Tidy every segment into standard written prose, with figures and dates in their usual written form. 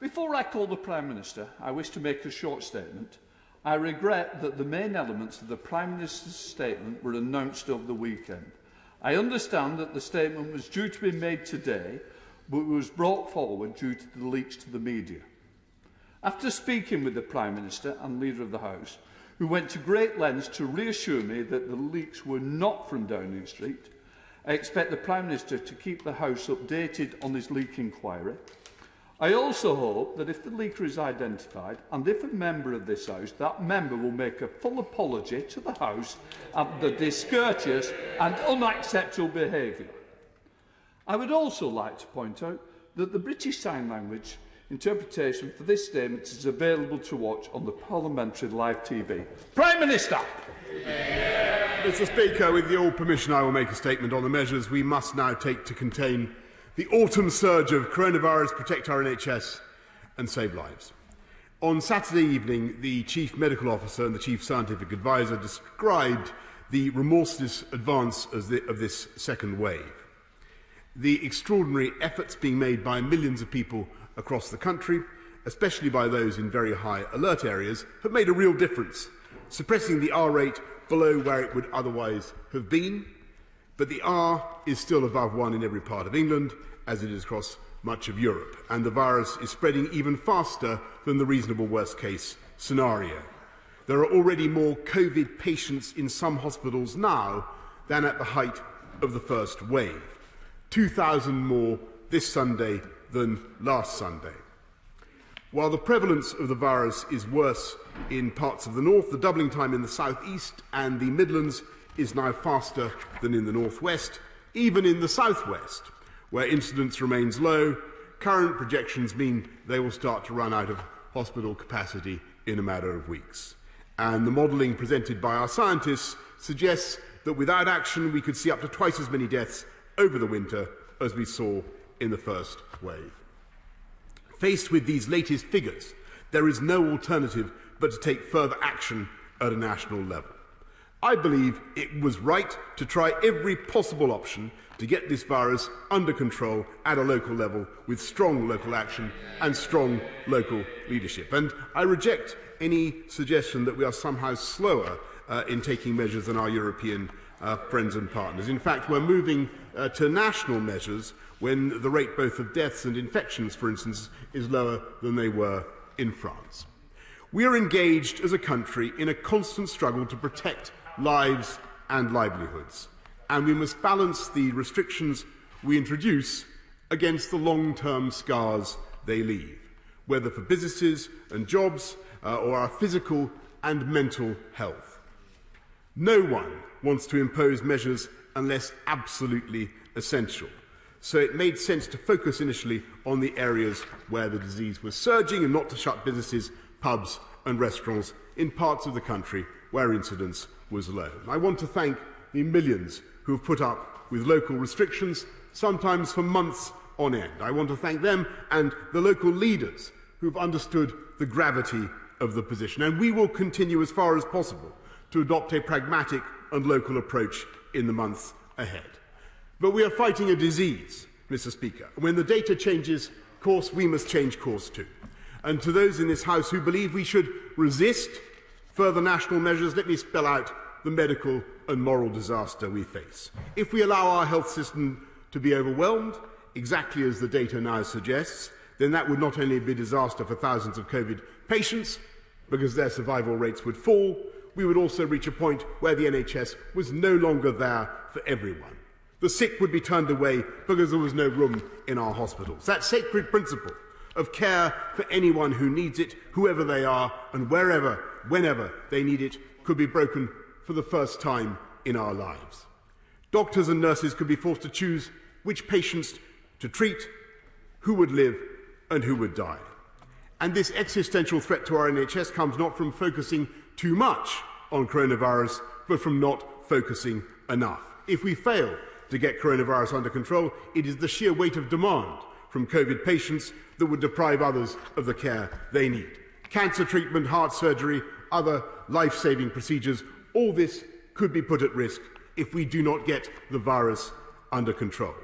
Before I call the Prime Minister, I wish to make a short statement. I regret that the main elements of the Prime Minister's statement were announced over the weekend. I understand that the statement was due to be made today, but was brought forward due to the leaks to the media. After speaking with the Prime Minister and Leader of the House, who went to great lengths to reassure me that the leaks were not from Downing Street, I expect the Prime Minister to keep the House updated on his leak inquiry. I also hope that if the leaker is identified, and if a member of this House, that member will make a full apology to the House of the discourteous and unacceptable behaviour. I would also like to point out that the British Sign Language interpretation for this statement is available to watch on the Parliamentary Live TV. Prime Minister! Mr. Speaker, with your permission, I will make a statement on the measures we must now take to contain the autumn surge of coronavirus, protect our NHS and save lives. On Saturday evening, the Chief Medical Officer and the Chief Scientific Advisor described the remorseless advance of this second wave. The extraordinary efforts being made by millions of people across the country, especially by those in very high alert areas, have made a real difference, suppressing the R rate below where it would otherwise have been. But the R is still above 1 in every part of England, as it is across much of Europe, and the virus is spreading even faster than the reasonable worst-case scenario. There are already more COVID patients in some hospitals now than at the height of the first wave. 2,000 more this Sunday than last Sunday. While the prevalence of the virus is worse in parts of the north, the doubling time in the south-east and the Midlands is now faster than in the north-west. Even in the south-west, where incidence remains low, current projections mean they will start to run out of hospital capacity in a matter of weeks. And the modelling presented by our scientists suggests that without action we could see up to twice as many deaths over the winter as we saw in the first wave. Faced with these latest figures, there is no alternative but to take further action at a national level. I believe it was right to try every possible option to get this virus under control at a local level with strong local action and strong local leadership. And I reject any suggestion that we are somehow slower in taking measures than our European friends and partners. In fact, we're moving to national measures when the rate both of deaths and infections, for instance, is lower than they were in France. We are engaged as a country in a constant struggle to protect lives and livelihoods, and we must balance the restrictions we introduce against the long-term scars they leave, whether for businesses and jobs or our physical and mental health. No one wants to impose measures unless absolutely essential, so it made sense to focus initially on the areas where the disease was surging and not to shut businesses, pubs and restaurants in parts of the country where incidence was low. I want to thank the millions who have put up with local restrictions, sometimes for months on end. I want to thank them and the local leaders who have understood the gravity of the position. And we will continue as far as possible to adopt a pragmatic and local approach in the months ahead. But we are fighting a disease, Mr. Speaker. When the data changes course, we must change course too. And to those in this House who believe we should resist further national measures, let me spell out the medical and moral disaster we face. If we allow our health system to be overwhelmed, exactly as the data now suggests, then that would not only be a disaster for thousands of COVID patients, because their survival rates would fall, we would also reach a point where the NHS was no longer there for everyone. The sick would be turned away because there was no room in our hospitals. That sacred principle of care for anyone who needs it, whoever they are, and wherever, whenever they need it, could be broken for the first time in our lives. Doctors and nurses could be forced to choose which patients to treat, who would live and who would die. And this existential threat to our NHS comes not from focusing too much on coronavirus, but from not focusing enough. If we fail to get coronavirus under control, it is the sheer weight of demand from COVID patients that would deprive others of the care they need. Cancer treatment, heart surgery, other life-saving procedures, all this could be put at risk if we do not get the virus under control.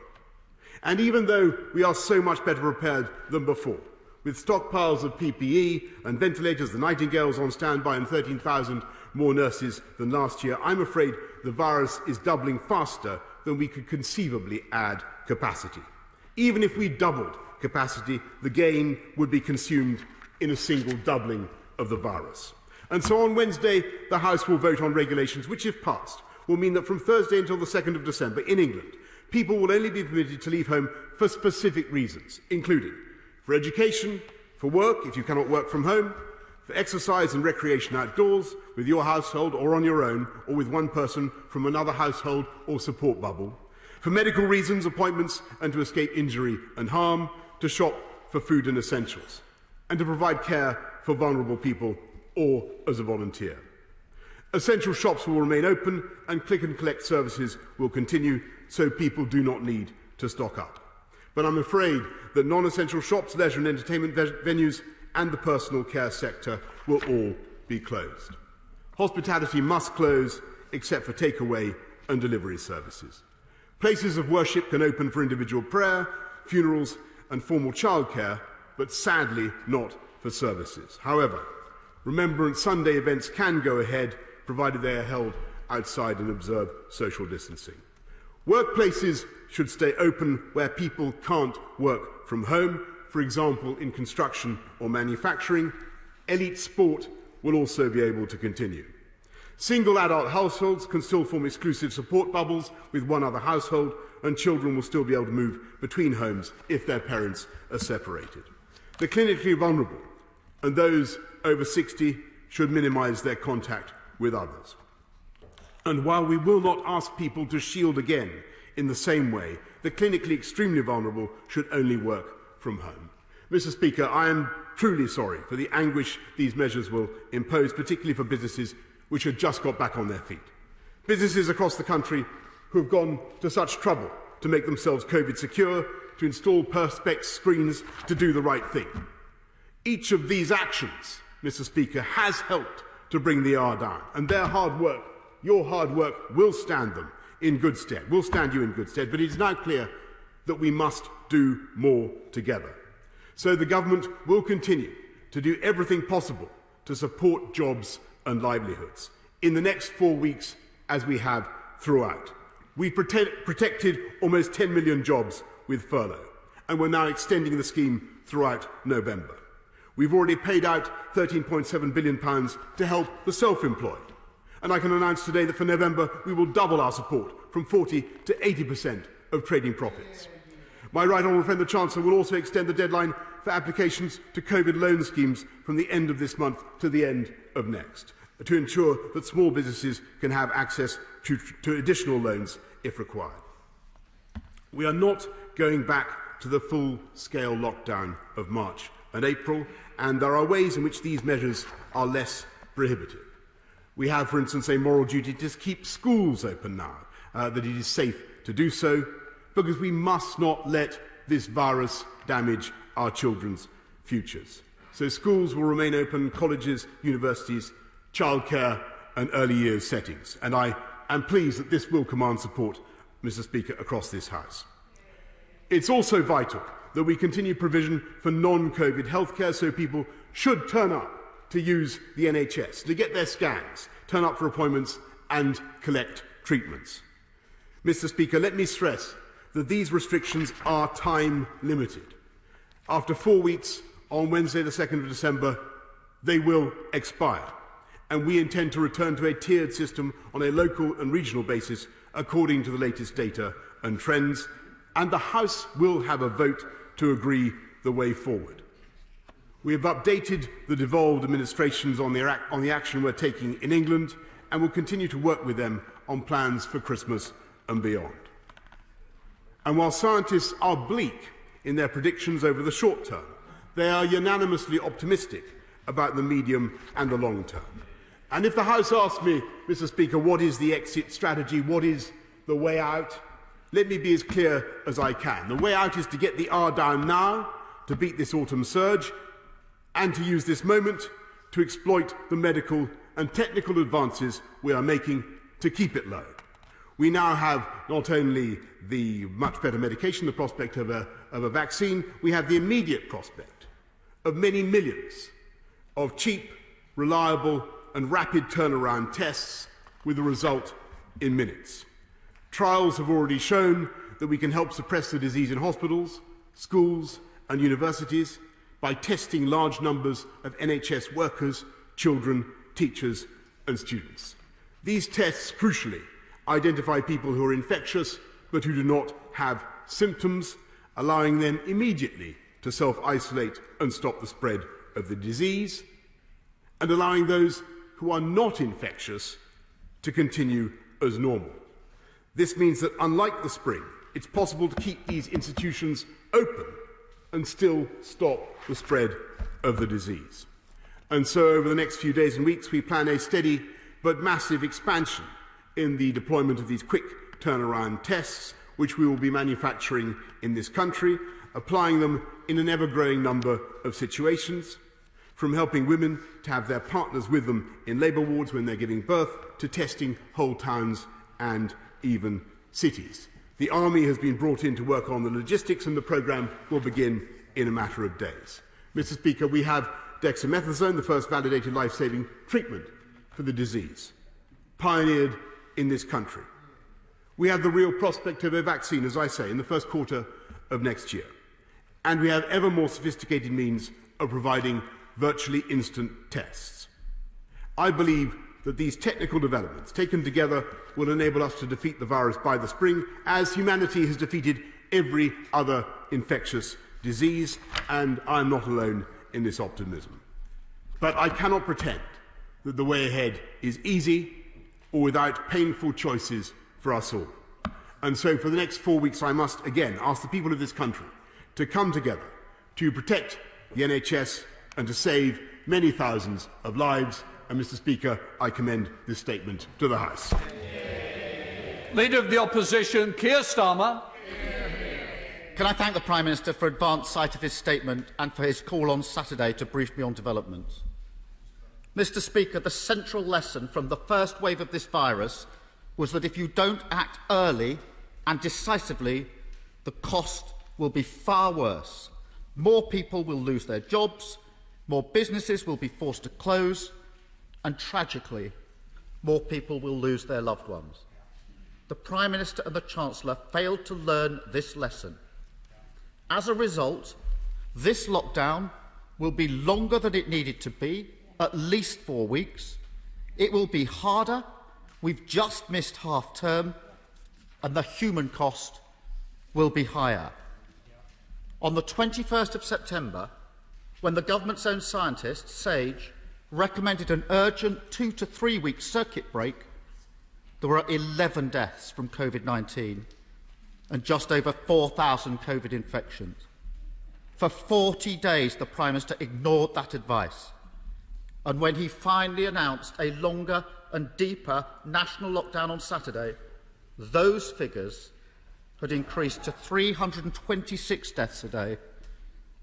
And even though we are so much better prepared than before, With stockpiles of PPE and ventilators, the Nightingales on standby and 13,000 more nurses than last year, I'm afraid the virus is doubling faster than we could conceivably add capacity. Even if we doubled capacity, the gain would be consumed in a single doubling of the virus. And so on Wednesday, the House will vote on regulations which, if passed, will mean that from Thursday until the 2nd of December in England, people will only be permitted to leave home for specific reasons, including for education, for work, if you cannot work from home, for exercise and recreation outdoors, with your household or on your own, or with one person from another household or support bubble, for medical reasons, appointments, and to escape injury and harm, to shop for food and essentials, and to provide care for vulnerable people or as a volunteer. Essential shops will remain open and click and collect services will continue so people do not need to stock up. But I'm afraid that non-essential shops, leisure and entertainment venues and the personal care sector will all be closed. Hospitality must close except for takeaway and delivery services. Places of worship can open for individual prayer, funerals and formal childcare, but sadly not for services. However, Remembrance Sunday events can go ahead, provided they are held outside and observe social distancing. Workplaces should stay open where people can't work from home, for example, in construction or manufacturing. Elite sport will also be able to continue. Single adult households can still form exclusive support bubbles with one other household, and children will still be able to move between homes if their parents are separated. The clinically vulnerable and those over 60 should minimise their contact with others. And while we will not ask people to shield again in the same way, the clinically extremely vulnerable should only work from home. Mr. Speaker, I am truly sorry for the anguish these measures will impose, particularly for businesses which have just got back on their feet. Businesses across the country who have gone to such trouble to make themselves COVID secure, to install perspex screens, to do the right thing. Each of these actions, Mr. Speaker, has helped to bring the R down, and their hard work, your hard work, will stand them in good stead, will stand you in good stead, but it is now clear that we must do more together. So the government will continue to do everything possible to support jobs and livelihoods in the next 4 weeks, as we have throughout. We protected almost 10 million jobs with furlough, and we're now extending the scheme throughout November. We've already paid out £13.7 billion to help the self-employed, and I can announce today that for November we will double our support from 40 to 80% of trading profits. My right honourable friend the Chancellor will also extend the deadline for applications to COVID loan schemes from the end of this month to the end of next, to ensure that small businesses can have access to additional loans if required. We are not going back to the full-scale lockdown of March and April, and there are ways in which these measures are less prohibitive. We have, for instance, a moral duty to keep schools open now, that it is safe to do so, because we must not let this virus damage our children's futures. So schools will remain open, colleges, universities, childcare and early years settings. And I am pleased that this will command support, Mr. Speaker, across this House. It's also vital that we continue provision for non-COVID healthcare, so people should turn up to use the NHS, to get their scans, turn up for appointments and collect treatments. Mr. Speaker, let me stress that these restrictions are time limited. After 4 weeks, on Wednesday the 2nd of December, they will expire, and we intend to return to a tiered system on a local and regional basis according to the latest data and trends, and the House will have a vote to agree the way forward. We have updated the devolved administrations on the action we're taking in England, and will continue to work with them on plans for Christmas and beyond. And while scientists are bleak in their predictions over the short term, they are unanimously optimistic about the medium and the long term. And if the House asks me, Mr. Speaker, what is the exit strategy, what is the way out, let me be as clear as I can. The way out is to get the R down now, to beat this autumn surge, and to use this moment to exploit the medical and technical advances we are making to keep it low. We now have not only the much better medication, the prospect of a vaccine, we have the immediate prospect of many millions of cheap, reliable and rapid turnaround tests with a result in minutes. Trials have already shown that we can help suppress the disease in hospitals, schools and universities by testing large numbers of NHS workers, children, teachers and students. These tests, crucially, identify people who are infectious but who do not have symptoms, allowing them immediately to self-isolate and stop the spread of the disease, and allowing those who are not infectious to continue as normal. This means that, unlike the spring, it's possible to keep these institutions open and still stop the spread of the disease. And so, over the next few days and weeks, we plan a steady but massive expansion in the deployment of these quick turnaround tests, which we will be manufacturing in this country, applying them in an ever-growing number of situations, from helping women to have their partners with them in labour wards when they're giving birth, to testing whole towns and even cities. The army has been brought in to work on the logistics, and the programme will begin in a matter of days. Mr. Speaker, we have dexamethasone, the first validated life-saving treatment for the disease, pioneered in this country. We have the real prospect of a vaccine, as I say, in the first quarter of next year. And we have ever more sophisticated means of providing virtually instant tests. I believe that these technical developments, taken together, will enable us to defeat the virus by the spring, as humanity has defeated every other infectious disease, and I'm not alone in this optimism. But I cannot pretend that the way ahead is easy or without painful choices for us all. And so for the next 4 weeks, I must again ask the people of this country to come together to protect the NHS and to save many thousands of lives. And, Mr. Speaker, I commend this statement to the House. Leader of the Opposition, Keir Starmer. Can I thank the Prime Minister for advance sight of his statement and for his call on Saturday to brief me on developments. Mr. Speaker, the central lesson from the first wave of this virus was that if you don't act early and decisively, the cost will be far worse. More people will lose their jobs, more businesses will be forced to close, and tragically, more people will lose their loved ones. The Prime Minister and the Chancellor failed to learn this lesson. As a result, this lockdown will be longer than it needed to be, at least 4 weeks. It will be harder. We've just missed half term, and the human cost will be higher. On the 21st of September, when the government's own scientist, SAGE, recommended an urgent 2 to 3 week circuit break, there were 11 deaths from COVID-19 and just over 4,000 COVID infections. For 40 days, the Prime Minister ignored that advice. And when he finally announced a longer and deeper national lockdown on Saturday, those figures had increased to 326 deaths a day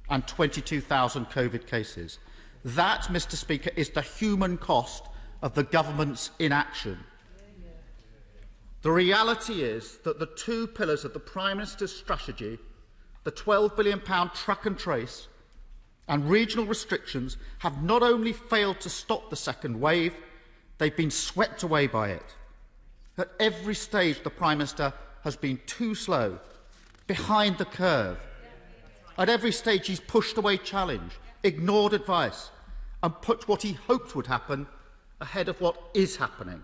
and 22,000 COVID cases. That, Mr. Speaker, is the human cost of the government's inaction. The reality is that the two pillars of the Prime Minister's strategy, the £12 billion track and trace and regional restrictions, have not only failed to stop the second wave, they've been swept away by it. At every stage, the Prime Minister has been too slow, behind the curve. At every stage, he's pushed away challenge, ignored advice, and put what he hoped would happen ahead of what is happening.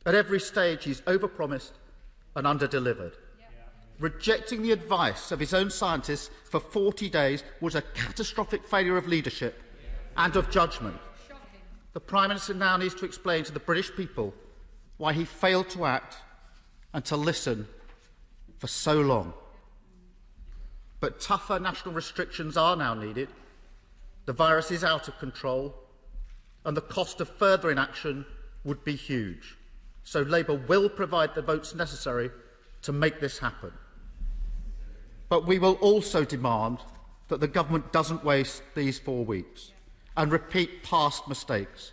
At every stage, he's overpromised and underdelivered. Rejecting the advice of his own scientists for 40 days was a catastrophic failure of leadership and of judgment. The Prime Minister now needs to explain to the British people why he failed to act and to listen for so long. But tougher national restrictions are now needed. The virus is out of control, and the cost of further inaction would be huge. So Labour will provide the votes necessary to make this happen. But we will also demand that the government doesn't waste these 4 weeks and repeat past mistakes.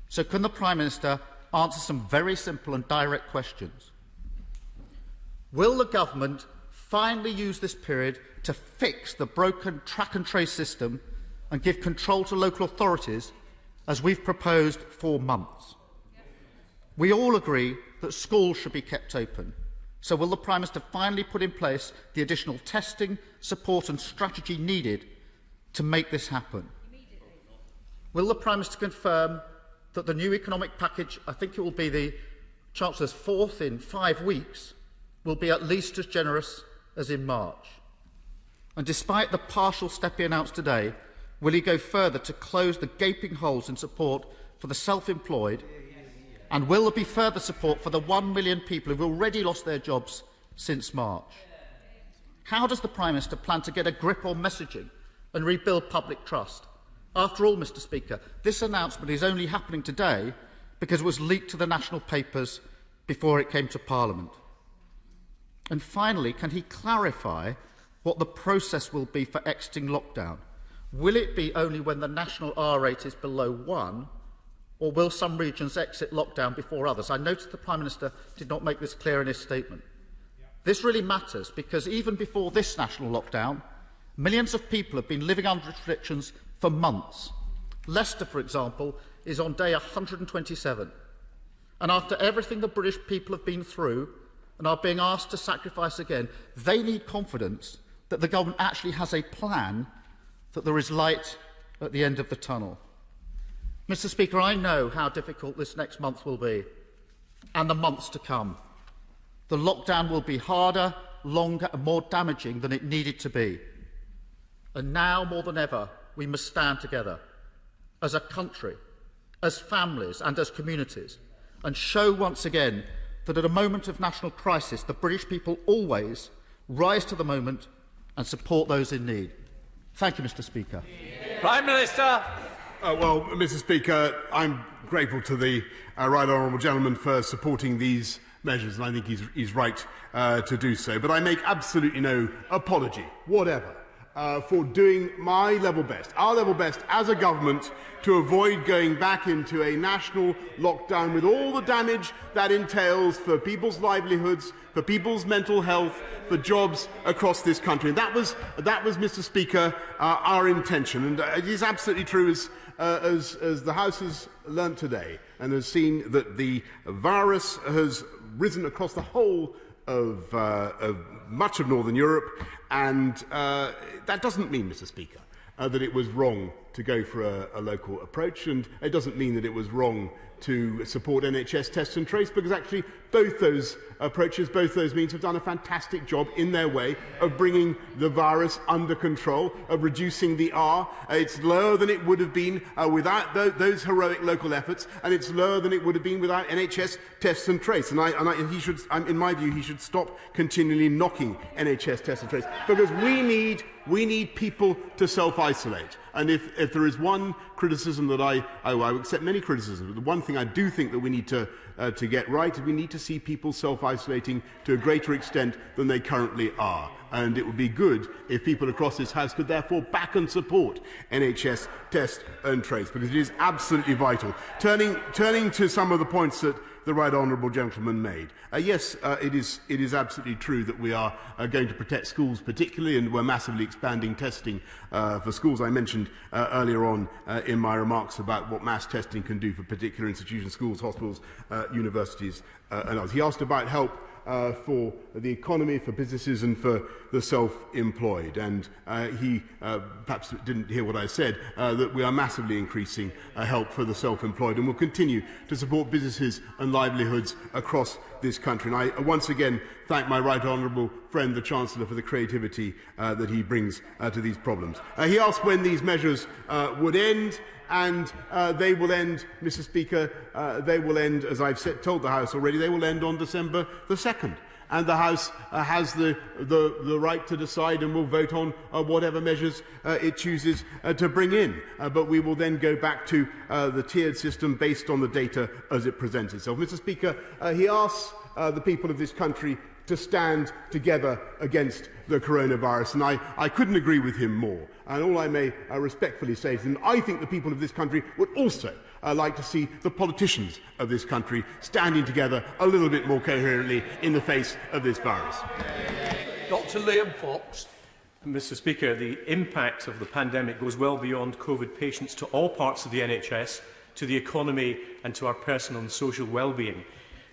So can the Prime Minister answer some very simple and direct questions? Will the government finally use this period to fix the broken track and trace system and give control to local authorities, as we've proposed for months. We all agree that schools should be kept open. So will the Prime Minister finally put in place the additional testing, support and strategy needed to make this happen? Will the Prime Minister confirm that the new economic package, I think it will be the Chancellor's fourth in 5 weeks, will be at least as generous as in March? And despite the partial step he announced today, will he go further to close the gaping holes in support for the self-employed? And will there be further support for the 1 million people who have already lost their jobs since March? How does the Prime Minister plan to get a grip on messaging and rebuild public trust? After all, Mr Speaker, this announcement is only happening today because it was leaked to the national papers before it came to Parliament. And finally, can he clarify what the process will be for exiting lockdown? Will it be only when the national R rate is below 1, or will some regions exit lockdown before others? I noticed the Prime Minister did not make this clear in his statement. This really matters because even before this national lockdown, millions of people have been living under restrictions for months. Leicester, for example, is on day 127. And after everything the British people have been through and are being asked to sacrifice again, they need confidence that the government actually has a plan, that there is light at the end of the tunnel. Mr Speaker, I know how difficult this next month will be, and the months to come. The lockdown will be harder, longer and more damaging than it needed to be. And now, more than ever, we must stand together as a country, as families and as communities, and show once again that at a moment of national crisis, the British people always rise to the moment and support those in need. Thank you, Mr Speaker. Prime Minister. Well, Mr Speaker, I'm grateful to the right honourable gentleman for supporting these measures, and I think he's right to do so. But I make absolutely no apology, whatever, for doing my level best, our level best as a government, to avoid going back into a national lockdown with all the damage that entails for people's livelihoods, for people's mental health, for jobs across this country. And that was, Mr Speaker, our intention. And it is absolutely true, as the House has learnt today and has seen, that the virus has risen across the whole of much of Northern Europe, and that doesn't mean, Mr Speaker, that it was wrong to go for a local approach, and it doesn't mean that it was wrong to support NHS test and trace, because actually both those approaches, both those means have done a fantastic job in their way of bringing the virus under control, of reducing the R. It's lower than it would have been without those heroic local efforts, and it's lower than it would have been without NHS test and trace. And he should, in my view, he should stop continually knocking NHS test and trace, because we need people to self-isolate. And if there is one criticism that I accept many criticisms, but the one thing I do think that we need to get right is we need to see people self-isolating to a greater extent than they currently are. And it would be good if people across this House could therefore back and support NHS test and trace, because it is absolutely vital. Turning to some of the points that the right honourable gentleman made. Yes, it is absolutely true that we are going to protect schools particularly, and we're massively expanding testing for schools. I mentioned earlier on in my remarks about what mass testing can do for particular institutions, schools, hospitals, universities and others. He asked about help for the economy, for businesses and for the self-employed. And he perhaps didn't hear what I said, that we are massively increasing help for the self-employed and will continue to support businesses and livelihoods across this country. And I once again thank my right honourable friend, the Chancellor, for the creativity that he brings to these problems. He asked when these measures would end. And they will end, Mr Speaker, they will end, as I've told the House already, they will end on December the 2nd. And the House has the right to decide and will vote on whatever measures it chooses to bring in. But we will then go back to the tiered system based on the data as it presents itself. Mr Speaker, he asks the people of this country to stand together against the coronavirus, and I couldn't agree with him more. And all I may respectfully say is that I think the people of this country would also like to see the politicians of this country standing together a little bit more coherently in the face of this virus. Dr. Liam Fox. Mr Speaker, the impact of the pandemic goes well beyond COVID patients to all parts of the NHS, to the economy and to our personal and social well-being.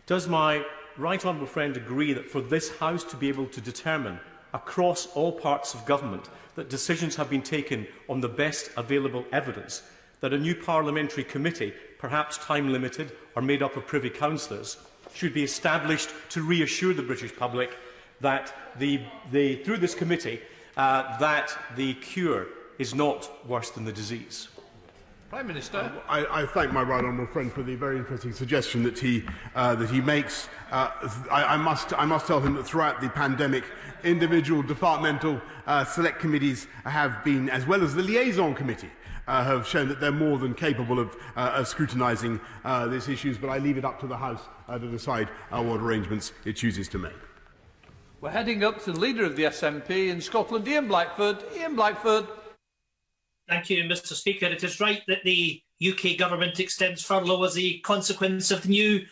Does my right honourable friend agree that for this House to be able to determine across all parts of government that decisions have been taken on the best available evidence, that a new parliamentary committee, perhaps time-limited or made up of privy councillors, should be established to reassure the British public that through this committee that the cure is not worse than the disease? Prime Minister. I thank my right honourable friend for the very interesting suggestion that he makes. I must tell him that throughout the pandemic, individual departmental select committees have been, as well as the liaison committee, have shown that they're more than capable of scrutinising these issues. But I leave it up to the House to decide what arrangements it chooses to make. We're heading up to the leader of the SNP in Scotland, Ian Blackford. Ian Blackford. Thank you, Mr Speaker. It is right that the UK government extends furlough as a consequence of the new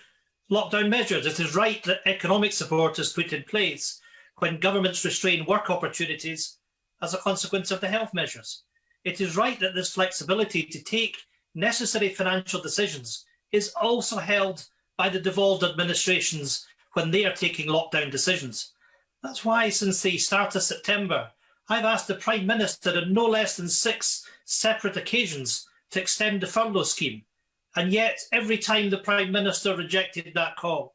lockdown measures. It is right that economic support is put in place when governments restrain work opportunities as a consequence of the health measures. It is right that this flexibility to take necessary financial decisions is also held by the devolved administrations when they are taking lockdown decisions. That's why, since the start of September, I've asked the Prime Minister on no less than 6 separate occasions to extend the furlough scheme, and yet every time the Prime Minister rejected that call.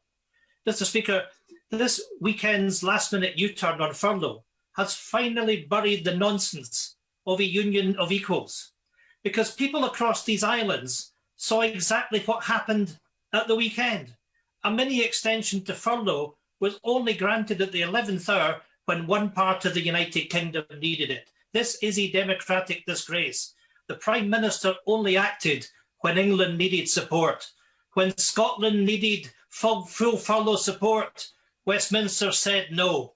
Mr Speaker, this weekend's last-minute U-turn on furlough has finally buried the nonsense of a union of equals, because people across these islands saw exactly what happened at the weekend. A mini extension to furlough was only granted at the 11th hour when one part of the United Kingdom needed it. This is a democratic disgrace. The Prime Minister only acted when England needed support. When Scotland needed full furlough support, Westminster said no.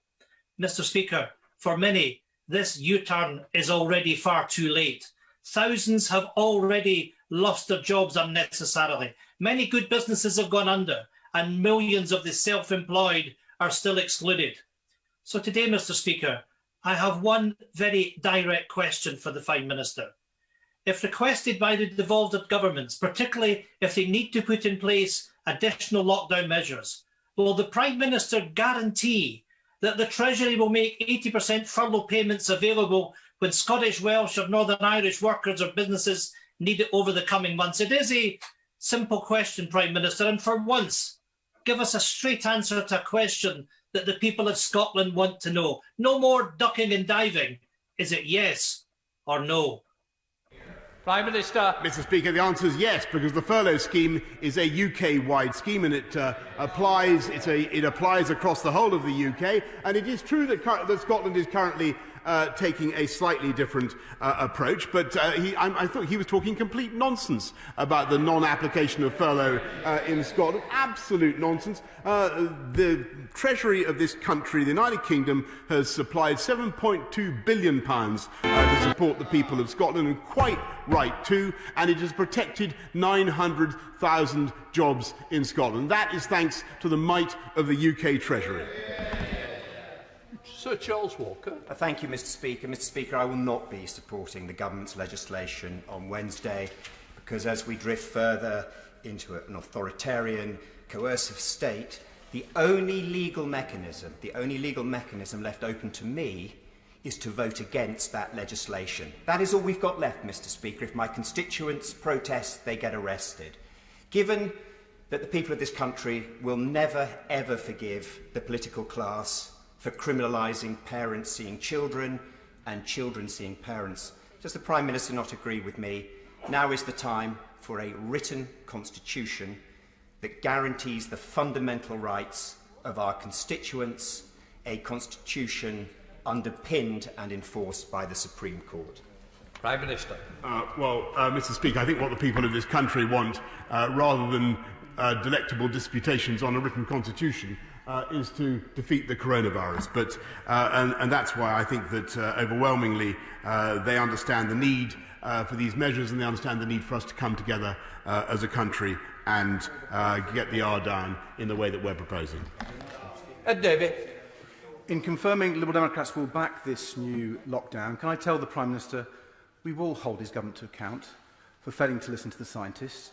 Mr Speaker, for many, this U-turn is already far too late. Thousands have already lost their jobs unnecessarily. Many good businesses have gone under, and millions of the self-employed are still excluded. So today, Mr Speaker, I have one very direct question for the Prime Minister. If requested by the devolved governments, particularly if they need to put in place additional lockdown measures, will the Prime Minister guarantee that the Treasury will make 80% furlough payments available when Scottish, Welsh or Northern Irish workers or businesses need it over the coming months? It is a simple question, Prime Minister, and for once, give us a straight answer to a question that the people of Scotland want to know. No more ducking and diving. Is it yes or no? Prime Minister. Mr Speaker, the answer is yes, because the furlough scheme is a UK-wide scheme and it applies across the whole of the UK. And it is true that Scotland is currently taking a slightly different approach, but I thought he was talking complete nonsense about the non-application of furlough in Scotland. Absolute nonsense. The Treasury of this country, the United Kingdom, has supplied £7.2 billion to support the people of Scotland, and quite right too, and it has protected 900,000 jobs in Scotland. That is thanks to the might of the UK Treasury. Sir Charles Walker. Thank you, Mr Speaker. Mr Speaker, I will not be supporting the government's legislation on Wednesday because as we drift further into an authoritarian, coercive state, the only legal mechanism left open to me is to vote against that legislation. That is all we've got left, Mr Speaker. If my constituents protest, they get arrested. Given that the people of this country will never, ever forgive the political class for criminalising parents seeing children and children seeing parents, does the Prime Minister not agree with me? Now is the time for a written constitution that guarantees the fundamental rights of our constituents, a constitution underpinned and enforced by the Supreme Court. Prime Minister. Mr Speaker, I think what the people of this country want, rather than delectable disputations on a written constitution, is to defeat the coronavirus. And that's why I think that overwhelmingly they understand the need for these measures, and they understand the need for us to come together as a country and get the R down in the way that we're proposing. David. In confirming Liberal Democrats will back this new lockdown, can I tell the Prime Minister we will hold his government to account for failing to listen to the scientists,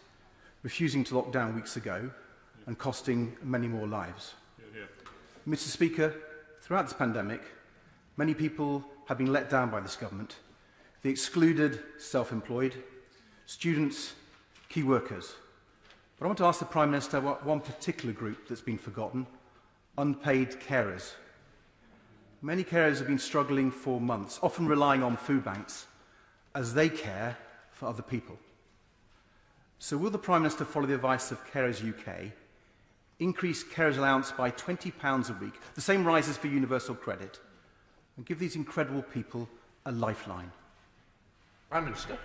refusing to lock down weeks ago and costing many more lives? Mr. Speaker, throughout this pandemic, many people have been let down by this government. The excluded, self-employed, students, key workers. But I want to ask the Prime Minister about one particular group that's been forgotten: unpaid carers. Many carers have been struggling for months, often relying on food banks, as they care for other people. So will the Prime Minister follow the advice of Carers UK, increase carers' allowance by £20 a week, the same rises for universal credit, and give these incredible people a lifeline? Prime Minister.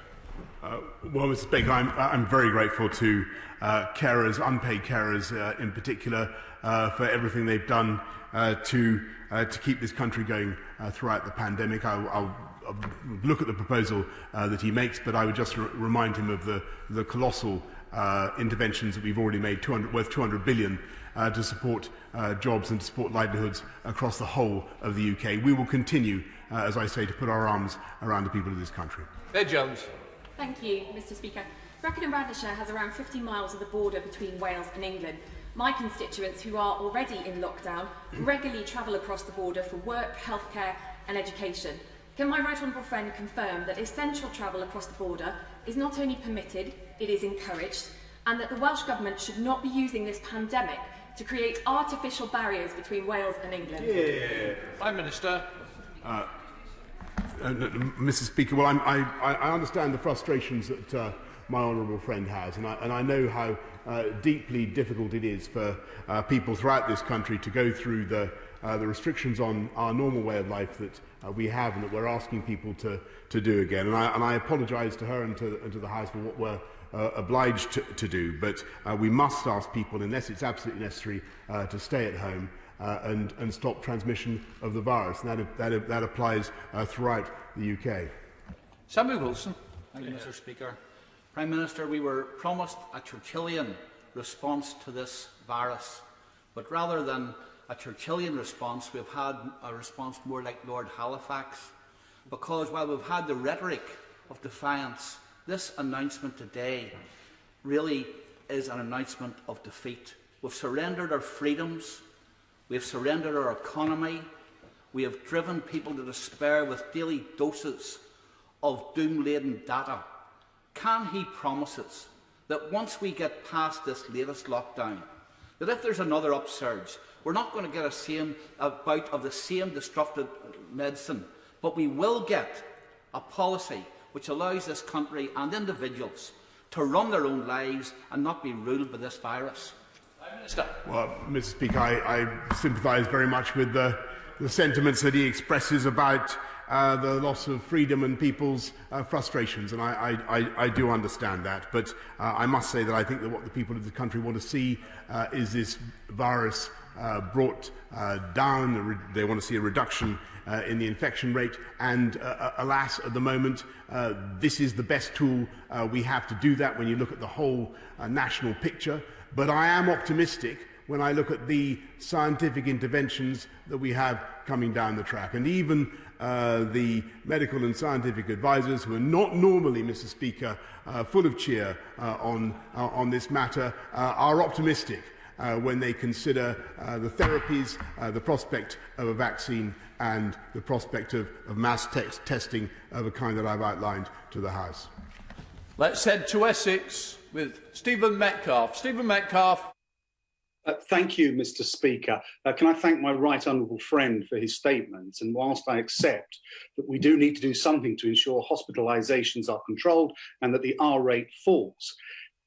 Well, Mr. Speaker, I'm very grateful to carers, unpaid carers in particular, for everything they've done to keep this country going throughout the pandemic. I'll look at the proposal that he makes, but I would just remind him of the colossal interventions that we've already made, worth £200 billion, to support jobs and to support livelihoods across the whole of the UK. We will continue, as I say, to put our arms around the people of this country. Ed Jones. Thank you, Mr. Speaker. Brecon and Radnorshire has around 50 miles of the border between Wales and England. My constituents, who are already in lockdown, regularly travel across the border for work, healthcare and education. Can my right honourable friend confirm that essential travel across the border is not only permitted, it is encouraged, and that the Welsh Government should not be using this pandemic to create artificial barriers between Wales and England? Yeah. Prime Minister. Mr. Speaker, well, I understand the frustrations that my honourable friend has, and I know how deeply difficult it is for people throughout this country to go through the restrictions on our normal way of life that we have and that we're asking people to do again. And I apologise to her and to the House for what we're obliged to do, but we must ask people, unless it's absolutely necessary, to stay at home and stop transmission of the virus. And that applies throughout the UK. Samuel Wilson. Thank you, Mr. Speaker. Prime Minister, we were promised a Churchillian response to this virus, but rather than a Churchillian response, we've had a response more like Lord Halifax, because while we've had the rhetoric of defiance, this announcement today really is an announcement of defeat. We've surrendered our freedoms, we've surrendered our economy, we have driven people to despair with daily doses of doom-laden data. Can he promise us that once we get past this latest lockdown, that if there's another upsurge, we're not going to get a bout of the same destructive medicine, but we will get a policy which allows this country and individuals to run their own lives and not be ruled by this virus? Well, Mr. Speaker, I sympathise very much with the sentiments that he expresses about the loss of freedom and people's frustrations, and I do understand that. But I must say that I think that what the people of the country want to see is this virus brought down. They want to see a reduction in the infection rate, and alas, at the moment, this is the best tool we have to do that when you look at the whole national picture. But I am optimistic when I look at the scientific interventions that we have coming down the track. And even the medical and scientific advisors, who are not normally, Mr. Speaker, full of cheer on this matter, are optimistic when they consider the therapies, the prospect of a vaccine and the prospect of mass testing of a kind that I've outlined to the House. Let's head to Essex with Stephen Metcalfe. Stephen Metcalfe. Thank you, Mr. Speaker. Can I thank my right honourable friend for his statement? And whilst I accept that we do need to do something to ensure hospitalisations are controlled and that the R rate falls,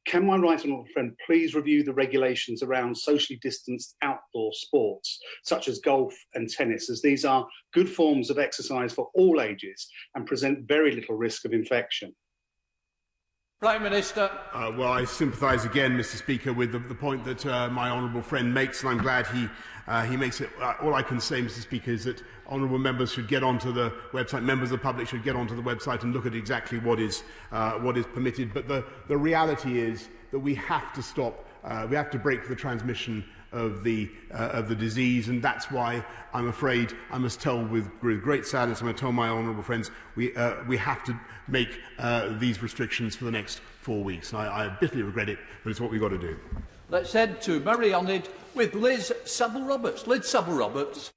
can my right honourable friend please review the regulations around socially distanced outdoor sports, such as golf and tennis, as these are good forms of exercise for all ages and present very little risk of infection? Prime Minister. Well, I sympathise again, Mr. Speaker, with the point that my honourable friend makes, and I'm glad he makes it. All I can say, Mr. Speaker, is that honourable members should get onto the website. Members of the public should get onto the website and look at exactly what is permitted. But the reality is that we have to stop. We have to break the transmission of the disease, and that's why I'm afraid I must tell with great sadness, I'm going to tell my honourable friends, we have to make these restrictions for the next 4 weeks. I bitterly regret it, but it's what we've got to do. Let's head to Meirionydd with Liz Saville-Roberts. Liz Saville-Roberts.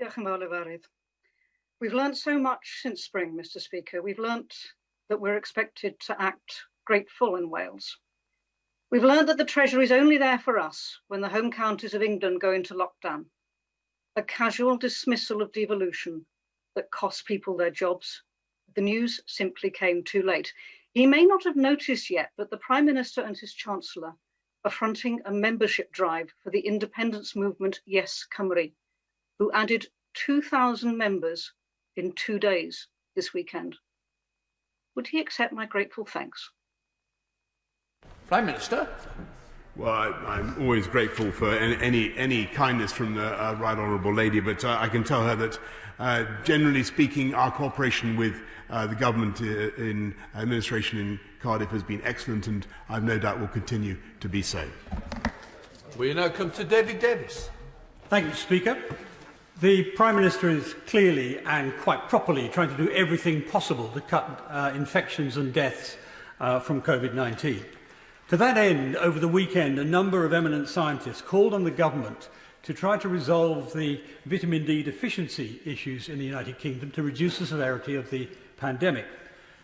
Diolch yn fawr, Lefarydd. We've learnt so much since spring, Mr Speaker. We've learnt that we're expected to act grateful in Wales. We've learnt that the Treasury is only there for us when the home counties of England go into lockdown. A casual dismissal of devolution that costs people their jobs. The news simply came too late. He may not have noticed yet, but the Prime Minister and his Chancellor are fronting a membership drive for the independence movement Yes Cymru, who added 2,000 members in 2 days this weekend. Would he accept my grateful thanks? Prime Minister. Well, I'm always grateful for any kindness from the Right Honourable Lady, but I can tell her that, generally speaking, our cooperation with the government in administration in Cardiff has been excellent, and I've no doubt will continue to be so. We now come to David Davis. Thank you, Speaker. The Prime Minister is clearly and quite properly trying to do everything possible to cut infections and deaths from COVID-19. To that end, over the weekend, a number of eminent scientists called on the government to try to resolve the vitamin D deficiency issues in the United Kingdom to reduce the severity of the pandemic.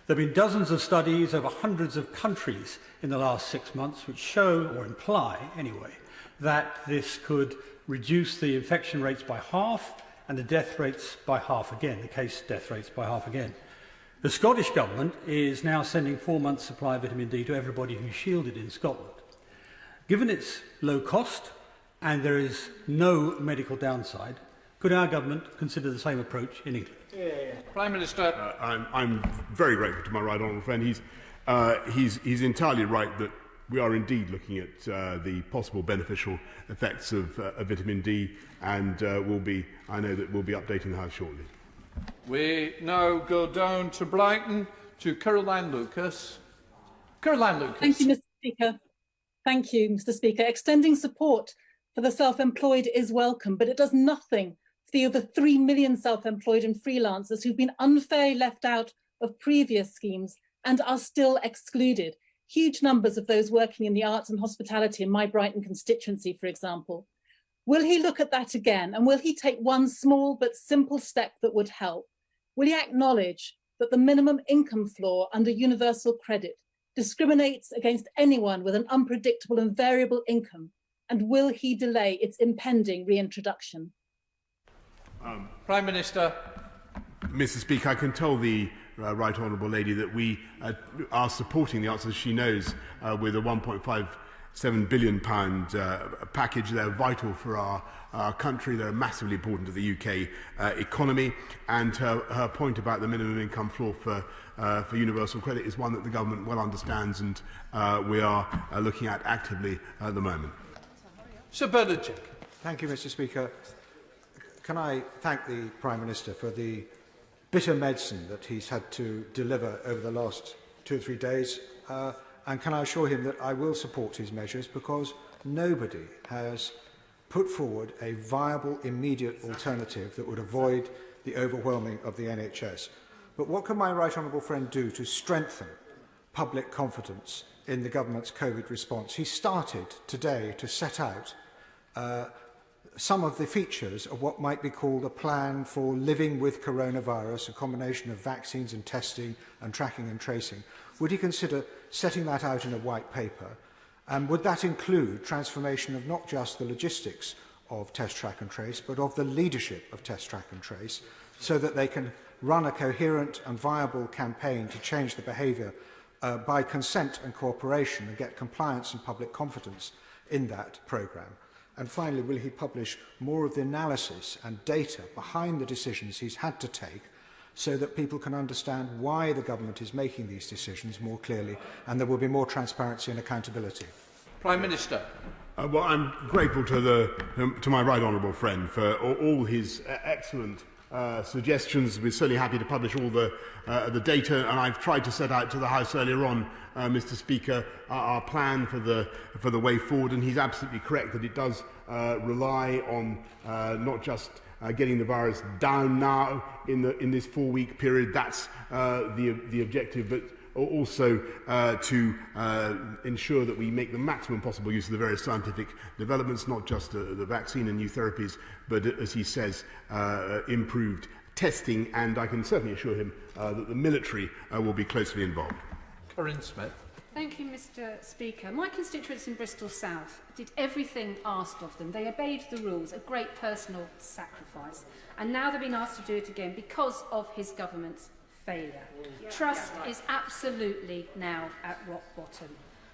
There have been dozens of studies over hundreds of countries in the last 6 months which show, or imply anyway, that this could reduce the infection rates by half and the death rates by half again, the case death rates by half again. The Scottish Government is now sending 4 months' supply of vitamin D to everybody who's shielded in Scotland. Given its low cost and there is no medical downside, could our government consider the same approach in England? Prime Minister. I'm very grateful to my right honourable friend. He's entirely right that we are indeed looking at the possible beneficial effects of vitamin D, and I know that we'll be updating the House shortly. We now go down to Brighton to Caroline Lucas. Caroline Lucas. Thank you, Mr Speaker. Thank you, Mr Speaker. Extending support for the self-employed is welcome, but it does nothing for the over 3 million self-employed and freelancers who've been unfairly left out of previous schemes and are still excluded. Huge numbers of those working in the arts and hospitality in my Brighton constituency, for example. Will he look at that again, and will he take one small but simple step that would help? Will he acknowledge that the minimum income floor under universal credit discriminates against anyone with an unpredictable and variable income? And will he delay its impending reintroduction? Prime Minister. Mr Speaker, I can tell the Right Honourable Lady that we are supporting the answers she knows with a £1.57 billion package. They're vital for our country. They're massively important to the UK economy. And her point about the minimum income floor for universal credit is one that the government well understands, and we are looking at actively at the moment. Sir Bernard. Thank you, Mr Speaker. Can I thank the Prime Minister for the bitter medicine that he's had to deliver over the last 2 or 3 days, and can I assure him that I will support his measures, because nobody has put forward a viable, immediate alternative that would avoid the overwhelming of the NHS. But what can my right honourable friend do to strengthen public confidence in the government's COVID response? He started today to set out some of the features of what might be called a plan for living with coronavirus, a combination of vaccines and testing and tracking and tracing. Would he consider setting that out in a white paper? And would that include transformation of not just the logistics of Test, Track and Trace, but of the leadership of Test, Track and Trace, so that they can run a coherent and viable campaign to change the behaviour by consent and cooperation, and get compliance and public confidence in that programme? And finally, will he publish more of the analysis and data behind the decisions he's had to take, so that people can understand why the government is making these decisions more clearly, and there will be more transparency and accountability? Prime Minister. Well, I'm grateful to my right honourable friend for all his excellent suggestions. We're certainly happy to publish all the data, and I've tried to set out to the House earlier on, Mr. Speaker, our plan for the way forward, and he's absolutely correct that it does rely on not just getting the virus down now in this 4-week period. That's the objective, but also to ensure that we make the maximum possible use of the various scientific developments, not just the vaccine and new therapies, but, as he says, improved testing. And I can certainly assure him that the military will be closely involved. Corinne Smith. Thank you, Mr. Speaker. My constituents in Bristol South did everything asked of them. They obeyed the rules, a great personal sacrifice. And now they're being asked to do it again because of his government's failure. Trust is absolutely now at rock bottom.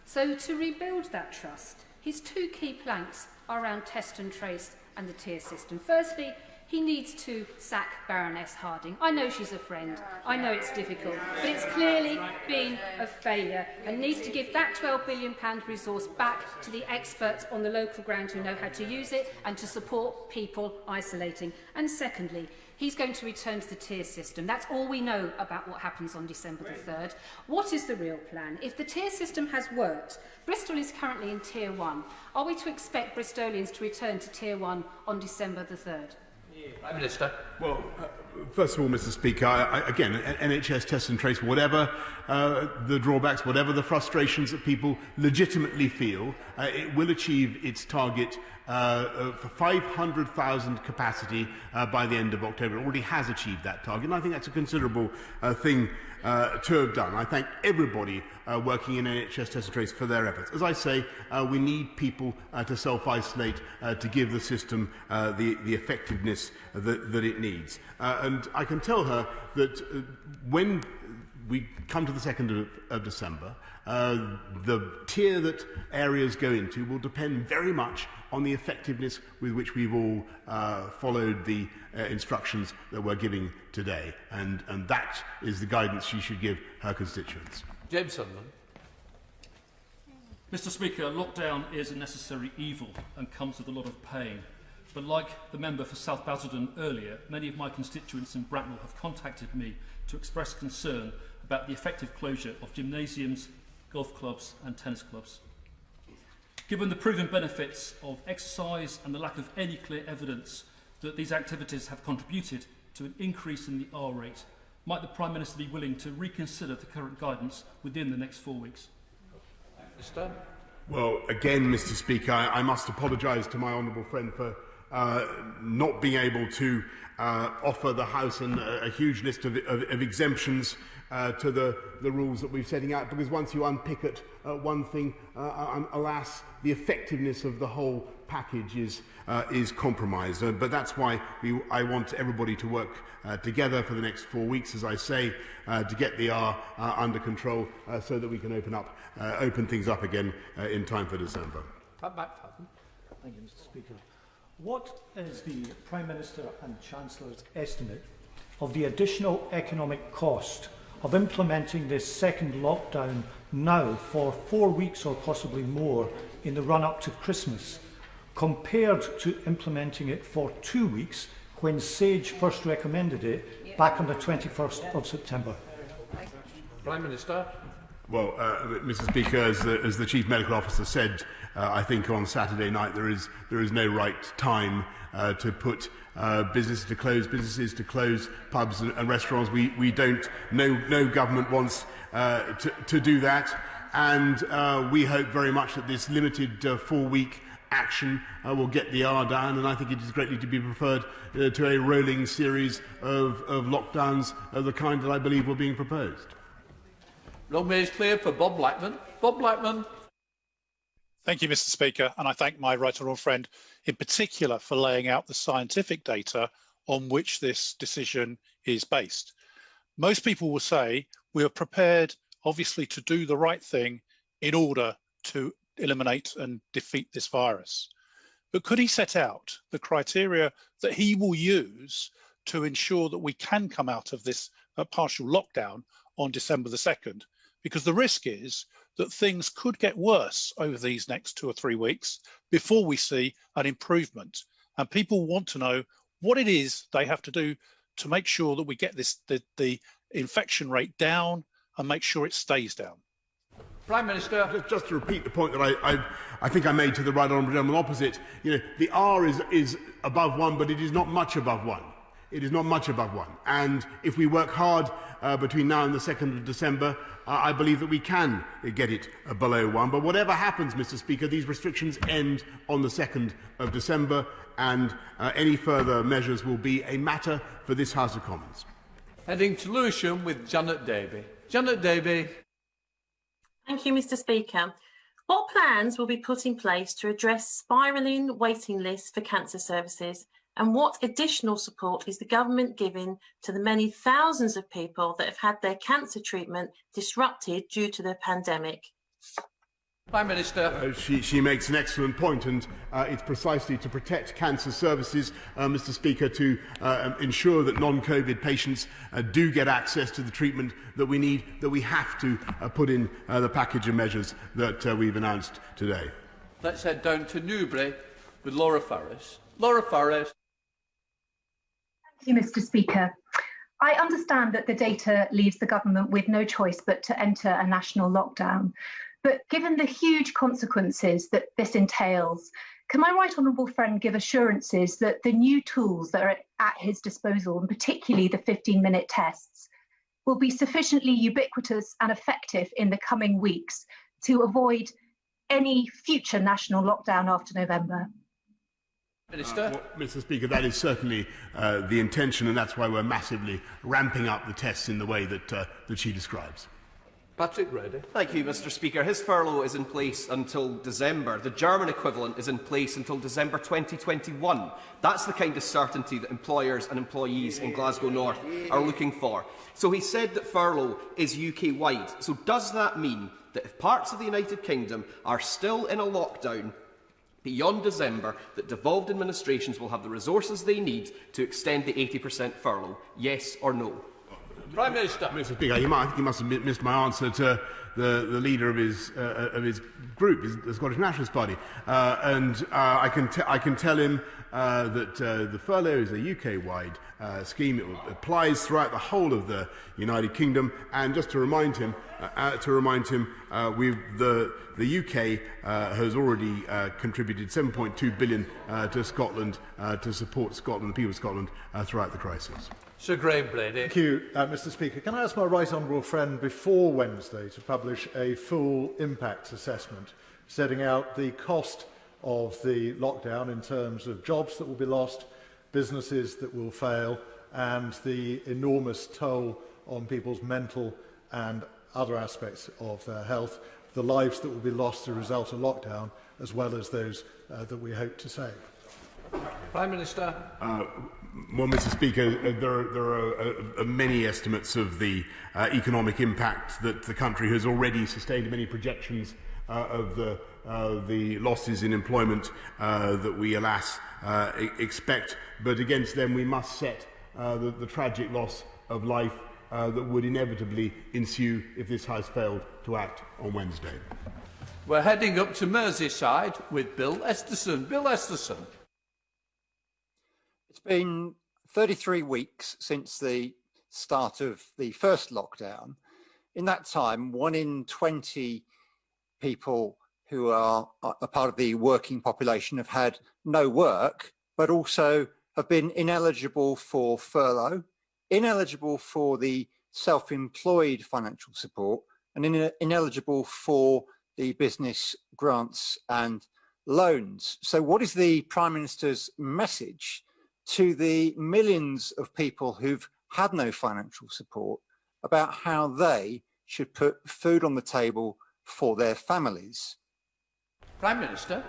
So to rebuild that trust, his two key planks are around test and trace and the tier system. Firstly, he needs to sack Baroness Harding. I know she's a friend. I know it's difficult, but it's clearly been a failure and needs to give that £12 billion resource back to the experts on the local ground who know how to use it and to support people isolating. And secondly, he's going to return to the tier system. That's all we know about what happens on December the 3rd. What is the real plan? If the tier system has worked, Bristol is currently in Tier 1. Are we to expect Bristolians to return to Tier 1 on December the 3rd? Prime Minister. Well, first of all, Mr. Speaker, again, NHS test and trace, whatever the drawbacks, whatever the frustrations that people legitimately feel, it will achieve its target for 500,000 capacity by the end of October. It already has achieved that target, and I think that's a considerable thing to have done. I thank everybody working in NHS test and trace for their efforts. As I say, we need people to self-isolate to give the system the effectiveness that it needs. And I can tell her that when we come to the 2nd of December, the tier that areas go into will depend very much on the effectiveness with which we've all followed the instructions that we're giving today. And that is the guidance she should give her constituents. James Sunderland. Mr. Speaker, lockdown is a necessary evil and comes with a lot of pain. But like the member for South Basildon earlier, many of my constituents in Bracknell have contacted me to express concern about the effective closure of gymnasiums, golf clubs and tennis clubs. Given the proven benefits of exercise and the lack of any clear evidence that these activities have contributed to an increase in the R rate, might the Prime Minister be willing to reconsider the current guidance within the next 4 weeks? Mr. Well, again, Mr. Speaker, I must apologise to my honourable friend for not being able to offer the House a huge list of exemptions to the rules that we're setting out, because once you unpick it, one thing, alas, the effectiveness of the whole package is compromised. But that's why I want everybody to work together for the next 4 weeks, as I say, to get the R under control so that we can open things up again in time for December. Thank you, Mr. Speaker. What is the Prime Minister and Chancellor's estimate of the additional economic cost of implementing this second lockdown now for 4 weeks or possibly more in the run-up to Christmas, compared to implementing it for 2 weeks when SAGE first recommended it back on the 21st of September? Prime Minister. Well, Mr. Speaker, as the Chief Medical Officer said, I think on Saturday night there is no right time to put businesses to close, pubs and restaurants. We don't. No government wants to do that, and we hope very much that this limited 4-week action will get the R down, and I think it is greatly to be preferred to a rolling series of lockdowns of the kind that I believe were being proposed. Long may is clear for Bob Blackman. Bob Blackman. Thank you, Mr. Speaker, and I thank my right honourable friend in particular for laying out the scientific data on which this decision is based. Most people will say we are prepared, obviously, to do the right thing in order to eliminate and defeat this virus. But could he set out the criteria that he will use to ensure that we can come out of this partial lockdown on December the 2nd? Because the risk is that things could get worse over these next 2 or 3 weeks before we see an improvement. And people want to know what it is they have to do to make sure that we get the infection rate down and make sure it stays down? Prime Minister. Just to repeat the point that I think I made to the right honourable gentleman opposite, the R is above 1, but it is not much above 1. It is not much above 1. And if we work hard between now and the 2nd of December, I believe that we can get it below 1. But whatever happens, Mr. Speaker, these restrictions end on the 2nd of December, and any further measures will be a matter for this House of Commons. Heading to Lewisham with Janet Davey. Janet Davey. Thank you, Mr. Speaker. What plans will be put in place to address spiralling waiting lists for cancer services, and what additional support is the government giving to the many thousands of people that have had their cancer treatment disrupted due to the pandemic? Prime Minister. She makes an excellent point, and it's precisely to protect cancer services, Mr. Speaker, to ensure that non-COVID patients do get access to the treatment that we need, that we have to put in the package of measures that we've announced today. Let's head down to Newbury with Laura Farris. Laura Farris. Thank you, Mr. Speaker. I understand that the data leaves the government with no choice but to enter a national lockdown. But given the huge consequences that this entails, can my right honourable friend give assurances that the new tools that are at his disposal, and particularly the 15-minute tests, will be sufficiently ubiquitous and effective in the coming weeks to avoid any future national lockdown after November? Minister. Mr. Speaker, that is certainly the intention, and that's why we're massively ramping up the tests in the way that she describes. Patrick Reddy. Thank you, Mr. Speaker. His furlough is in place until December. The German equivalent is in place until December 2021. That's the kind of certainty that employers and employees in Glasgow North are looking for. So he said that furlough is UK-wide. So does that mean that if parts of the United Kingdom are still in a lockdown beyond December, that devolved administrations will have the resources they need to extend the 80% furlough? Yes or no? Prime Minister. Mr. Speaker, I think he must have missed my answer to the leader of his group, the Scottish Nationalist Party, and I can tell him that the furlough is a UK-wide scheme. It applies throughout the whole of the United Kingdom. And just to remind him, the UK has already contributed 7.2 billion to Scotland to support Scotland, the people of Scotland, throughout the crisis. Sir Graham Brady. Thank you, Mr. Speaker. Can I ask my right honourable friend before Wednesday to publish a full impact assessment setting out the cost of the lockdown in terms of jobs that will be lost, businesses that will fail, and the enormous toll on people's mental and other aspects of their health, the lives that will be lost as a result of lockdown, as well as those that we hope to save? Prime Minister. Well, Mr. Speaker, there are many estimates of the economic impact that the country has already sustained, many projections of the losses in employment that we, alas, expect. But against them, we must set the tragic loss of life that would inevitably ensue if this House failed to act on Wednesday. We're heading up to Merseyside with Bill Esterson. Bill Esterson. It's been 33 weeks since the start of the first lockdown. In that time, 1 in 20 people who are a part of the working population have had no work, but also have been ineligible for furlough, ineligible for the self-employed financial support, and ineligible for the business grants and loans. So what is the Prime Minister's message to the millions of people who've had no financial support about how they should put food on the table for their families? Prime Minister.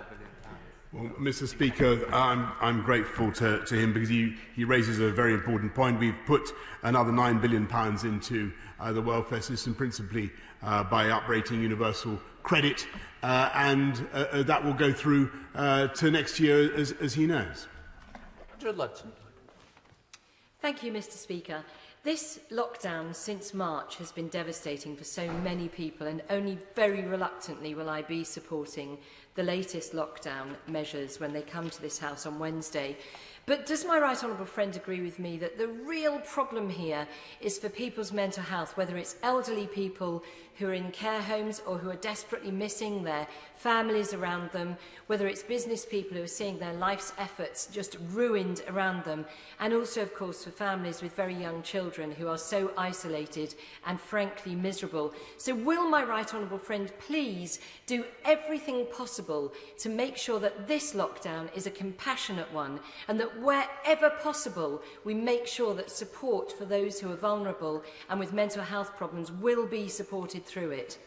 Well, Mr. Speaker, I'm grateful to him because he raises a very important point. We've put another £9 billion into the welfare system, principally by uprating universal credit, and that will go through to next year, as he knows. Thank you, Mr. Speaker. This lockdown since March has been devastating for so many people, and only very reluctantly will I be supporting the latest lockdown measures when they come to this House on Wednesday. But does my right honourable friend agree with me that the real problem here is for people's mental health, whether it's elderly people who are in care homes or who are desperately missing their families around them, whether it's business people who are seeing their life's efforts just ruined around them, and also, of course, for families with very young children who are so isolated and frankly miserable. So will my right honourable friend please do everything possible to make sure that this lockdown is a compassionate one, and that wherever possible we make sure that support for those who are vulnerable and with mental health problems will be supported through it?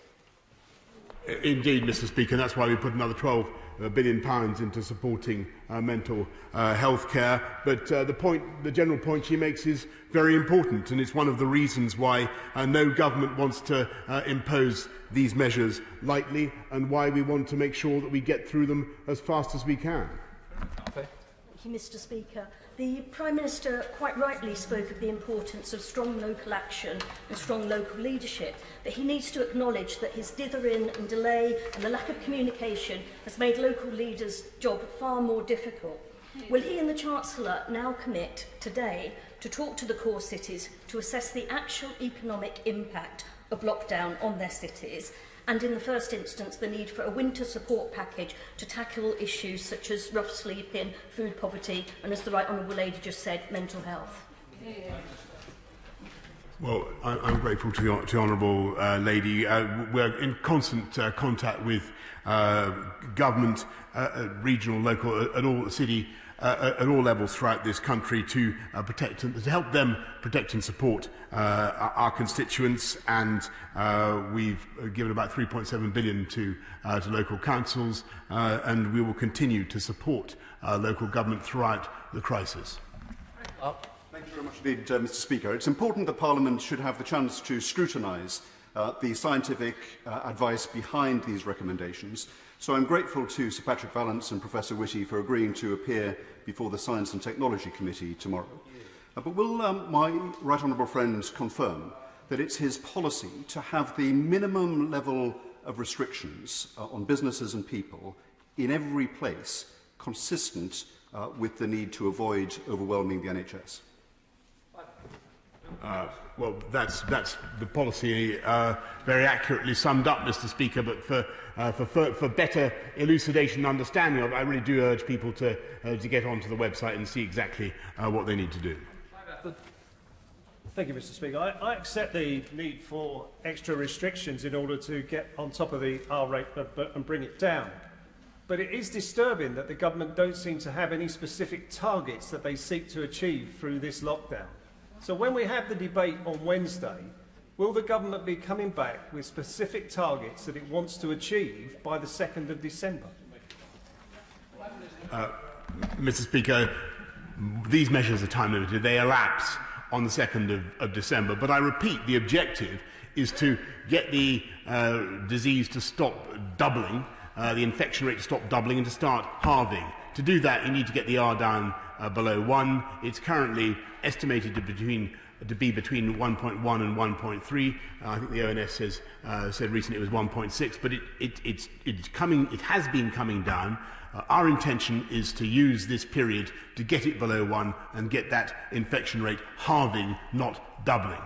Indeed, Mr. Speaker, and that's why we put another £12 billion into supporting mental health care. But the general point she makes is very important, and it's one of the reasons why no government wants to impose these measures lightly, and why we want to make sure that we get through them as fast as we can. Thank you, Mr. Speaker. The Prime Minister quite rightly spoke of the importance of strong local action and strong local leadership, but he needs to acknowledge that his dithering and delay and the lack of communication has made local leaders' job far more difficult. Will he and the Chancellor now commit today to talk to the core cities to assess the actual economic impact of lockdown on their cities, and in the first instance the need for a winter support package to tackle issues such as rough sleeping, food poverty and, as the Right Honourable Lady just said, mental health? Well, I'm grateful to the Honourable Lady. We're in constant contact with government, regional, local, at all city, at all levels throughout this country to protect and to help them protect and support our constituents, and we've given about £3.7 billion to local councils, and we will continue to support local government throughout the crisis. Thank you very much indeed, Mr. Speaker. It's important that Parliament should have the chance to scrutinise the scientific advice behind these recommendations. So I'm grateful to Sir Patrick Vallance and Professor Whitty for agreeing to appear before the Science and Technology Committee tomorrow. But will my right honourable friends confirm that it's his policy to have the minimum level of restrictions on businesses and people in every place consistent with the need to avoid overwhelming the NHS? Well, that's the policy very accurately summed up, Mr. Speaker. But for better elucidation and understanding of it, I really do urge people to get onto the website and see exactly what they need to do. Thank you, Mr. Speaker. I accept the need for extra restrictions in order to get on top of the R rate and bring it down. But it is disturbing that the government don't seem to have any specific targets that they seek to achieve through this lockdown. So when we have the debate on Wednesday, will the government be coming back with specific targets that it wants to achieve by the 2nd of December? Mr. Speaker, these measures are time limited. They elapse on the 2nd of December. But I repeat, the objective is to get the disease to stop doubling, the infection rate to stop doubling, and to start halving. To do that, you need to get the R down below 1. It's currently estimated to be between 1.1 and 1.3. I think the ONS said recently it was 1.6, but it has been coming down. Our intention is to use this period to get it below 1 and get that infection rate halving, not doubling.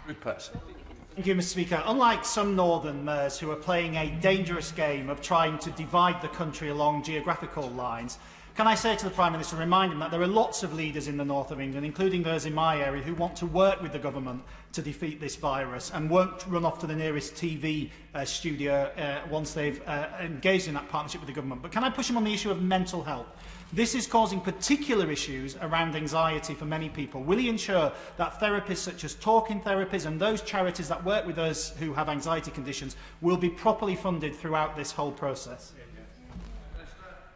Thank you, Mr. Speaker. Unlike some northern mayors who are playing a dangerous game of trying to divide the country along geographical lines, can I say to the Prime Minister, remind him that there are lots of leaders in the north of England, including those in my area, who want to work with the government to defeat this virus and won't run off to the nearest TV studio once they've engaged in that partnership with the government. But can I push him on the issue of mental health? This is causing particular issues around anxiety for many people. Will he ensure that therapists such as talking therapies and those charities that work with those who have anxiety conditions will be properly funded throughout this whole process?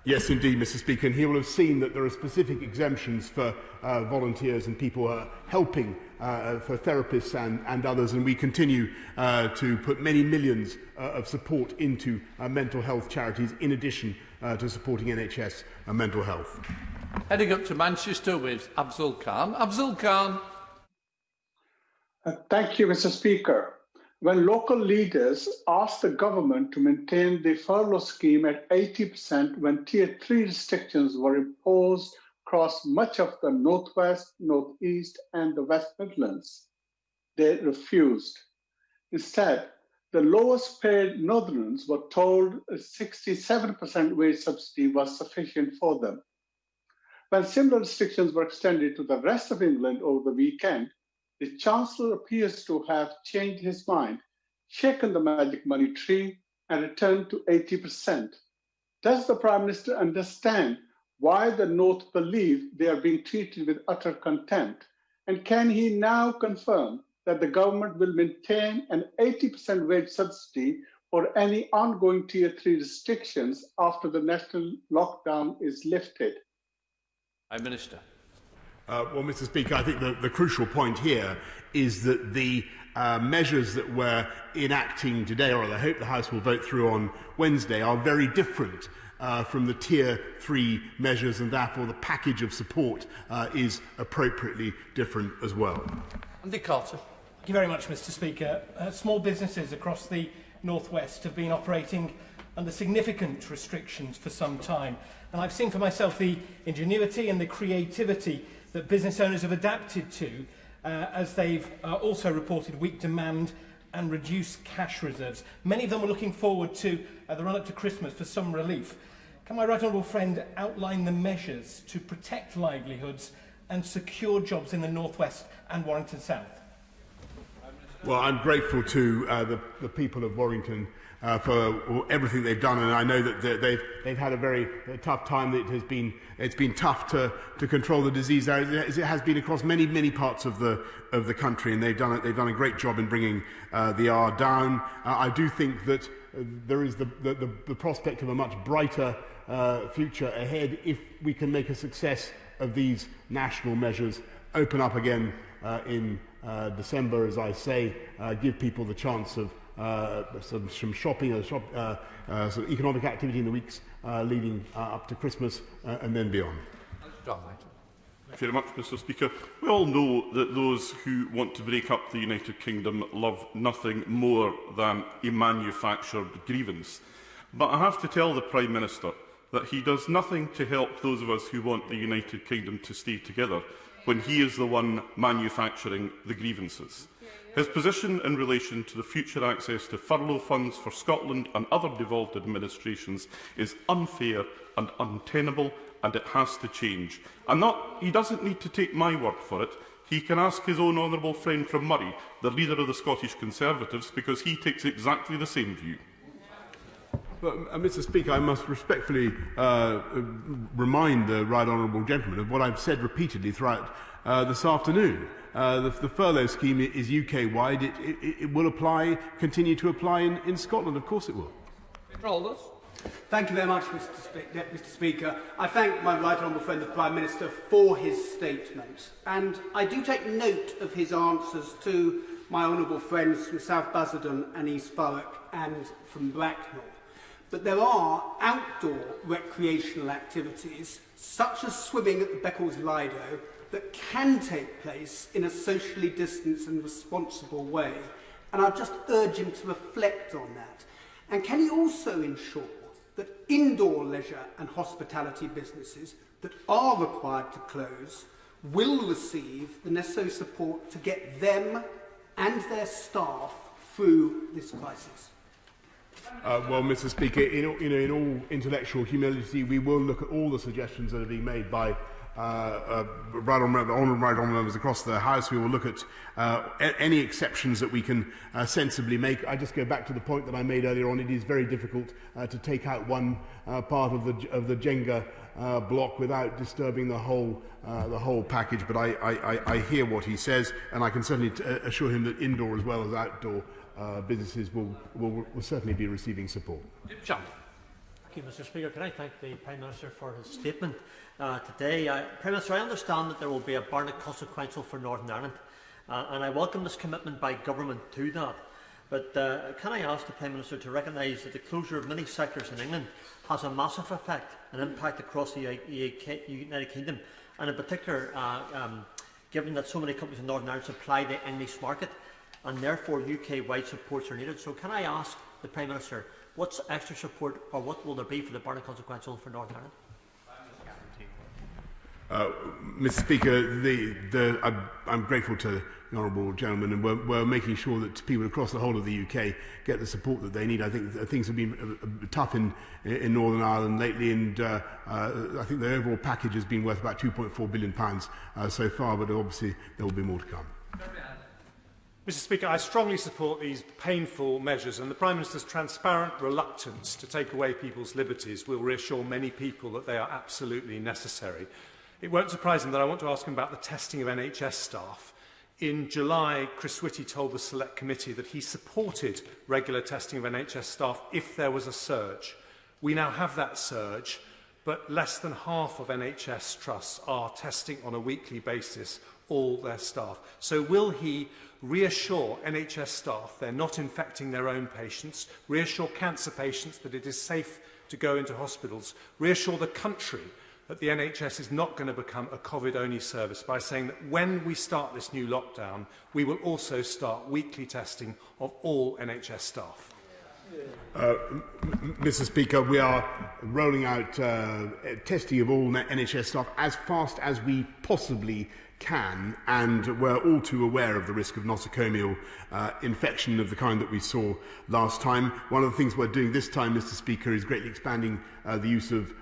Yes, indeed, Mr. Speaker, and he will have seen that there are specific exemptions for volunteers and people helping for therapists and others, and we continue to put many millions of support into mental health charities in addition to supporting NHS and mental health. Heading up to Manchester with Afzal Khan. Afzal Khan. Thank you, Mr. Speaker. When local leaders asked the government to maintain the furlough scheme at 80% when Tier 3 restrictions were imposed across much of the Northwest, Northeast, and the West Midlands. They refused. Instead, the lowest paid Northerners were told a 67% wage subsidy was sufficient for them. When similar restrictions were extended to the rest of England over the weekend, the Chancellor appears to have changed his mind, shaken the magic money tree, and returned to 80%. Does the Prime Minister understand why the North believe they are being treated with utter contempt? And can he now confirm that the government will maintain an 80% wage subsidy for any ongoing Tier 3 restrictions after the national lockdown is lifted? Prime Minister. Well, Mr. Speaker, I think the crucial point here is that the measures that we're enacting today, or I hope the House will vote through on Wednesday, are very different from the Tier 3 measures, and therefore the package of support is appropriately different as well. Andy Carter. Thank you very much, Mr. Speaker. Small businesses across the North West have been operating under significant restrictions for some time, and I've seen for myself the ingenuity and the creativity that business owners have adapted to as they've also reported weak demand and reduced cash reserves. Many of them were looking forward to the run-up to Christmas for some relief. Can my right honourable friend outline the measures to protect livelihoods and secure jobs in the North West and Warrington South? Well, I'm grateful to the people of Warrington for everything they've done, and I know that they've had a very tough time. It's been tough to control the disease, as it has been across many parts of the country, and they've done a great job in bringing the R down. I do think that there is the prospect of a much brighter future ahead if we can make a success of these national measures, open up again in December, as I say, give people the chance of some shopping, some economic activity in the weeks leading up to Christmas and then beyond. Thank you very much, Mr. Speaker. We all know that those who want to break up the United Kingdom love nothing more than a manufactured grievance. But I have to tell the Prime Minister that he does nothing to help those of us who want the United Kingdom to stay together when he is the one manufacturing the grievances. His position in relation to the future access to furlough funds for Scotland and other devolved administrations is unfair and untenable, and it has to change. He doesn't need to take my word for it. He can ask his own honourable friend from Murray, the leader of the Scottish Conservatives, because he takes exactly the same view. But, Mr. Speaker, I must respectfully remind the right honourable gentleman of what I've said repeatedly throughout this afternoon. The furlough scheme is UK-wide. It will continue to apply in Scotland. Of course it will. Thank you very much, Mr. Speaker. I thank my right honourable friend, the Prime Minister, for his statement. And I do take note of his answers to my honourable friends from South Basildon and East Thurrock and from Bracknell. But there are outdoor recreational activities, such as swimming at the Beccles Lido, that can take place in a socially distanced and responsible way. And I'll just urge him to reflect on that. And can he also ensure that indoor leisure and hospitality businesses that are required to close will receive the necessary support to get them and their staff through this crisis? Well, Mr. Speaker, in all intellectual humility, we will look at all the suggestions that are being made by right honourable members across the House. We will look at any exceptions that we can sensibly make. I just go back to the point that I made earlier on. It is very difficult to take out one part of the Jenga block without disturbing the whole package. But I hear what he says, and I can certainly assure him that indoor as well as outdoor businesses will certainly be receiving support. Thank you, Mr. Speaker. Can I thank the Prime Minister for his statement today? Prime Minister, I understand that there will be a Barnett consequential for Northern Ireland, and I welcome this commitment by government to that. But can I ask the Prime Minister to recognise that the closure of many sectors in England has a massive effect and impact across the United Kingdom, and in particular, given that so many companies in Northern Ireland supply the English market, and therefore UK-wide supports are needed. So can I ask the Prime Minister, what extra support or what will there be for the Barnett consequential for Northern Ireland? Mr. Speaker, I'm grateful to the honourable gentleman, and we're making sure that people across the whole of the UK get the support that they need. I think things have been tough in Northern Ireland lately, and I think the overall package has been worth about £2.4 billion so far, but obviously there will be more to come. Mr. Speaker, I strongly support these painful measures, and the Prime Minister's transparent reluctance to take away people's liberties will reassure many people that they are absolutely necessary. It won't surprise him that I want to ask him about the testing of NHS staff. In July, Chris Whitty told the Select Committee that he supported regular testing of NHS staff if there was a surge. We now have that surge, but less than half of NHS trusts are testing on a weekly basis all their staff. So will he reassure NHS staff they're not infecting their own patients, reassure cancer patients that it is safe to go into hospitals, reassure the country that the NHS is not going to become a COVID-only service by saying that when we start this new lockdown, we will also start weekly testing of all NHS staff? Mr. Speaker, we are rolling out testing of all NHS staff as fast as we possibly can, and we're all too aware of the risk of nosocomial infection of the kind that we saw last time. One of the things we're doing this time, Mr. Speaker, is greatly expanding the use of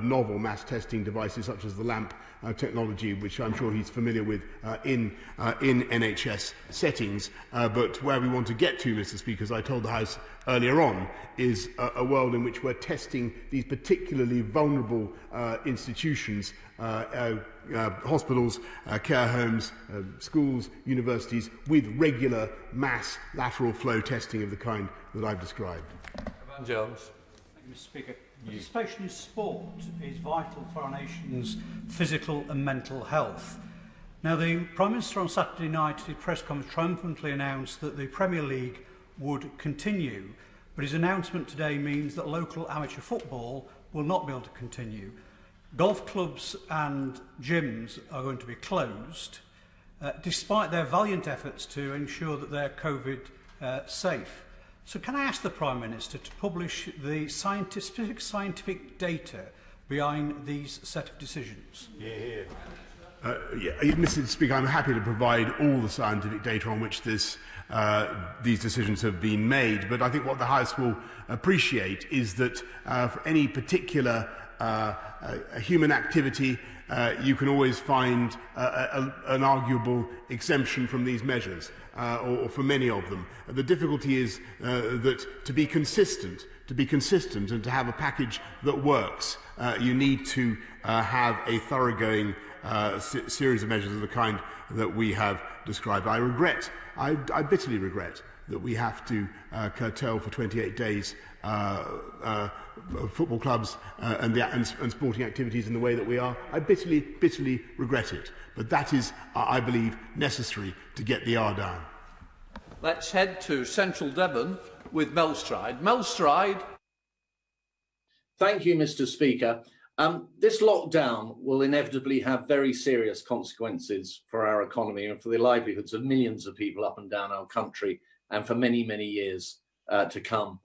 novel mass testing devices such as the LAMP technology, which I'm sure he's familiar with in NHS settings. But where we want to get to, Mr. Speaker, as I told the House earlier on, is a world in which we're testing these particularly vulnerable institutions, hospitals, care homes, schools, universities, with regular mass lateral flow testing of the kind that I've described. Jones. Thank you, Mr. Speaker. Participation in sport is vital for our nation's physical and mental health. Now, the Prime Minister on Saturday night at his press conference triumphantly announced that the Premier League would continue, but his announcement today means that local amateur football will not be able to continue. Golf clubs and gyms are going to be closed, despite their valiant efforts to ensure that they're COVID safe. So can I ask the Prime Minister to publish the specific scientific data behind these set of decisions? Mr. Speaker, I'm happy to provide all the scientific data on which these decisions have been made, but I think what the House will appreciate is that for any particular human activity, you can always find an arguable exemption from these measures, or for many of them. The difficulty is that to be consistent and to have a package that works, you need to have a thoroughgoing series of measures of the kind that we have described. I bitterly regret that we have to curtail for 28 days football clubs and sporting activities in the way that we are. I bitterly regret it. But that is, I believe, necessary to get the R down. Let's head to Central Devon with Mel Stride. Mel Stride. Thank you, Mr. Speaker. This lockdown will inevitably have very serious consequences for our economy and for the livelihoods of millions of people up and down our country, and for many, many years to come.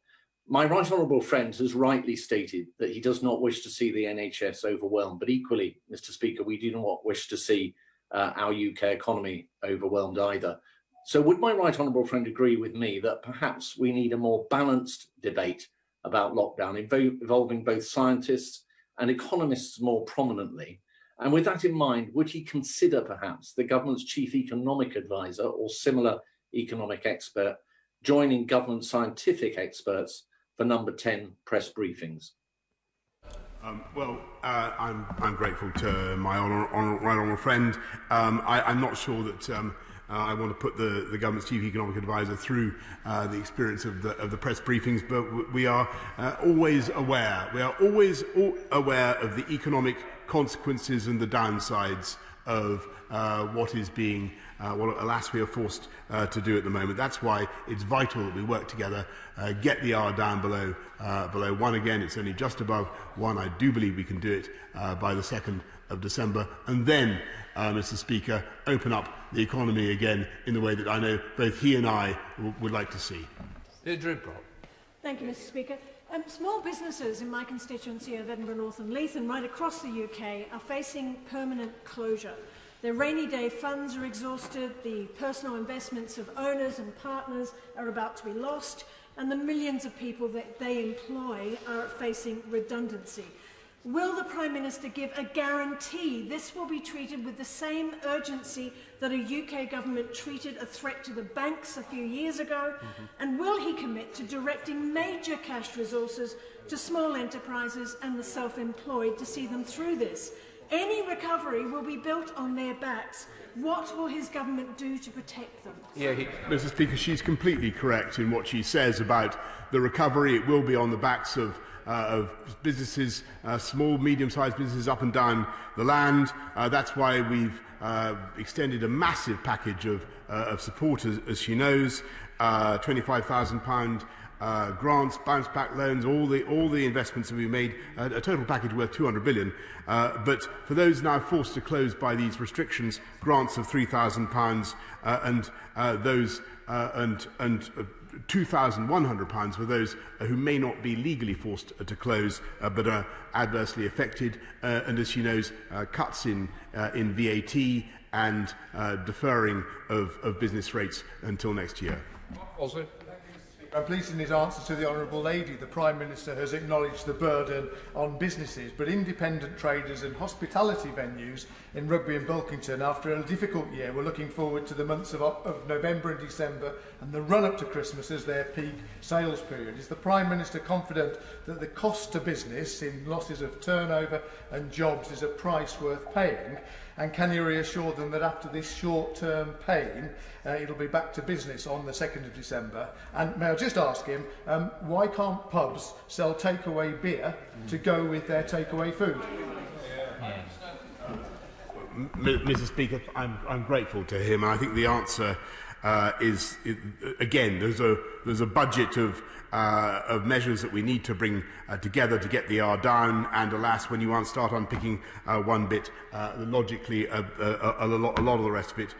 My right honourable friend has rightly stated that he does not wish to see the NHS overwhelmed, but equally, Mr. Speaker, we do not wish to see our UK economy overwhelmed either. So would my right honourable friend agree with me that perhaps we need a more balanced debate about lockdown, involving both scientists and economists more prominently? And with that in mind, would he consider perhaps the government's chief economic advisor or similar economic expert joining government scientific experts for number 10 press briefings? I'm grateful to my right honourable friend. I'm not sure that I want to put the government's chief economic advisor through the experience of the press briefings, but we are always aware. We are always aware of the economic consequences and the downsides of what is being, what alas we are forced to do at the moment. That's why it's vital that we work together, get the R down below 1 again. It's only just above 1. I do believe we can do it by the 2nd of December, and then, Mr. Speaker, open up the economy again in the way that I know both he and I would like to see. Deirdre Brock. Thank you, Mr Speaker. Small businesses in my constituency of Edinburgh North and Leith and right across the UK are facing permanent closure. Their rainy day funds are exhausted, the personal investments of owners and partners are about to be lost, and the millions of people that they employ are facing redundancy. Will the Prime Minister give a guarantee this will be treated with the same urgency that a UK government treated a threat to the banks a few years ago? And will he commit to directing major cash resources to small enterprises and the self-employed to see them through this? Any recovery will be built on their backs. What will his government do to protect them? Mr Speaker, she's completely correct in what she says about the recovery. It will be on the backs of businesses, small, medium-sized businesses up and down the land. That's why we've extended a massive package of support, as she knows, £25,000 grants, bounce-back loans, all the investments that we made, a total package worth £200 billion. But for those now forced to close by these restrictions, grants of £3,000 and those £2,100 for those who may not be legally forced to close but are adversely affected, and as she knows, cuts in VAT and deferring of business rates until next year. I'm pleased in his answer to the Honourable Lady, the Prime Minister has acknowledged the burden on businesses, but independent traders and hospitality venues in Rugby and Bulkington, after a difficult year, we're looking forward to the months of November and December and the run-up to Christmas as their peak sales period. Is the Prime Minister confident that the cost to business in losses of turnover and jobs is a price worth paying? And can you reassure them that after this short-term pain, it'll be back to business on the 2nd of December? And may I just ask him, why can't pubs sell takeaway beer to go with their takeaway food? Mr Speaker, I'm grateful to him. I think the answer is again, there's a budget of measures that we need to bring together to get the R down, and alas, when you start unpicking one bit, logically a lot of the rest of it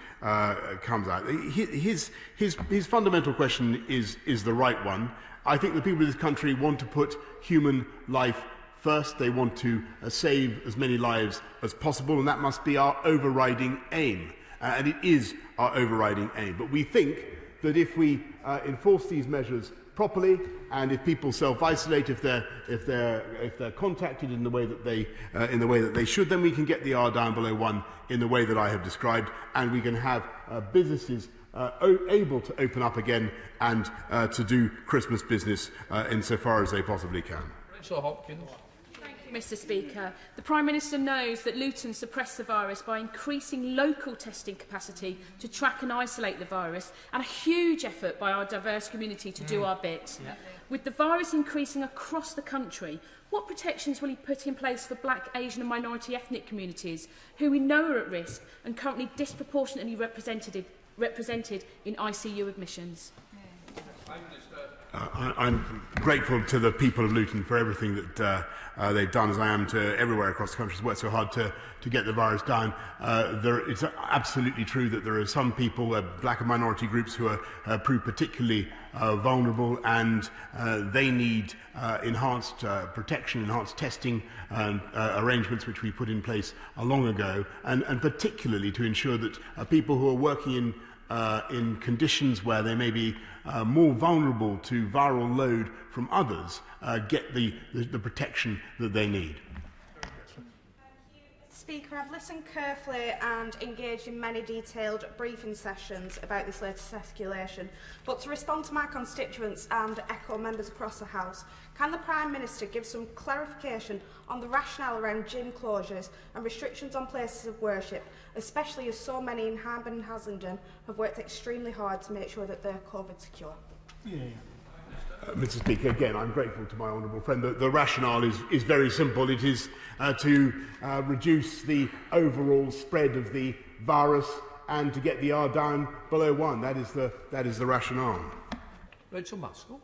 comes out. His fundamental question is the right one. I think the people of this country want to put human life first. They want to save as many lives as possible, and that must be our overriding aim. And it is our overriding aim. But we think that if we enforce these measures properly, and if people self-isolate, if they're contacted in the way that they should, then we can get the R down below 1 in the way that I have described, and we can have businesses able to open up again and to do Christmas business insofar as they possibly can. Rachel Hopkins. Mr Speaker, the Prime Minister knows that Luton suppressed the virus by increasing local testing capacity to track and isolate the virus, and a huge effort by our diverse community to do our bit. With the virus increasing across the country, what protections will he put in place for Black, Asian and minority ethnic communities who we know are at risk and currently disproportionately represented in ICU admissions? I'm grateful to the people of Luton for everything that they've done, as I am to everywhere across the country who's worked so hard to get the virus down. It's absolutely true that there are some people, black and minority groups, who are proved particularly vulnerable, and they need enhanced protection, enhanced testing arrangements, which we put in place long ago, and particularly to ensure that people who are working in conditions where they may be more vulnerable to viral load from others get the protection that they need. Speaker, I've listened carefully and engaged in many detailed briefing sessions about this latest escalation. But to respond to my constituents and echo members across the House, can the Prime Minister give some clarification on the rationale around gym closures and restrictions on places of worship, especially as so many in Harben and Haslingden have worked extremely hard to make sure that they're COVID secure? Mr Speaker, again, I'm grateful to my honourable friend. The rationale is very simple. It is to reduce the overall spread of the virus and to get the R down below 1. That is the rationale. Rachel Muskell.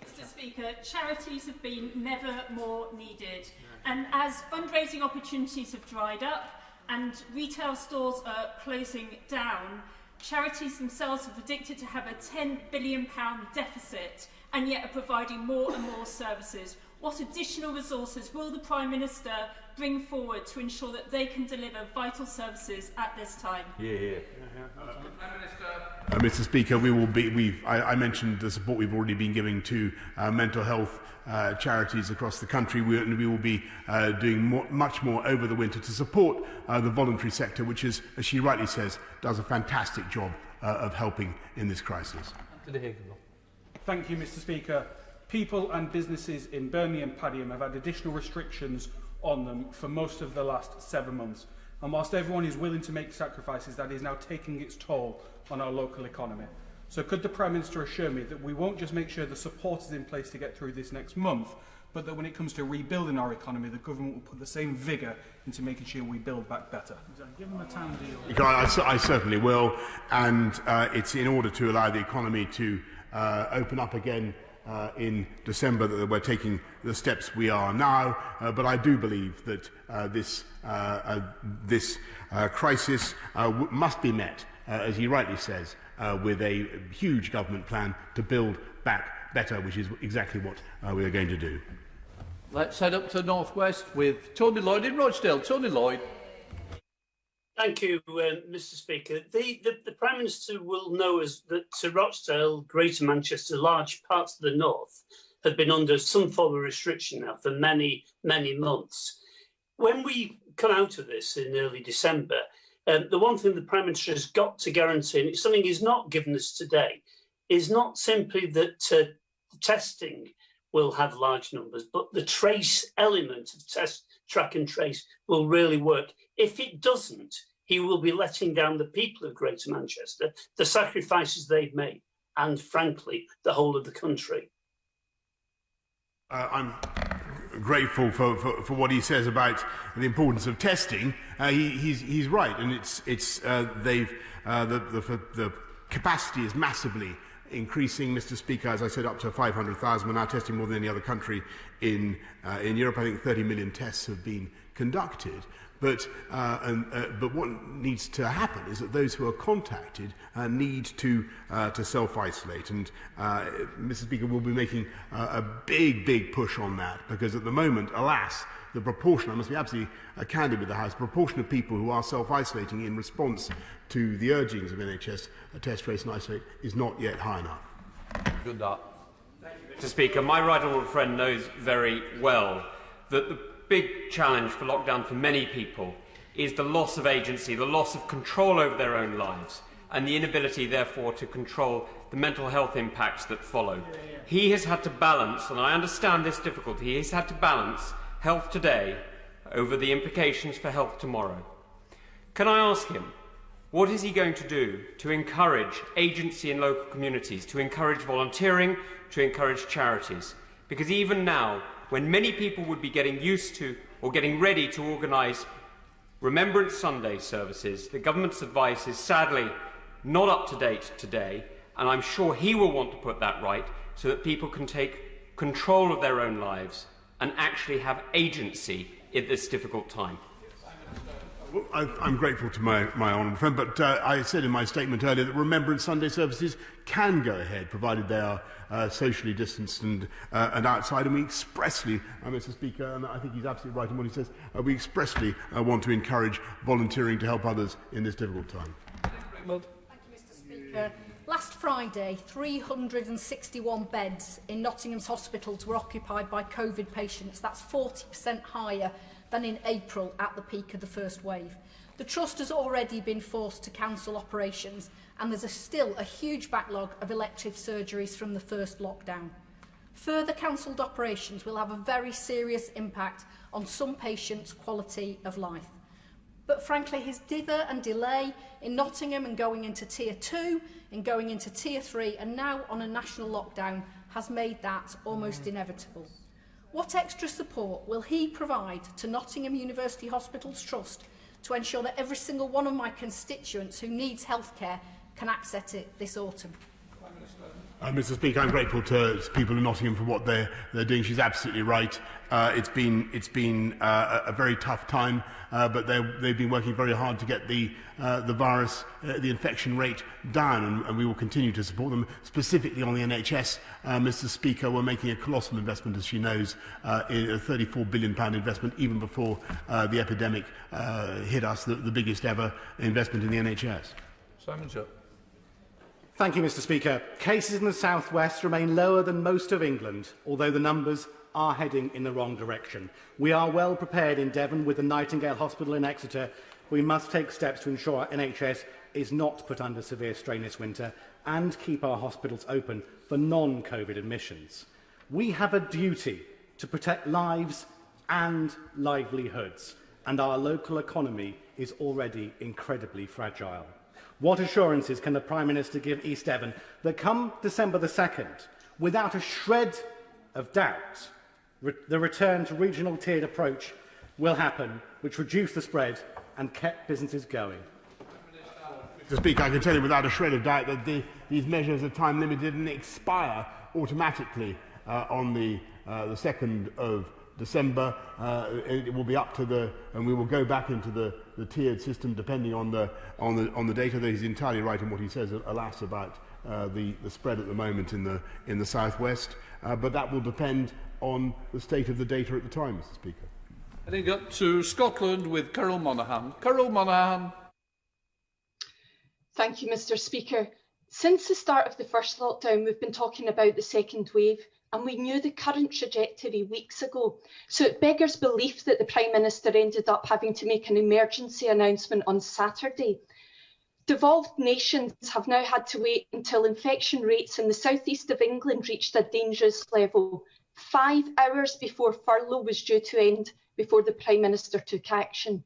Mr Speaker, charities have been never more needed, and as fundraising opportunities have dried up and retail stores are closing down, charities themselves are predicted to have a £10 billion deficit and yet are providing more and more services. What additional resources will the Prime Minister bring forward to ensure that they can deliver vital services at this time? Mr. Speaker, I mentioned the support we've already been giving to mental health charities across the country. We will be doing much more over the winter to support the voluntary sector, which is, as she rightly says, does a fantastic job of helping in this crisis. Thank you, Mr. Speaker. People and businesses in Birmingham and Padiham have had additional restrictions on them for most of the last 7 months. And whilst everyone is willing to make sacrifices, that is now taking its toll on our local economy. So could the Prime Minister assure me that we won't just make sure the support is in place to get through this next month, but that when it comes to rebuilding our economy, the government will put the same vigour into making sure we build back better? Give them a time deal. I certainly will, and it's in order to allow the economy to open up again in December that we're taking the steps we are now, but I do believe that this crisis must be met, as he rightly says, with a huge government plan to build back better, which is exactly what we are going to do. Let's head up to North West with Tony Lloyd in Rochdale. Tony Lloyd. Thank you, Mr. Speaker. The Prime Minister will know that Rochdale, Greater Manchester, large parts of the north have been under some form of restriction now for many, many months. When we come out of this in early December, the one thing the Prime Minister has got to guarantee, and it's something he's not given us today, is not simply that the testing will have large numbers, but the trace element of test, track and trace will really work. If it doesn't, he will be letting down the people of Greater Manchester, the sacrifices they've made, and frankly, the whole of the country. I'm grateful for what he says about the importance of testing. He's right, and the capacity is massively increasing, Mr. Speaker. As I said, up to 500,000. We're now testing more than any other country in Europe. I think 30 million tests have been conducted. But what needs to happen is that those who are contacted need to self-isolate. And, Mr. Speaker, we'll be making a big push on that, because at the moment, alas, the proportion, I must be absolutely candid with the House, the proportion of people who are self-isolating in response to the urgings of NHS, test, trace and isolate, is not yet high enough. Good luck. Mr. Speaker, my right honourable friend knows very well that the big challenge for lockdown for many people is the loss of agency, the loss of control over their own lives, and the inability, therefore, to control the mental health impacts that follow. He has had to balance, and I understand this difficulty, he has had to balance health today over the implications for health tomorrow. Can I ask him, what is he going to do to encourage agency in local communities, to encourage volunteering, to encourage charities? Because even now, when many people would be getting used to or getting ready to organise Remembrance Sunday services, the government's advice is sadly not up to date today, and I'm sure he will want to put that right so that people can take control of their own lives and actually have agency at this difficult time. I'm grateful to my honourable friend, but I said in my statement earlier that Remembrance Sunday services can go ahead, provided they are socially distanced and outside. And we expressly, Mr. Speaker, and I think he's absolutely right in what he says, we expressly want to encourage volunteering to help others in this difficult time. Thank you, Mr. Speaker. Last Friday, 361 beds in Nottingham's hospitals were occupied by COVID patients. That's 40% higher than in April at the peak of the first wave. The Trust has already been forced to cancel operations, and there's still a huge backlog of elective surgeries from the first lockdown. Further cancelled operations will have a very serious impact on some patients' quality of life. But frankly, his dither and delay in Nottingham and going into Tier 2, and going into Tier 3, and now on a national lockdown has made that almost inevitable. What extra support will he provide to Nottingham University Hospitals Trust to ensure that every single one of my constituents who needs healthcare can access it this autumn? Mr. Speaker, I'm grateful to people in Nottingham for what they're doing. She's absolutely right. It's been a very tough time, but they've been working very hard to get the virus, the infection rate down, and we will continue to support them. Specifically on the NHS, Mr. Speaker, we're making a colossal investment, as she knows, in a £34 billion investment, even before the epidemic hit us, the biggest ever investment in the NHS. Simon Judd. Thank you, Mr. Speaker. Cases in the South West remain lower than most of England, although the numbers are heading in the wrong direction. We are well prepared in Devon with the Nightingale Hospital in Exeter. We must take steps to ensure our NHS is not put under severe strain this winter and keep our hospitals open for non-COVID admissions. We have a duty to protect lives and livelihoods, and our local economy is already incredibly fragile. What assurances can the Prime Minister give East Devon that come December the 2nd, without a shred of doubt, the return to regional tiered approach will happen, which reduced the spread and kept businesses going? Mr. Speaker, I can tell you without a shred of doubt that these measures are time limited and expire automatically on the 2nd of December. It will be up to and we will go back into the tiered system depending on the data. He's entirely right in what he says, alas, about the spread at the moment in the southwest. But that will depend on the state of the data at the time, Mr. Speaker. Heading up to Scotland with Carol Monaghan. Carol Monaghan. Thank you, Mr. Speaker. Since the start of the first lockdown, we've been talking about the second wave, and we knew the current trajectory weeks ago. So it beggars belief that the Prime Minister ended up having to make an emergency announcement on Saturday. Devolved nations have now had to wait until infection rates in the southeast of England reached a dangerous level, 5 hours before furlough was due to end, before the Prime Minister took action.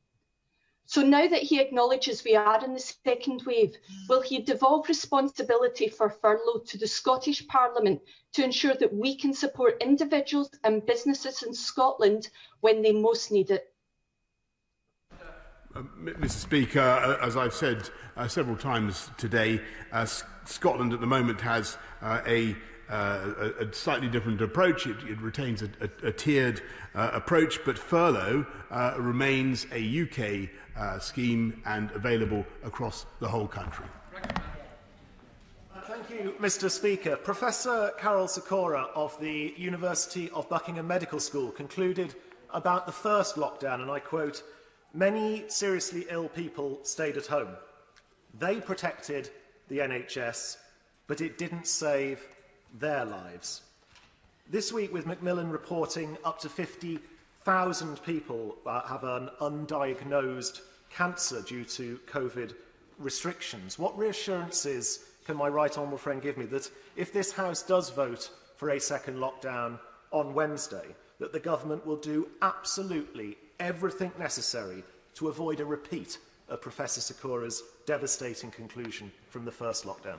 So now that he acknowledges we are in the second wave, will he devolve responsibility for furlough to the Scottish Parliament to ensure that we can support individuals and businesses in Scotland when they most need it? Mr. Speaker, as I've said several times today, Scotland at the moment has a slightly different approach. It retains a tiered approach, but furlough remains a UK scheme and available across the whole country. Thank you, Mr. Speaker. Professor Carol Sikora of the University of Buckingham Medical School concluded about the first lockdown, and I quote, "Many seriously ill people stayed at home. They protected the NHS, but it didn't save their lives." This week, with Macmillan reporting up to 50,000 people have an undiagnosed cancer due to COVID restrictions, what reassurances can my right honourable friend give me that if this House does vote for a second lockdown on Wednesday, that the government will do absolutely everything necessary to avoid a repeat of Professor Sikora's devastating conclusion from the first lockdown?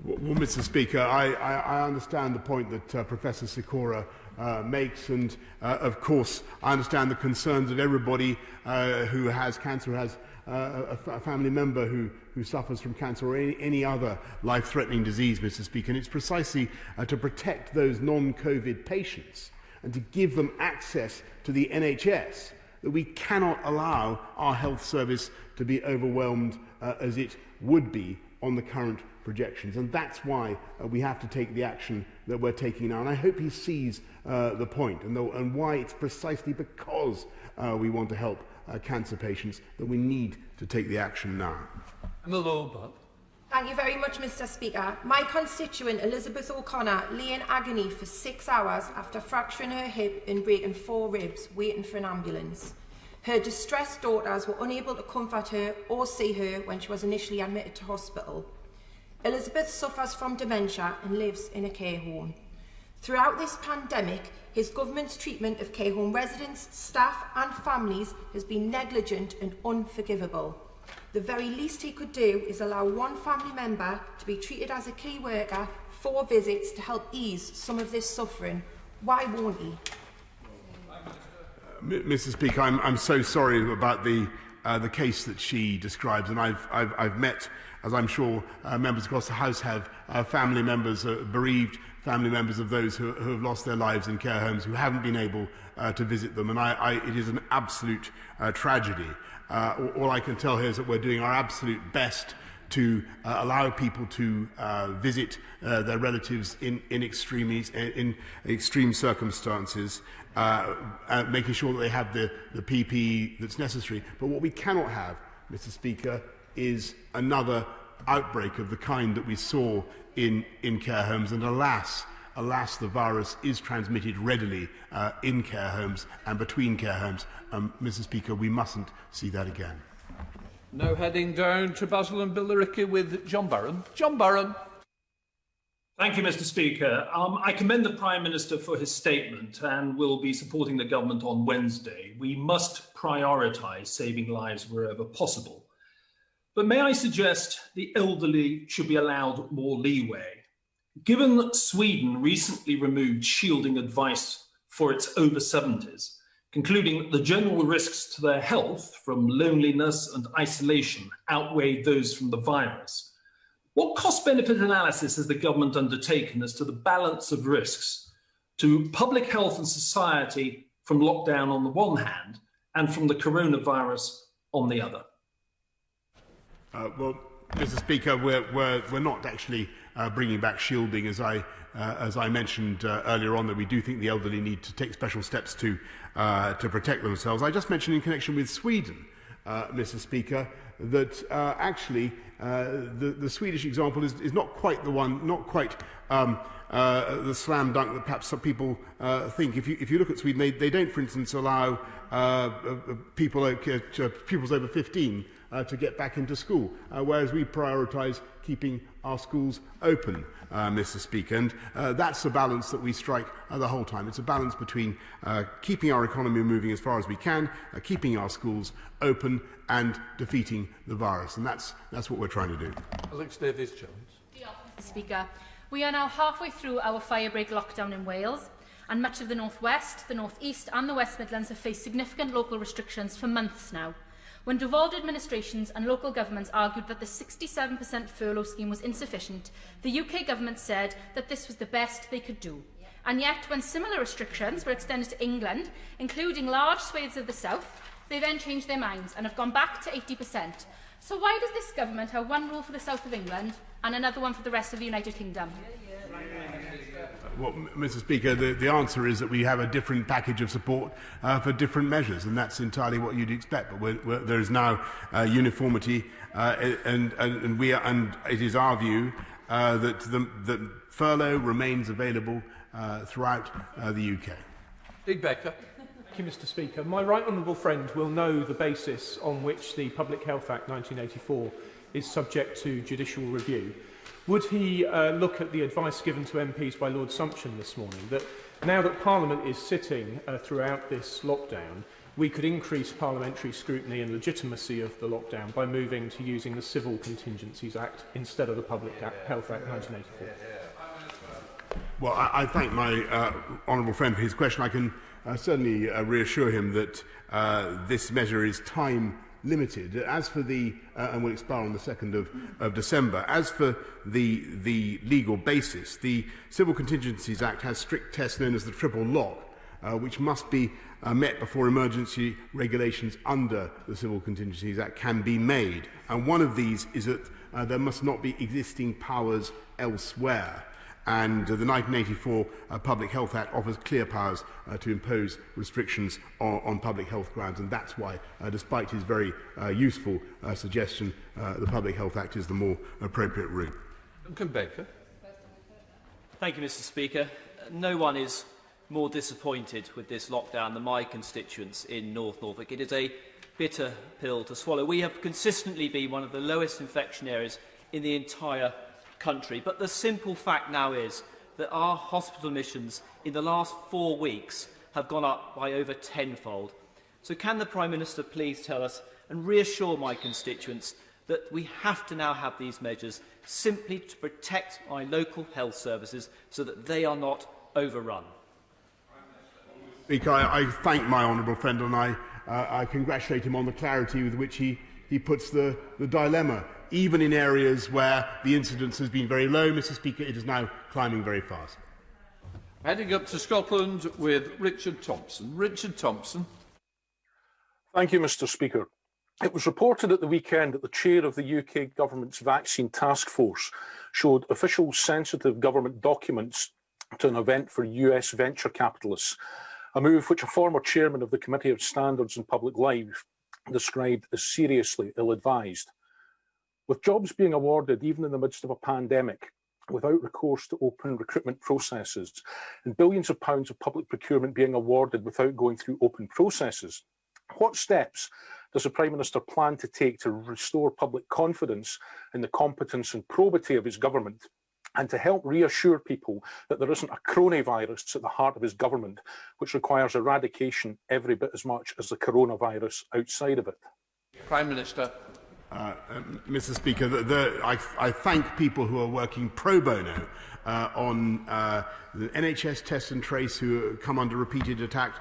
Well, Mr. Speaker, I understand the point that Professor Sikora makes, and of course I understand the concerns of everybody who has cancer, who has a family member who suffers from cancer or any other life-threatening disease, Mr. Speaker. And it's precisely to protect those non-COVID patients and to give them access to the NHS that we cannot allow our health service to be overwhelmed as it would be on the current projections. And that's why we have to take the action that we're taking now. And I hope he sees the point and why it's precisely because we want to help cancer patients that we need to take the action now. Thank you very much, Mr. Speaker. My constituent, Elizabeth O'Connor, lay in agony for 6 hours after fracturing her hip and breaking 4 ribs, waiting for an ambulance. Her distressed daughters were unable to comfort her or see her when she was initially admitted to hospital. Elizabeth suffers from dementia and lives in a care home. Throughout this pandemic, his government's treatment of care home residents, staff and families has been negligent and unforgivable. The very least he could do is allow one family member to be treated as a key worker for visits to help ease some of this suffering. Why won't he? Mr. Speaker, I'm so sorry about the the case that she describes, and I've met, as I'm sure members across the House have, family members, bereaved family members of those who have lost their lives in care homes, who haven't been able to visit them, and it is an absolute tragedy. All I can tell here is that we're doing our absolute best to allow people to visit their relatives in extreme circumstances, making sure that they have the PPE that's necessary. But what we cannot have, Mr. Speaker, is another outbreak of the kind that we saw in care homes. And alas, the virus is transmitted readily in care homes and between care homes. Mr. Speaker, we mustn't see that again. Now heading down to Basil and Billericay with John Barron. John Barron. Thank you, Mr. Speaker. I commend the Prime Minister for his statement and will be supporting the government on Wednesday. We must prioritise saving lives wherever possible. But may I suggest the elderly should be allowed more leeway? Given that Sweden recently removed shielding advice for its over 70s, concluding that the general risks to their health from loneliness and isolation outweigh those from the virus, what cost-benefit analysis has the government undertaken as to the balance of risks to public health and society from lockdown on the one hand and from the coronavirus on the other? Well, Mr. Speaker, we're not actually bringing back shielding, as I mentioned earlier on, that we do think the elderly need to take special steps to protect themselves. I just mentioned in connection with Sweden, Mr. Speaker, that actually the Swedish example is not quite the one, not quite the slam dunk that perhaps some people think. If you look at Sweden, they don't, for instance, allow pupils over 15 to get back into school, whereas we prioritise keeping our schools open, Mr. Speaker. And that's a balance that we strike the whole time. It's a balance between keeping our economy moving as far as we can, keeping our schools open, and defeating the virus. And that's what we're trying to do. Alex Davies-Jones. Mr. Speaker, we are now halfway through our firebreak lockdown in Wales, and much of the North West, the North East and the West Midlands have faced significant local restrictions for months now. When devolved administrations and local governments argued that the 67% furlough scheme was insufficient, the UK government said that this was the best they could do. And yet, when similar restrictions were extended to England, including large swathes of the south, they then changed their minds and have gone back to 80%. So why does this government have one rule for the south of England and another one for the rest of the United Kingdom? Well, Mr. Speaker, the answer is that we have a different package of support for different measures, and that's entirely what you'd expect. But there is now uniformity, and it is our view that the furlough remains available throughout the UK. Big Becker. Thank you, Mr. Speaker. My right honourable friend will know the basis on which the Public Health Act 1984 is subject to judicial review. Would he look at the advice given to MPs by Lord Sumption this morning, that now that Parliament is sitting throughout this lockdown, we could increase parliamentary scrutiny and legitimacy of the lockdown by moving to using the Civil Contingencies Act instead of the Public Health Act 1984? Well, I thank my honourable friend for his question. I can certainly reassure him that this measure is time limited. As for the and will expire on the 2nd of December. As for the legal basis, the Civil Contingencies Act has strict tests known as the triple lock, which must be met before emergency regulations under the Civil Contingencies Act can be made. And one of these is that there must not be existing powers elsewhere. And the 1984 Public Health Act offers clear powers to impose restrictions on public health grounds, and that's why, despite his very useful suggestion, the Public Health Act is the more appropriate route. Duncan Baker. Thank you, Mr. Speaker. No one is more disappointed with this lockdown than my constituents in North Norfolk. It is a bitter pill to swallow. We have consistently been one of the lowest infection areas in the entire country, but the simple fact now is that our hospital admissions in the last 4 weeks have gone up by over tenfold. So can the Prime Minister please tell us and reassure my constituents that we have to now have these measures simply to protect my local health services so that they are not overrun? Speaker, I thank my honourable friend, and I congratulate him on the clarity with which he puts the dilemma. Even in areas where the incidence has been very low, Mr. Speaker, it is now climbing very fast. Heading up to Scotland with Richard Thompson. Richard Thompson. Thank you, Mr. Speaker. It was reported at the weekend that the chair of the UK government's vaccine task force showed official sensitive government documents to an event for US venture capitalists, a move which a former chairman of the Committee of Standards and Public Life described as seriously ill-advised. With jobs being awarded even in the midst of a pandemic, without recourse to open recruitment processes, and billions of pounds of public procurement being awarded without going through open processes, what steps does the Prime Minister plan to take to restore public confidence in the competence and probity of his government, and to help reassure people that there isn't a coronavirus at the heart of his government, which requires eradication every bit as much as the coronavirus outside of it? Prime Minister. Mr. Speaker, I thank people who are working pro bono on the NHS test and trace who come under repeated attack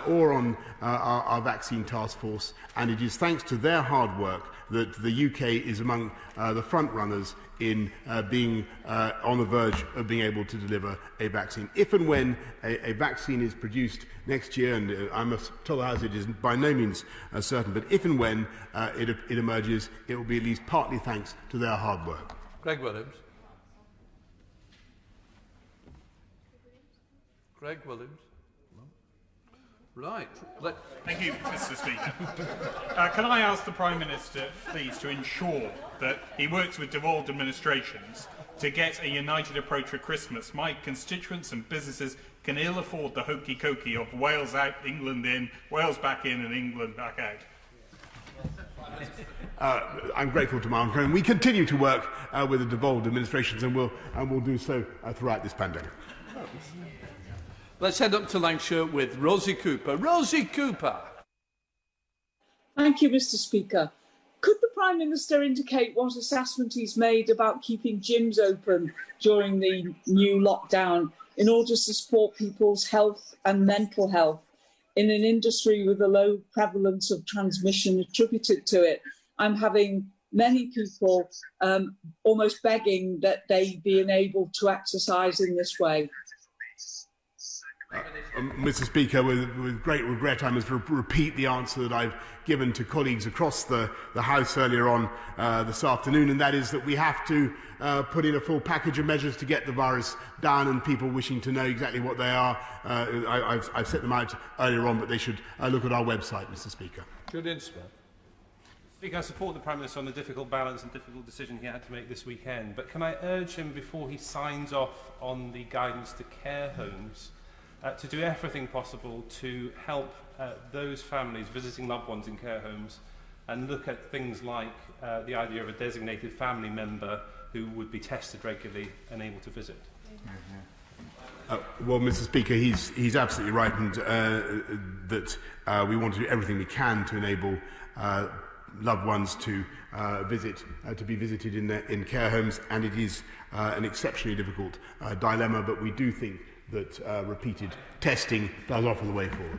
or on our vaccine task force, and it is thanks to their hard work that the UK is among the front runners in being on the verge of being able to deliver a vaccine. If and when a vaccine is produced next year, and I must tell the House it is by no means certain, but if and when it emerges, it will be at least partly thanks to their hard work. Greg Williams. Greg Williams. Right. Thank you, Mr. Speaker. Can I ask the Prime Minister, please, to ensure that he works with devolved administrations to get a united approach for Christmas? My constituents and businesses can ill afford the hokey-cokey of Wales out, England in, Wales back in and England back out. I'm grateful to my own friend. We continue to work with the devolved administrations, and we'll do so throughout this pandemic. Let's head up to Lancashire with Rosie Cooper. Rosie Cooper. Thank you, Mr. Speaker. Could the Prime Minister indicate what assessment he's made about keeping gyms open during the new lockdown in order to support people's health and mental health in an industry with a low prevalence of transmission attributed to it? I'm having many people almost begging that they be enabled to exercise in this way. Mr. Speaker, with great regret, I must repeat the answer that I've given to colleagues across the House earlier on this afternoon, and that is that we have to put in a full package of measures to get the virus down, and people wishing to know exactly what they are, I've set them out earlier on, but they should look at our website, Mr. Speaker. Julian Smith. Speaker, I support the Prime Minister on the difficult balance and difficult decision he had to make this weekend, but can I urge him, before he signs off on the guidance to care homes, to do everything possible to help those families visiting loved ones in care homes, and look at things like the idea of a designated family member who would be tested regularly and able to visit? Well, Mr. Speaker, he's absolutely right, and that we want to do everything we can to enable loved ones to be visited in care homes, and it is an exceptionally difficult dilemma, but we do think that repeated testing does offer the way forward.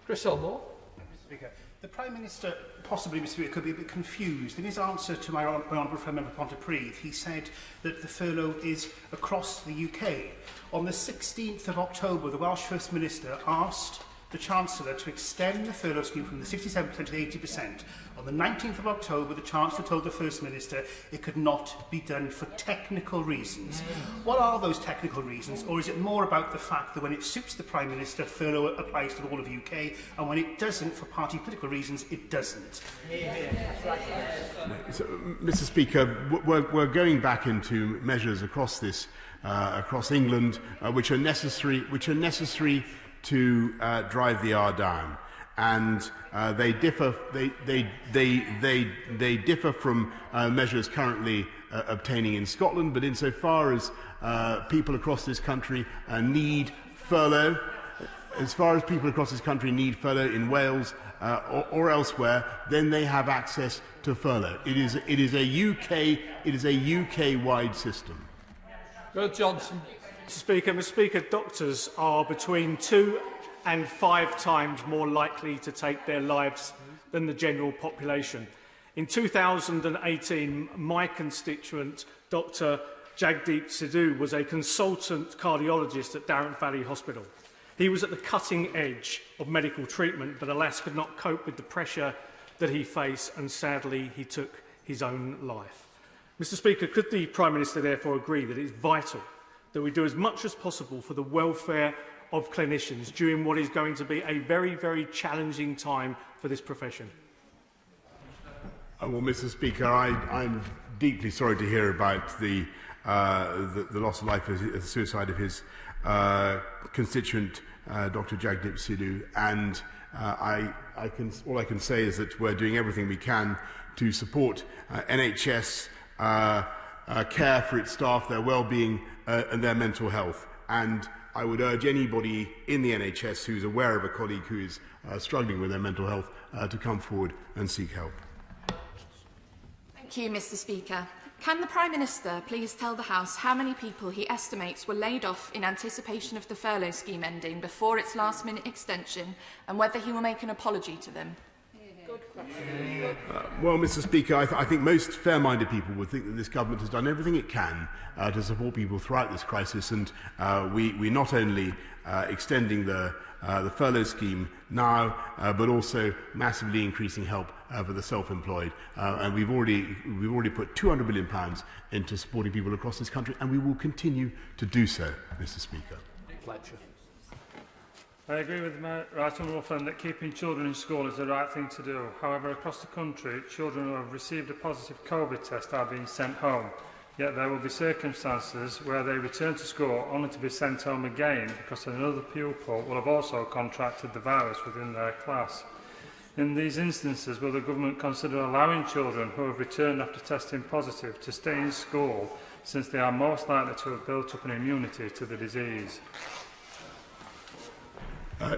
Chris Elmore. Mr. Speaker, the Prime Minister, possibly, Mr. Speaker, could be a bit confused. In his answer to my honourable friend, Member Pontypridd, he said that the furlough is across the UK. On the 16th of October, the Welsh First Minister asked the Chancellor to extend the furlough scheme from the 67% to the 80%. On the 19th of October, the Chancellor told the First Minister it could not be done for technical reasons. What are those technical reasons, or is it more about the fact that when it suits the Prime Minister, furlough applies to the whole of the UK, and when it doesn't, for party political reasons, it doesn't? So, Mr. Speaker, we're going back into measures across England, which are necessary to drive the R down, and they differ. They differ from measures currently obtaining in Scotland. But insofar as people across this country need furlough, in Wales or elsewhere, then they have access to furlough. It is a UK-wide system. Boris Johnson. Mr. Speaker, doctors are between 2 and 5 times more likely to take their lives than the general population. In 2018, my constituent, Dr. Jagdeep Sidhu, was a consultant cardiologist at Darren Valley Hospital. He was at the cutting edge of medical treatment, but alas could not cope with the pressure that he faced, and sadly he took his own life. Mr. Speaker, could the Prime Minister therefore agree that it is vital that we do as much as possible for the welfare of clinicians during what is going to be a very, very challenging time for this profession? Well, Mr. Speaker, I'm deeply sorry to hear about the loss of life, the suicide of his constituent, Dr. Jagdeep Sidhu, and all I can say is that we're doing everything we can to support NHS care for its staff, their well-being and their mental health. And I would urge anybody in the NHS who's aware of a colleague who is struggling with their mental health to come forward and seek help. Thank you, Mr. Speaker. Can the Prime Minister please tell the House how many people he estimates were laid off in anticipation of the furlough scheme ending before its last-minute extension, and whether he will make an apology to them? Well, Mr. Speaker, I think most fair-minded people would think that this government has done everything it can to support people throughout this crisis, and we're not only extending the furlough scheme now, but also massively increasing help for the self-employed, and we've already put £200 million into supporting people across this country, and we will continue to do so, Mr. Speaker. Fletcher. I agree with my right honourable friend that keeping children in school is the right thing to do. However, across the country, children who have received a positive COVID test are being sent home. Yet there will be circumstances where they return to school only to be sent home again because another pupil will have also contracted the virus within their class. In these instances, will the government consider allowing children who have returned after testing positive to stay in school, since they are most likely to have built up an immunity to the disease? My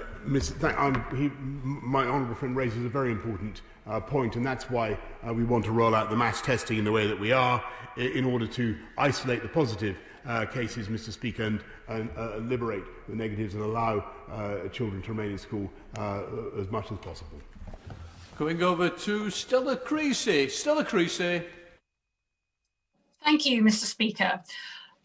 honourable friend raises a very important point, and that's why we want to roll out the mass testing in the way that we are, in order to isolate the positive cases, Mr. Speaker, and liberate the negatives and allow children to remain in school as much as possible. Going over to Stella Creasy. Stella Creasy. Thank you, Mr. Speaker.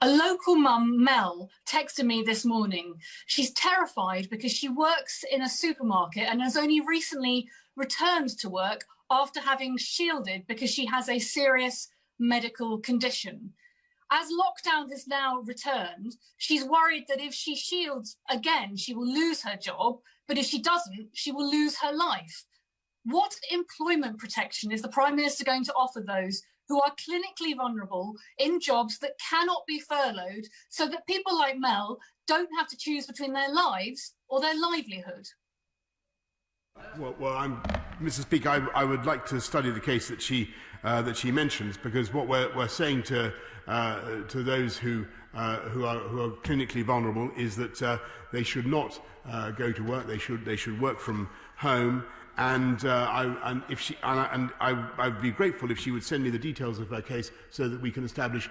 A local mum, Mel, texted me this morning. She's terrified because she works in a supermarket and has only recently returned to work after having shielded because she has a serious medical condition. As lockdown has now returned, she's worried that if she shields again, she will lose her job, but if she doesn't, she will lose her life. What employment protection is the Prime Minister going to offer those who are clinically vulnerable in jobs that cannot be furloughed, so that people like Mel don't have to choose between their lives or their livelihood? Well, Mr. Speaker, I would like to study the case that she mentions, because what we're saying to those who are clinically vulnerable is that they should not go to work. They should work from home. And I'd be grateful if she would send me the details of her case so that we can establish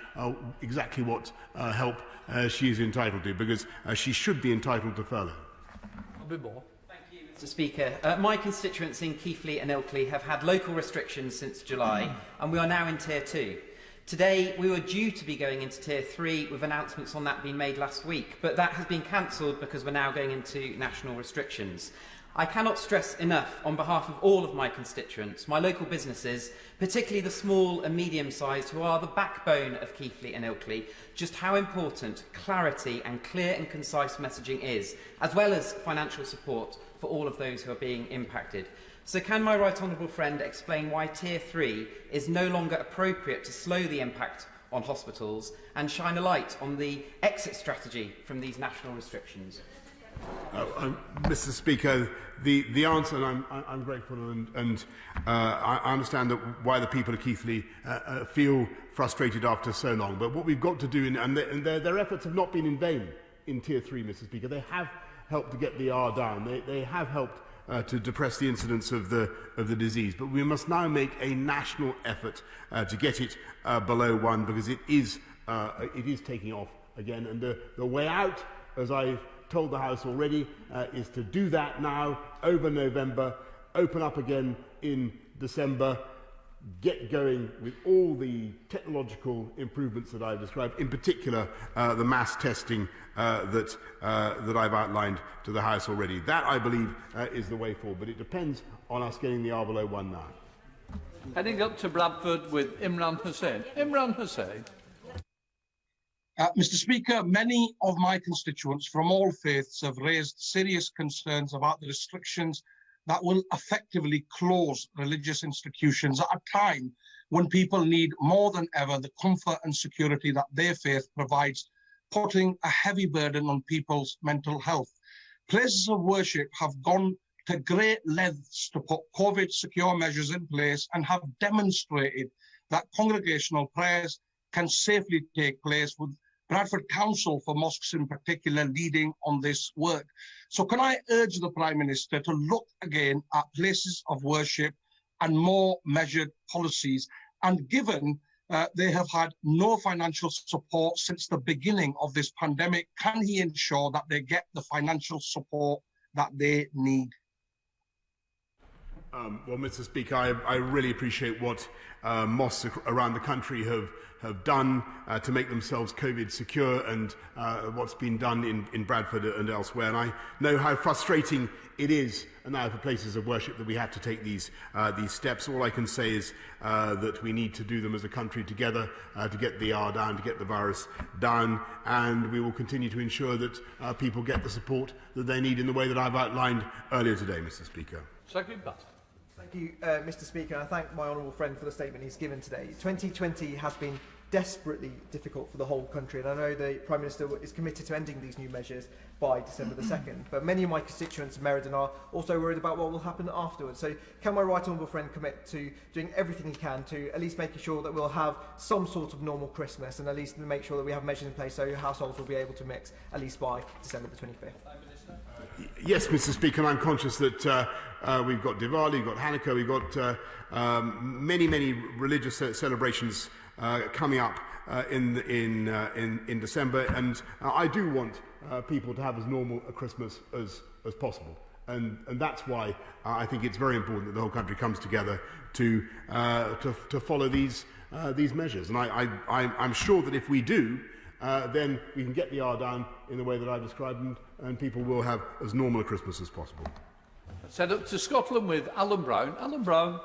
exactly what help she is entitled to, because she should be entitled to furlough. A bit more. Thank you, Mr. Speaker. My constituents in Keighley and Ilkley have had local restrictions since July, and we are now in Tier 2. Today, we were due to be going into Tier 3 with announcements on that being made last week, but that has been cancelled because we're now going into national restrictions. I cannot stress enough, on behalf of all of my constituents, my local businesses, particularly the small and medium-sized, who are the backbone of Keighley and Ilkley, just how important clarity and clear and concise messaging is, as well as financial support for all of those who are being impacted. So can my right honourable friend explain why Tier 3 is no longer appropriate to slow the impact on hospitals and shine a light on the exit strategy from these national restrictions? Mr. Speaker, the answer, and I'm grateful, and I understand that why the people of Keighley feel frustrated after so long. But what we've got to do, and their efforts have not been in vain in Tier 3, Mr. Speaker. They have helped to get the R down. They have helped to depress the incidence of the disease. But we must now make a national effort to get it below 1, because it is taking off again. And the way out, as I've told the House already, is to do that now over November, open up again in December, get going with all the technological improvements that I've described, in particular the mass testing that I've outlined to the House already. That, I believe, is the way forward, but it depends on us getting the R below 1 now. Heading up to Bradford with Imran Hussain. Imran Hussain. Mr. Speaker, many of my constituents from all faiths have raised serious concerns about the restrictions that will effectively close religious institutions at a time when people need more than ever the comfort and security that their faith provides, putting a heavy burden on people's mental health. Places of worship have gone to great lengths to put COVID secure measures in place and have demonstrated that congregational prayers can safely take place, with Bradford Council for Mosques in particular leading on this work. So can I urge the Prime Minister to look again at places of worship and more measured policies? And given they have had no financial support since the beginning of this pandemic, can he ensure that they get the financial support that they need? Well, Mr. Speaker, I really appreciate what mosques around the country have done to make themselves COVID secure, and what's been done in Bradford and elsewhere. And I know how frustrating it is now for places of worship that we have to take these steps. All I can say is that we need to do them as a country together to get the R down, to get the virus down, and we will continue to ensure that people get the support that they need in the way that I've outlined earlier today, Mr. Speaker. Secretary Butt. Thank you, Mr. Speaker. I thank my honourable friend for the statement he's given today. 2020 has been desperately difficult for the whole country, and I know the Prime Minister is committed to ending these new measures by December the 2nd. But many of my constituents in Meriden are also worried about what will happen afterwards. So can my right honourable friend commit to doing everything he can to at least making sure that we'll have some sort of normal Christmas, and at least make sure that we have measures in place so households will be able to mix at least by December the 25th? Yes, Mr. Speaker, and I'm conscious that we've got Diwali, we've got Hanukkah, we've got many religious celebrations coming up in December, and I do want people to have as normal a Christmas as possible, and that's why I think it's very important that the whole country comes together to follow these measures, and I'm sure that if we do, then we can get the R down in the way that I described, and people will have as normal a Christmas as possible. Send up to Scotland with Alan Brown. Alan Brown.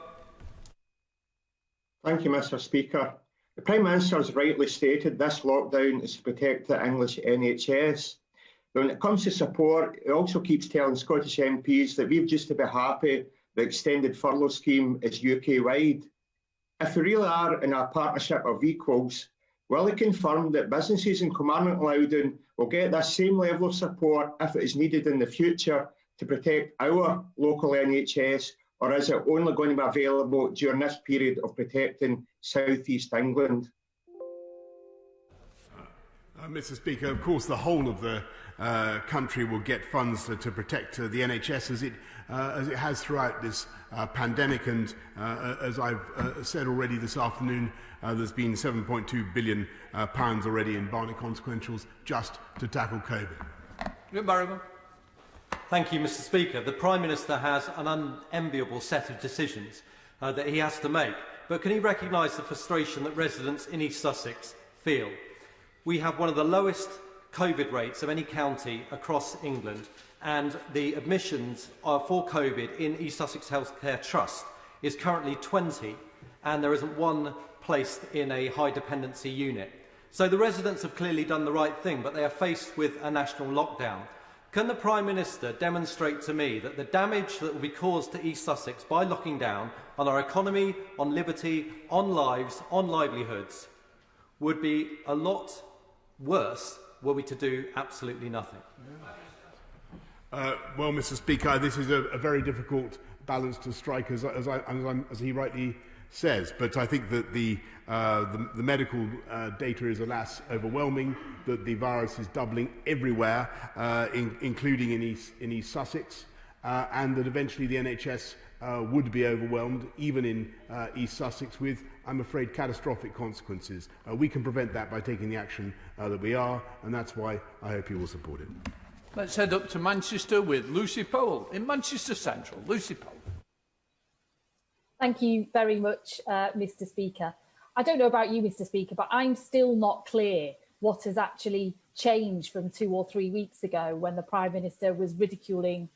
Thank you, Mr. Speaker. The Prime Minister has rightly stated this lockdown is to protect the English NHS. But when it comes to support, he also keeps telling Scottish MPs that we've just to be happy the extended furlough scheme is UK-wide. If we really are in a partnership of equals, will he confirm that businesses in Kilmarnock and Loudon will get this same level of support if it is needed in the future to protect our local NHS, or is it only going to be available during this period of protecting South East England? Mr. Speaker, of course the whole of the country will get funds to protect the NHS as it has throughout this pandemic, and as I've said already this afternoon, there's been £7.2 billion already in Barney consequentials just to tackle COVID. Thank you, Mr. Speaker. The Prime Minister has an unenviable set of decisions that he has to make, but can he recognise the frustration that residents in East Sussex feel? We have one of the lowest COVID rates of any county across England, and the admissions for COVID in East Sussex Healthcare Trust is currently 20, and there isn't one placed in a high dependency unit. So the residents have clearly done the right thing, but they are faced with a national lockdown. Can the Prime Minister demonstrate to me that the damage that will be caused to East Sussex by locking down on our economy, on liberty, on lives, on livelihoods, would be a lot worse were we to do absolutely nothing? Well, Mr. Speaker, this is a very difficult balance to strike, as he rightly says. But I think that the medical data is, alas, overwhelming, that the virus is doubling everywhere, including in East Sussex, and that eventually the NHS would be overwhelmed, even in East Sussex, with, I'm afraid, catastrophic consequences. We can prevent that by taking the action that we are, and that's why I hope you will support it. Let's head up to Manchester with Lucy Powell in Manchester Central. Lucy Powell. Thank you very much, Mr. Speaker. I don't know about you, Mr. Speaker, but I'm still not clear what has actually changed from 2 or 3 weeks ago when the Prime Minister was ridiculing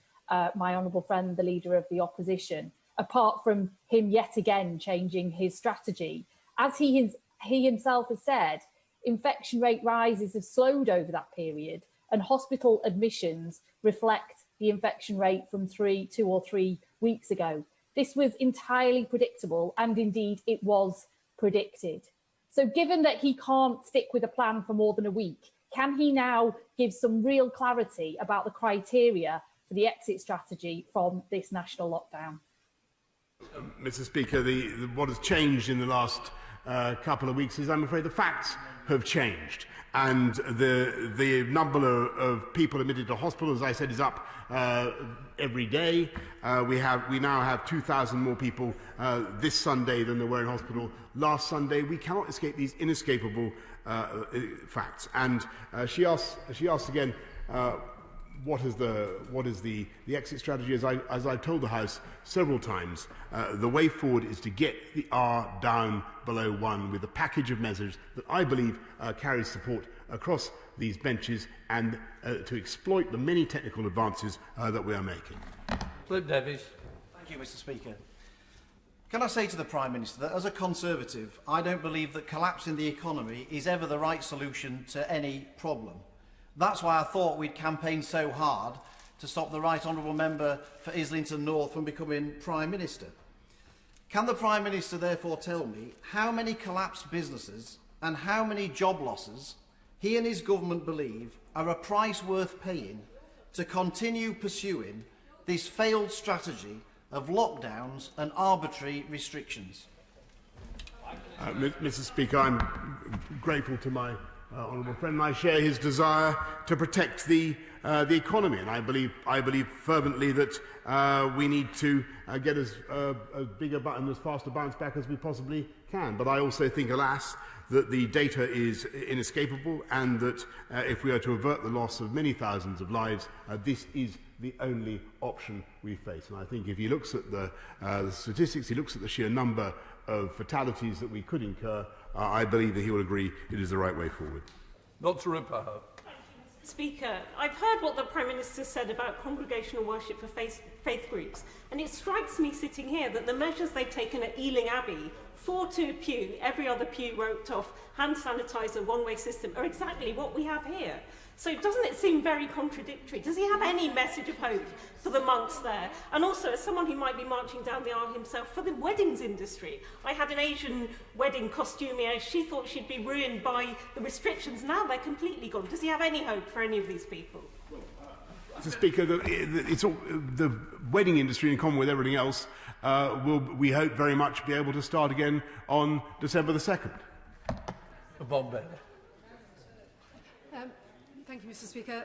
my honourable friend, the Leader of the Opposition, apart from him yet again changing his strategy. As he himself has said, infection rate rises have slowed over that period, and hospital admissions reflect the infection rate from 2 or 3 weeks ago. This was entirely predictable, and indeed it was predicted. So given that he can't stick with a plan for more than a week, can he now give some real clarity about the criteria for the exit strategy from this national lockdown? Mr. Speaker, what has changed in the last couple of weeks is, I'm afraid, the facts have changed. And the number of people admitted to hospital, as I said, is up every day. We now have 2,000 more people this Sunday than there were in hospital last Sunday. We cannot escape these inescapable facts. And she asked again, what is the exit strategy? As I've told the House several times, the way forward is to get the R down below 1 with a package of measures that I believe carries support across these benches, and to exploit the many technical advances that we are making. Flip Davies. Thank you, Mr. Speaker. Can I say to the Prime Minister that as a Conservative, I don't believe that collapsing the economy is ever the right solution to any problem. That's why I thought we'd campaigned so hard to stop the Right Honourable Member for Islington North from becoming Prime Minister. Can the Prime Minister therefore tell me how many collapsed businesses and how many job losses he and his government believe are a price worth paying to continue pursuing this failed strategy of lockdowns and arbitrary restrictions? Mr. Speaker, I'm grateful to my honourable friend, and I share his desire to protect the economy, and I believe fervently that we need to get as big a button, as fast a bounce back as we possibly can. But I also think, alas, that the data is inescapable, and that if we are to avert the loss of many thousands of lives, this is the only option we face. And I think if he looks at the statistics, he looks at the sheer number of fatalities that we could incur, I believe that he will agree it is the right way forward. Dr. Rupaho. Speaker, I've heard what the Prime Minister said about congregational worship for faith groups, and it strikes me sitting here that the measures they've taken at Ealing Abbey, 4 to a pew, every other pew roped off, hand sanitizer, one-way system, are exactly what we have here. So doesn't it seem very contradictory? Does he have any message of hope for the monks there? And also, as someone who might be marching down the aisle himself, for the weddings industry. I had an Asian wedding costumier. She thought she'd be ruined by the restrictions. Now they're completely gone. Does he have any hope for any of these people? Mr. Speaker, the wedding industry, in common with everything else, will, we hope very much, be able to start again on December the 2nd. Bob Bailey. Thank you, Mr. Speaker.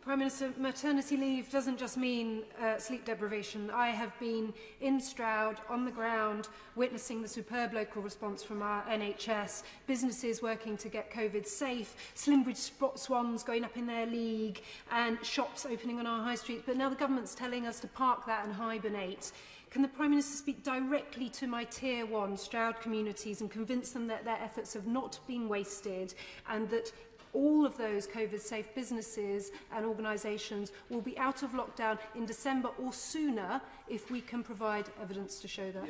Prime Minister, maternity leave doesn't just mean sleep deprivation. I have been in Stroud, on the ground, witnessing the superb local response from our NHS, businesses working to get COVID safe, Slimbridge Swans going up in their league, and shops opening on our high street. But now the government's telling us to park that and hibernate. Can the Prime Minister speak directly to my Tier 1 Stroud communities and convince them that their efforts have not been wasted, and that all of those COVID-safe businesses and organisations will be out of lockdown in December or sooner if we can provide evidence to show that?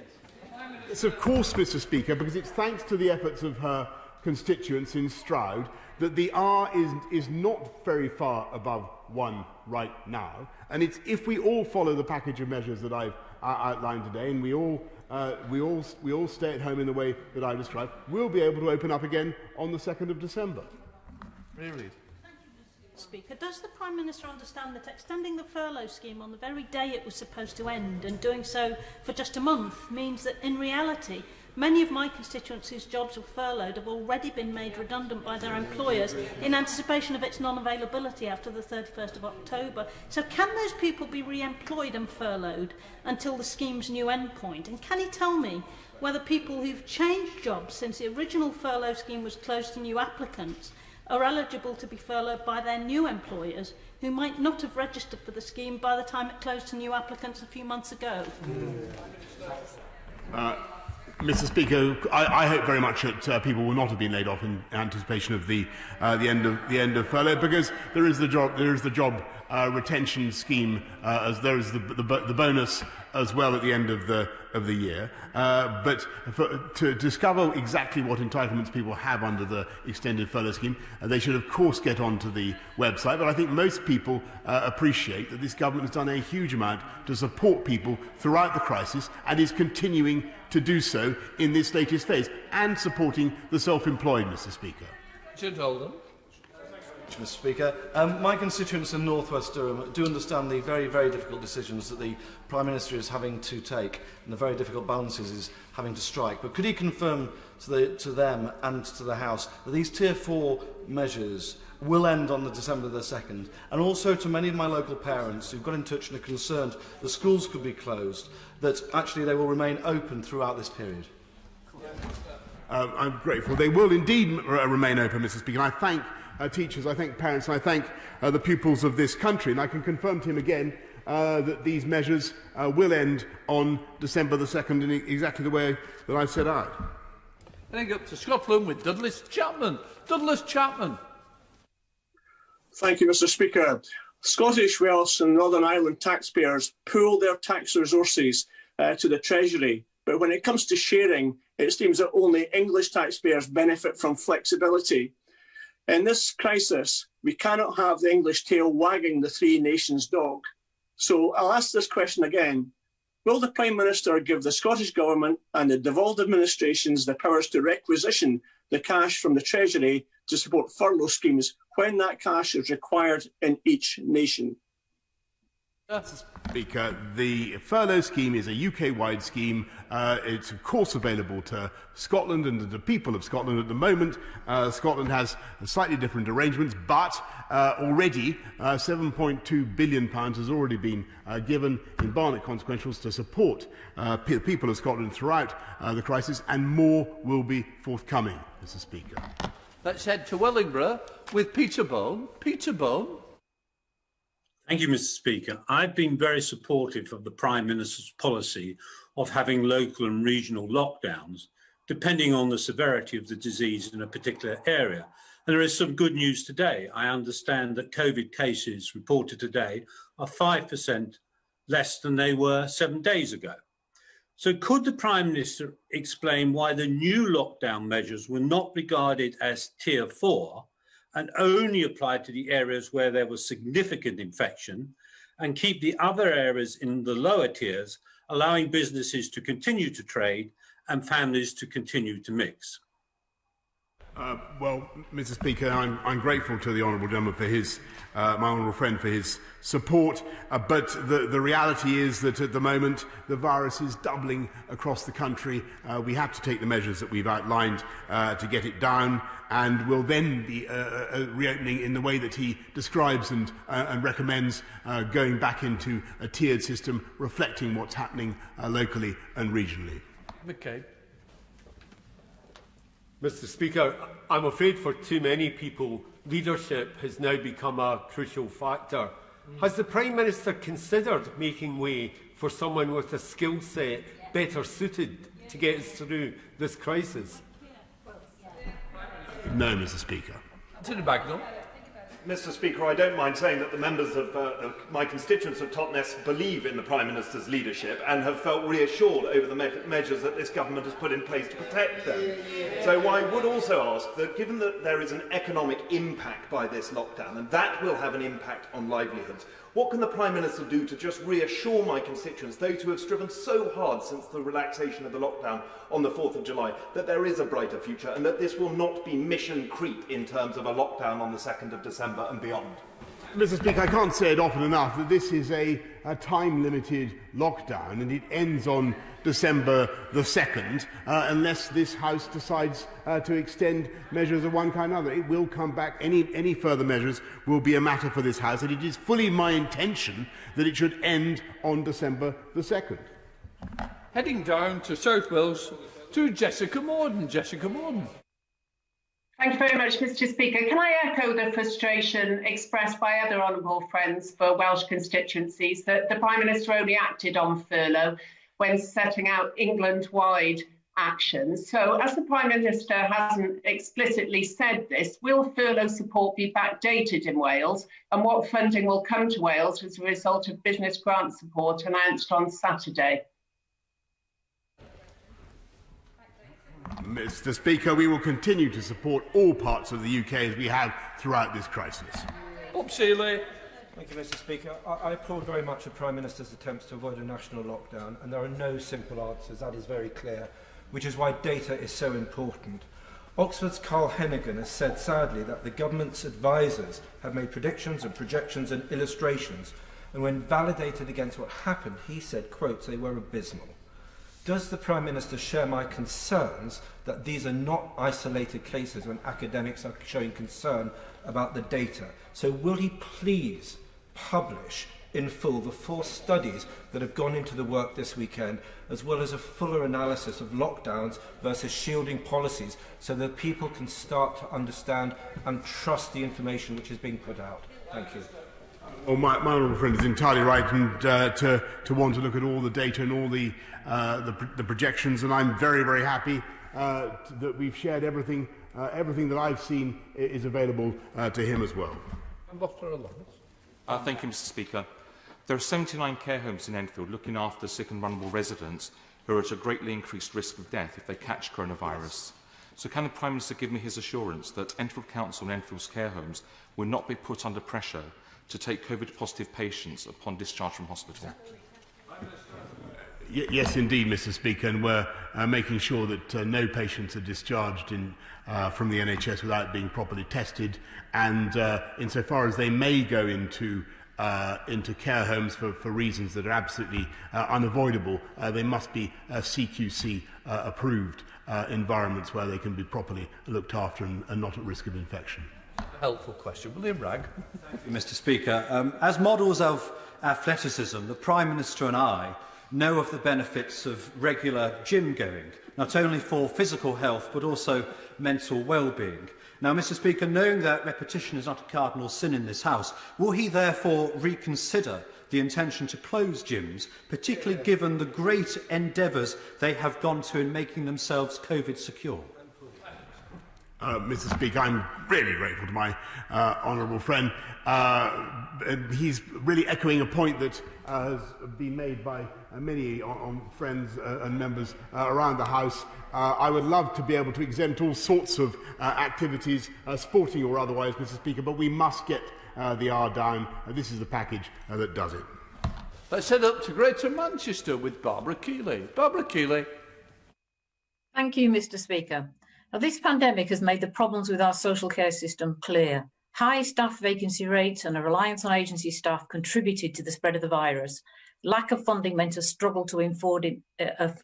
Yes, of course, Mr. Speaker, because it's thanks to the efforts of her constituents in Stroud that the R is not very far above 1 right now. And it's if we all follow the package of measures that I've outlined today, and we all stay at home in the way that I described, we'll be able to open up again on the 2nd of December. Really? Speaker, does the Prime Minister understand that extending the furlough scheme on the very day it was supposed to end, and doing so for just a month, means that in reality many of my constituents whose jobs were furloughed have already been made redundant by their employers in anticipation of its non-availability after the 31st of October? So can those people be re-employed and furloughed until the scheme's new endpoint? And can he tell me whether people who've changed jobs since the original furlough scheme was closed to new applicants are eligible to be furloughed by their new employers who might not have registered for the scheme by the time it closed to new applicants a few months ago? Mr. Speaker, I hope very much that people will not have been laid off in anticipation of the end of furlough, because there is the job retention scheme, as there is the bonus as well at the end of the year. But to discover exactly what entitlements people have under the extended furlough scheme, they should of course get onto the website. But I think most people appreciate that this government has done a huge amount to support people throughout the crisis and is continuing to do so in this latest phase, and supporting the self-employed, Mr. Speaker. Richard Oldham. Mr. Speaker, my constituents in North West Durham do understand the very, very difficult decisions that the Prime Minister is having to take and the very difficult balances he's having to strike. But could he confirm to them and to the House that these Tier 4 measures will end on the December the 2nd, and also to many of my local parents who've got in touch and are concerned the schools could be closed, that actually they will remain open throughout this period? I'm grateful. They will indeed remain open, Mr. Speaker. And I thank teachers, I thank parents, and I thank the pupils of this country. And I can confirm to him again that these measures will end on December the 2nd in exactly the way that I've set out. Heading up to Scotland with Douglas Chapman. Douglas Chapman. Thank you, Mr. Speaker. Scottish, Welsh and Northern Ireland taxpayers pool their tax resources to the Treasury, but when it comes to sharing, it seems that only English taxpayers benefit from flexibility. In this crisis, we cannot have the English tail wagging the three nations dog. So I'll ask this question again. Will the Prime Minister give the Scottish Government and the devolved administrations the powers to requisition the cash from the Treasury to support furlough schemes when that cash is required in each nation? Mr. Speaker, the furlough scheme is a UK-wide scheme. It's of course available to Scotland and to the people of Scotland at the moment. Scotland has slightly different arrangements, but already £7.2 billion has already been given in Barnett consequentials to support the people of Scotland throughout the crisis, and more will be forthcoming, Mr. Speaker. Let's head to Wellingborough with Peter Bone. Peter Bone. Thank you, Mr. Speaker. I've been very supportive of the Prime Minister's policy of having local and regional lockdowns, depending on the severity of the disease in a particular area. And there is some good news today. I understand that COVID cases reported today are 5% less than they were 7 days ago. So could the Prime Minister explain why the new lockdown measures were not regarded as Tier 4 and only applied to the areas where there was significant infection, and keep the other areas in the lower tiers, allowing businesses to continue to trade and families to continue to mix? Well, Mr. Speaker, I'm grateful to the honourable gentleman for his, my honourable friend, for his support. But the reality is that at the moment the virus is doubling across the country. We have to take the measures that we've outlined to get it down, and will then be reopening in the way that he describes and recommends, going back into a tiered system reflecting what's happening locally and regionally. McCabe. Mr. Speaker, I'm afraid for too many people, leadership has now become a crucial factor. Has the Prime Minister considered making way for someone with a skill set better suited to get us through this crisis? No, Mr. Speaker. To the Bagnall. Mr. Speaker, I don't mind saying that the members of my constituents of Totnes believe in the Prime Minister's leadership and have felt reassured over the measures that this government has put in place to protect them. So I would also ask that, given that there is an economic impact by this lockdown, and that will have an impact on livelihoods, what can the Prime Minister do to just reassure my constituents, those who have striven so hard since the relaxation of the lockdown on the 4th of July, that there is a brighter future and that this will not be mission creep in terms of a lockdown on the 2nd of December and beyond? Mr. Speaker, I can't say it often enough that this is a time-limited lockdown, and it ends on December the 2nd, unless this House decides to extend measures of one kind or another. It will come back. Any further measures will be a matter for this House, and it is fully my intention that it should end on December the 2nd. Heading down to South Wales to Jessica Morden. Jessica Morden. Thank you very much, Mr Speaker. Can I echo the frustration expressed by other honourable friends for Welsh constituencies that the Prime Minister only acted on furlough when setting out England-wide actions. So as the Prime Minister hasn't explicitly said this, will furlough support be backdated in Wales, and what funding will come to Wales as a result of business grant support announced on Saturday? Mr Speaker, we will continue to support all parts of the UK as we have throughout this crisis. Bob Seeley. Thank you, Mr Speaker. I applaud very much the Prime Minister's attempts to avoid a national lockdown, and there are no simple answers, that is very clear, which is why data is so important. Oxford's Carl Hennigan has said sadly that the government's advisers have made predictions and projections and illustrations, and when validated against what happened, he said, quote, they were abysmal. Does the Prime Minister share my concerns that these are not isolated cases when academics are showing concern about the data? So will he please publish in full the 4 studies that have gone into the work this weekend, as well as a fuller analysis of lockdowns versus shielding policies, so that people can start to understand and trust the information which is being put out? Thank you. Well, my honourable friend is entirely right, and to want to look at all the data and all the projections, and I'm very, very happy that we've shared everything. Everything that I've seen is available to him as well. Thank you, Mr Speaker. There are 79 care homes in Enfield looking after sick and vulnerable residents who are at a greatly increased risk of death if they catch coronavirus. So can the Prime Minister give me his assurance that Enfield Council and Enfield's care homes will not be put under pressure to take COVID-positive patients upon discharge from hospital? Yes, indeed, Mr Speaker, and we're making sure that no patients are discharged from the NHS without being properly tested, and insofar as they may go into care homes for reasons that are absolutely unavoidable, they must be CQC approved environments where they can be properly looked after and not at risk of infection. Helpful question. William Bragg. Thank you, Mr Speaker. As models of athleticism, the Prime Minister and I know of the benefits of regular gym going, not only for physical health but also mental well-being. Now, Mr Speaker, knowing that repetition is not a cardinal sin in this House, will he therefore reconsider the intention to close gyms, particularly given the great endeavours they have gone to in making themselves COVID secure? Mr Speaker, I'm really grateful to my honourable friend. He's really echoing a point that has been made by many friends and members around the House. I would love to be able to exempt all sorts of activities, sporting or otherwise, Mr Speaker, but we must get the R down. This is the package that does it. Let's head up to Greater Manchester with Barbara Keeley. Barbara Keeley. Thank you, Mr Speaker. Now, this pandemic has made the problems with our social care system clear. High staff vacancy rates and a reliance on agency staff contributed to the spread of the virus. Lack of funding meant a struggle to afford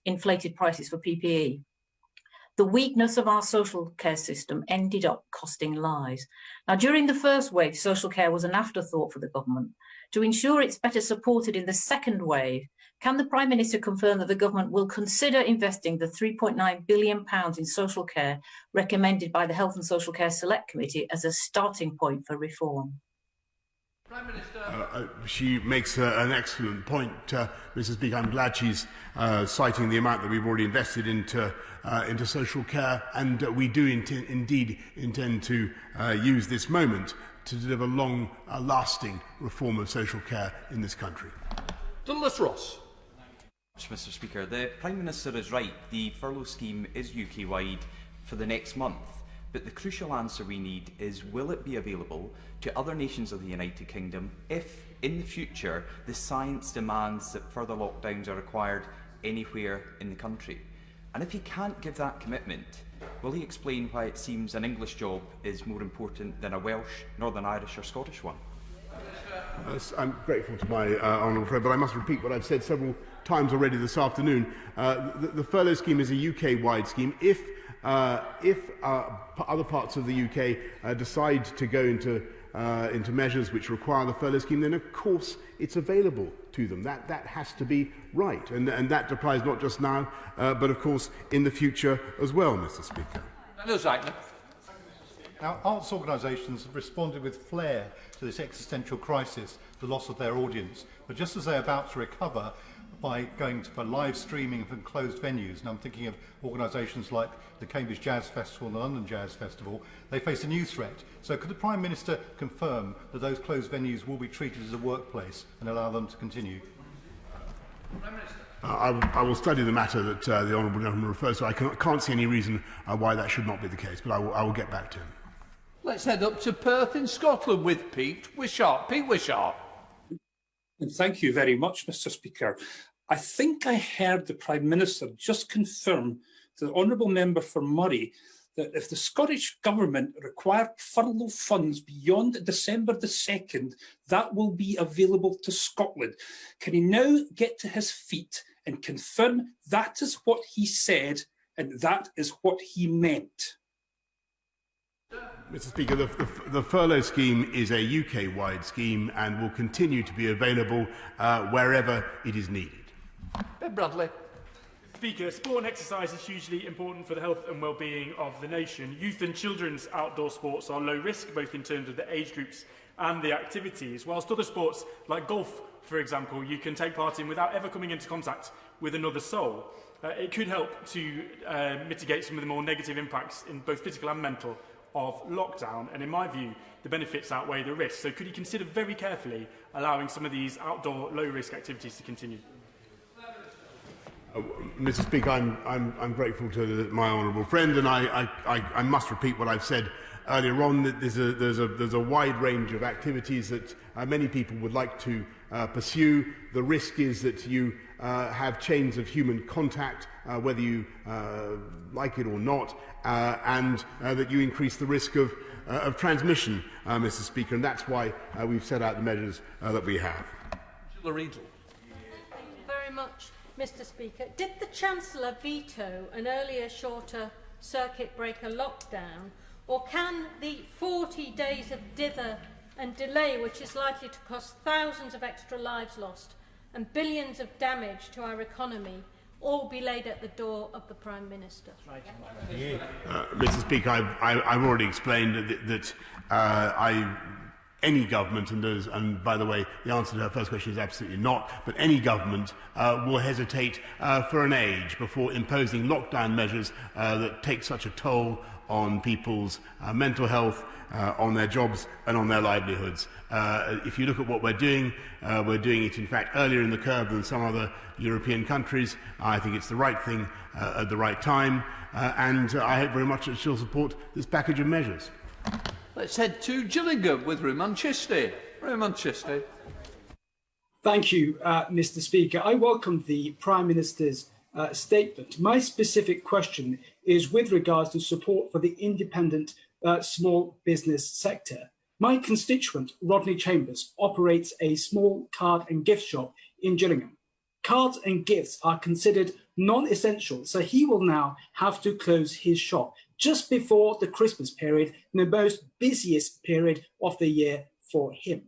inflated prices for PPE. The weakness of our social care system ended up costing lives. Now, during the first wave, social care was an afterthought for the government. To ensure it's better supported in the second wave, can the Prime Minister confirm that the government will consider investing the £3.9 billion in social care recommended by the Health and Social Care Select Committee as a starting point for reform? Prime Minister. She makes an excellent point, Mr Speaker. I'm glad she's citing the amount that we've already invested into social care, and we do indeed intend to use this moment to deliver long-lasting reform of social care in this country. Douglas Ross. Mr Speaker, the Prime Minister is right. The furlough scheme is UK-wide for the next month. But the crucial answer we need is, will it be available to other nations of the United Kingdom if, in the future, the science demands that further lockdowns are required anywhere in the country? And if he can't give that commitment, will he explain why it seems an English job is more important than a Welsh, Northern Irish or Scottish one? I'm grateful to my honourable friend, but I must repeat what I've said several times already this afternoon. The furlough scheme is a UK-wide scheme. If other parts of the UK decide to go into measures which require the furlough scheme, then of course it's available to them. That has to be right, and that applies not just now, but of course in the future as well, Mr Speaker. Now, arts organisations have responded with flair to this existential crisis, the loss of their audience. But just as they're about to recover by going for live streaming from closed venues, and I'm thinking of organisations like the Cambridge Jazz Festival and the London Jazz Festival, they face a new threat. So could the Prime Minister confirm that those closed venues will be treated as a workplace and allow them to continue? I will study the matter that the Honourable Gentleman refers to. I can't see any reason why that should not be the case, but I will get back to him. Let's head up to Perth in Scotland with Pete Wishart. Pete Wishart. And thank you very much, Mr. Speaker. I think I heard the Prime Minister just confirm to the Honourable Member for Murray that if the Scottish Government required furlough funds beyond December the 2nd, that will be available to Scotland. Can he now get to his feet and confirm that is what he said and that is what he meant? Mr. Speaker, the furlough scheme is a UK-wide scheme and will continue to be available wherever it is needed. Ben Bradley. Speaker, sport and exercise is hugely important for the health and well-being of the nation. Youth and children's outdoor sports are low risk, both in terms of the age groups and the activities, whilst other sports, like golf, for example, you can take part in without ever coming into contact with another soul. It could help to mitigate some of the more negative impacts in both physical and mental of lockdown, and in my view, the benefits outweigh the risks. So could you consider very carefully allowing some of these outdoor low-risk activities to continue? Mr. Speaker, I'm grateful to my honourable friend, and I must repeat what I've said earlier on, that there's a wide range of activities that many people would like to pursue. The risk is that you have chains of human contact, whether you like it or not, and that you increase the risk of transmission, Mr. Speaker, and that's why we've set out the measures that we have. Thank you very much, Mr. Speaker. Did the Chancellor veto an earlier, shorter circuit breaker lockdown, or can the 40 days of dither and delay, which is likely to cost thousands of extra lives lost and billions of damage to our economy, all be laid at the door of the Prime Minister? Mr. Speaker, I've already explained that any government, and by the way, the answer to her first question is absolutely not, but any government will hesitate for an age before imposing lockdown measures that take such a toll on people's mental health, on their jobs and on their livelihoods. If you look at what we're doing it in fact earlier in the curve than some other European countries. I think it's the right thing at the right time, and I hope very much that she'll support this package of measures. Let's head to Gillingham with Raymond Chesty. Raymond Chesty. Thank you, Mr. Speaker. I welcome the Prime Minister's statement. My specific question is with regards to support for the independent small business sector. My constituent, Rodney Chambers, operates a small card and gift shop in Gillingham. Cards and gifts are considered non-essential, so he will now have to close his shop just before the Christmas period, the most busiest period of the year for him.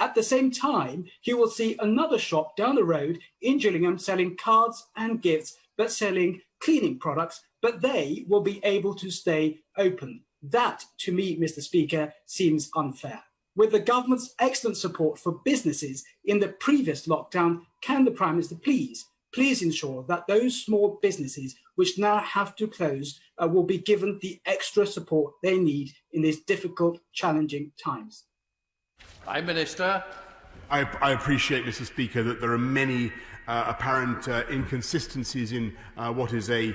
At the same time, he will see another shop down the road in Gillingham selling cards and gifts, but selling cleaning products, but they will be able to stay open. That, to me, Mr. Speaker, seems unfair. With the government's excellent support for businesses in the previous lockdown, can the Prime Minister please ensure that those small businesses which now have to close will be given the extra support they need in these difficult, challenging times? Prime Minister. I appreciate, Mr. Speaker, that there are many apparent inconsistencies in what is a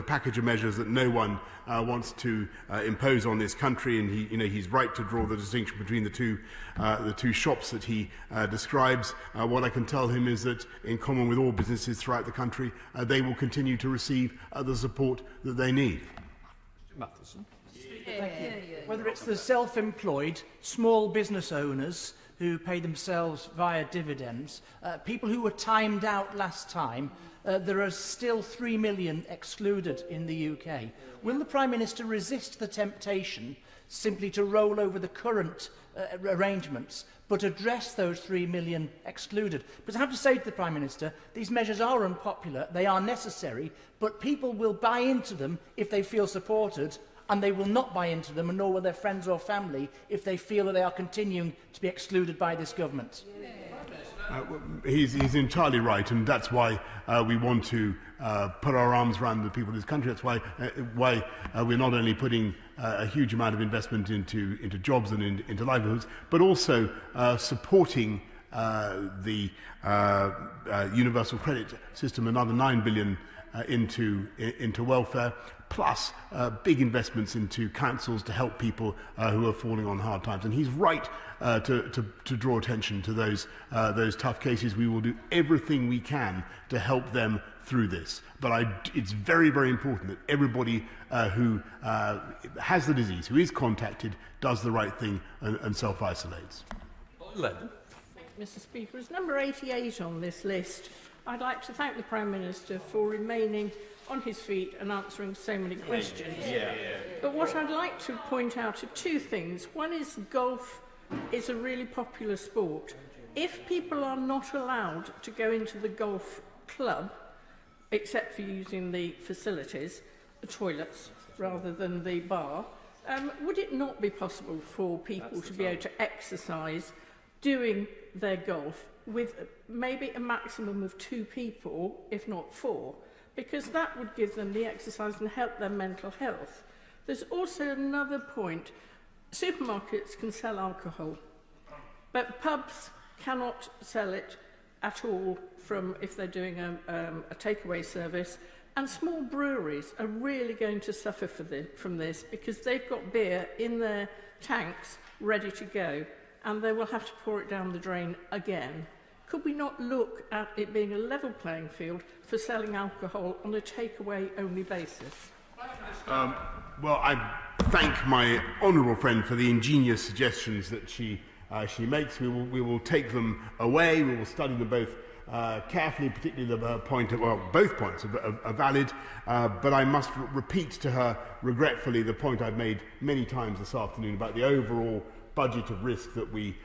package of measures that no one wants to impose on this country, and he's right to draw the distinction between the two shops that he describes. What I can tell him is that, in common with all businesses throughout the country, they will continue to receive the support that they need. Mr. Matheson. Whether it's the self-employed, small business owners who pay themselves via dividends, people who were timed out last time, there are still 3 million excluded in the UK. Will the Prime Minister resist the temptation simply to roll over the current arrangements, but address those 3 million excluded? Because I have to say to the Prime Minister, these measures are unpopular, they are necessary, but people will buy into them if they feel supported, and they will not buy into them, and nor will their friends or family if they feel that they are continuing to be excluded by this government. He's entirely right, and that's why we want to put our arms around the people of this country. That's why we're not only putting a huge amount of investment into jobs and into livelihoods, but also supporting the universal credit system, another 9 billion into welfare, plus big investments into councils to help people who are falling on hard times. And he's right to draw attention to those tough cases. We will do everything we can to help them through this. But it's very, very important that everybody who has the disease, who is contacted, does the right thing and self-isolates. Mr. Speaker, as number 88 on this list, I'd like to thank the Prime Minister for remaining on his feet and answering so many questions. But what I'd like to point out are two things. One is golf is a really popular sport. If people are not allowed to go into the golf club, except for using the facilities, the toilets, rather than the bar, would it not be possible for people to be able to exercise doing their golf with maybe a maximum of 2 people, if not 4, because that would give them the exercise and help their mental health. There's also another point. Supermarkets can sell alcohol, but pubs cannot sell it at all from if they're doing a takeaway service, and small breweries are really going to suffer from this because they've got beer in their tanks ready to go, and they will have to pour it down the drain again. Could we not look at it being a level playing field for selling alcohol on a takeaway-only basis? Well, I thank my honourable friend for the ingenious suggestions that she makes. We will take them away. We will study them both carefully, particularly the point of, well, both points are valid, but I must repeat to her regretfully the point I've made many times this afternoon about the overall budget of risk that we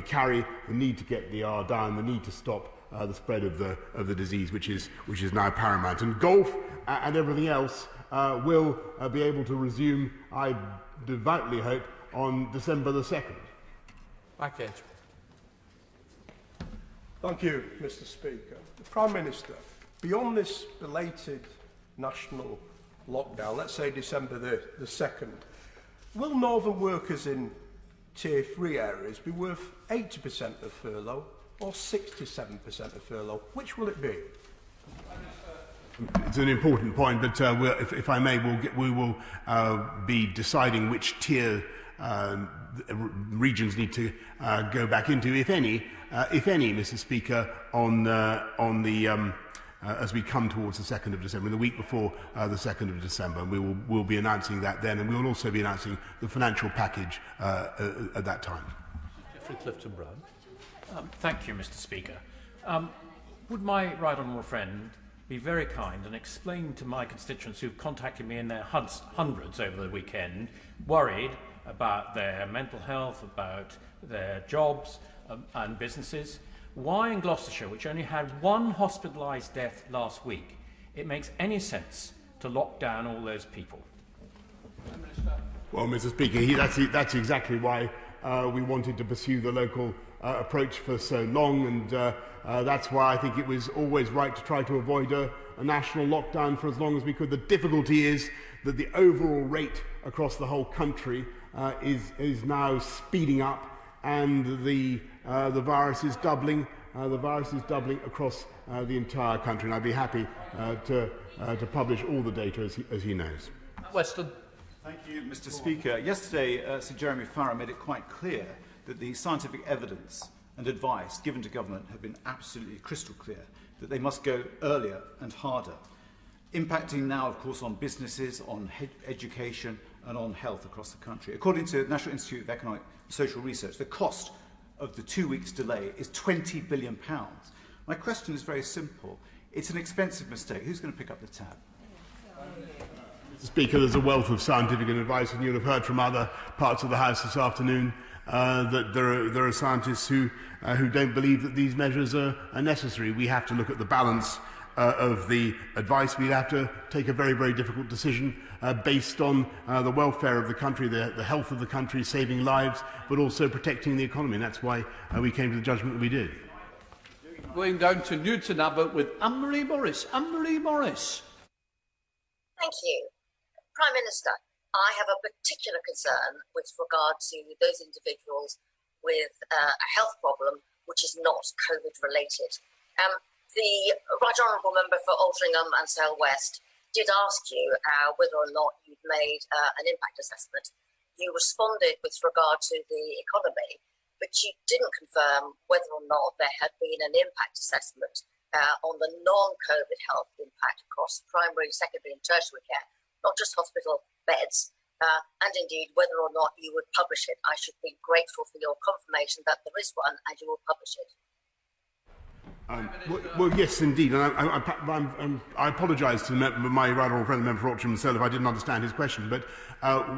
carry, the need to get the R down, the need to stop the spread of the disease, which is now paramount. And golf and everything else will be able to resume, I devoutly hope, on December the 2nd. Package. Thank you, Mr. Speaker. The Prime Minister, beyond this belated national lockdown, let's say December the 2nd, will northern workers in Tier 3 areas be worth 80% of furlough or 67% of furlough? Which will it be? It's an important point, but if I may, we will be deciding which tier regions need to go back into, if any, Mr. Speaker, on the as we come towards the 2nd of December, the week before the 2nd of December. We'll be announcing that then, and we will also be announcing the financial package at that time. Jeffrey Clifton-Brown. Thank you, Mr. Speaker. Would my right honourable friend be very kind and explain to my constituents who've contacted me in their hundreds over the weekend, worried about their mental health, about their jobs and businesses, why in Gloucestershire, which only had 1 hospitalised death last week, it makes any sense to lock down all those people? Well, Mr. Speaker, that's exactly why we wanted to pursue the local approach for so long, and that's why I think it was always right to try to avoid a national lockdown for as long as we could. The difficulty is that the overall rate across the whole country is now speeding up, and the virus is doubling. The virus is doubling across the entire country, and I'd be happy to publish all the data as he knows. Weston. Thank you, Mr. Speaker. Yesterday, Sir Jeremy Farrar made it quite clear that the scientific evidence and advice given to government have been absolutely crystal clear, that they must go earlier and harder, impacting now, of course, on businesses, on education and on health across the country. According to the National Institute of Economic and Social Research, the cost of the 2 weeks delay is £20 billion. My question is very simple. It's an expensive mistake. Who's going to pick up the tab? Mr. Speaker, there's a wealth of scientific advice, and you'll have heard from other parts of the House this afternoon that there are scientists who don't believe that these measures are necessary. We have to look at the balance of the advice. We'll have to take a very, very difficult decision based on the welfare of the country, the health of the country, saving lives, but also protecting the economy. And that's why we came to the judgment that we did. Going down to Newton Abbot with Anne-Marie Morris. Anne-Marie Morris. Thank you. Prime Minister, I have a particular concern with regard to those individuals with a health problem which is not COVID related. The Right Honourable Member for Altrincham and Sale West did ask you whether or not you'd made an impact assessment. You responded with regard to the economy, but you didn't confirm whether or not there had been an impact assessment on the non-COVID health impact across primary, secondary and tertiary care, not just hospital beds, and indeed whether or not you would publish it. I should be grateful for your confirmation that there is one and you will publish it. Well, yes, indeed. And I apologise to my right honourable friend, the member for Altrincham and Sale, if I didn't understand his question. But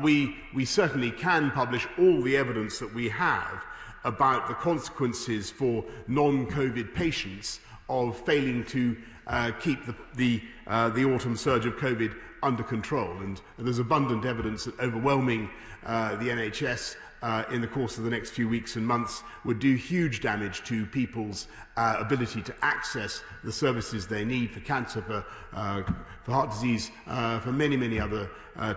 we certainly can publish all the evidence that we have about the consequences for non-COVID patients of failing to keep the autumn surge of COVID under control. And there's abundant evidence that overwhelming the NHS in the course of the next few weeks and months would do huge damage to people's ability to access the services they need for cancer, for heart disease, for many, many other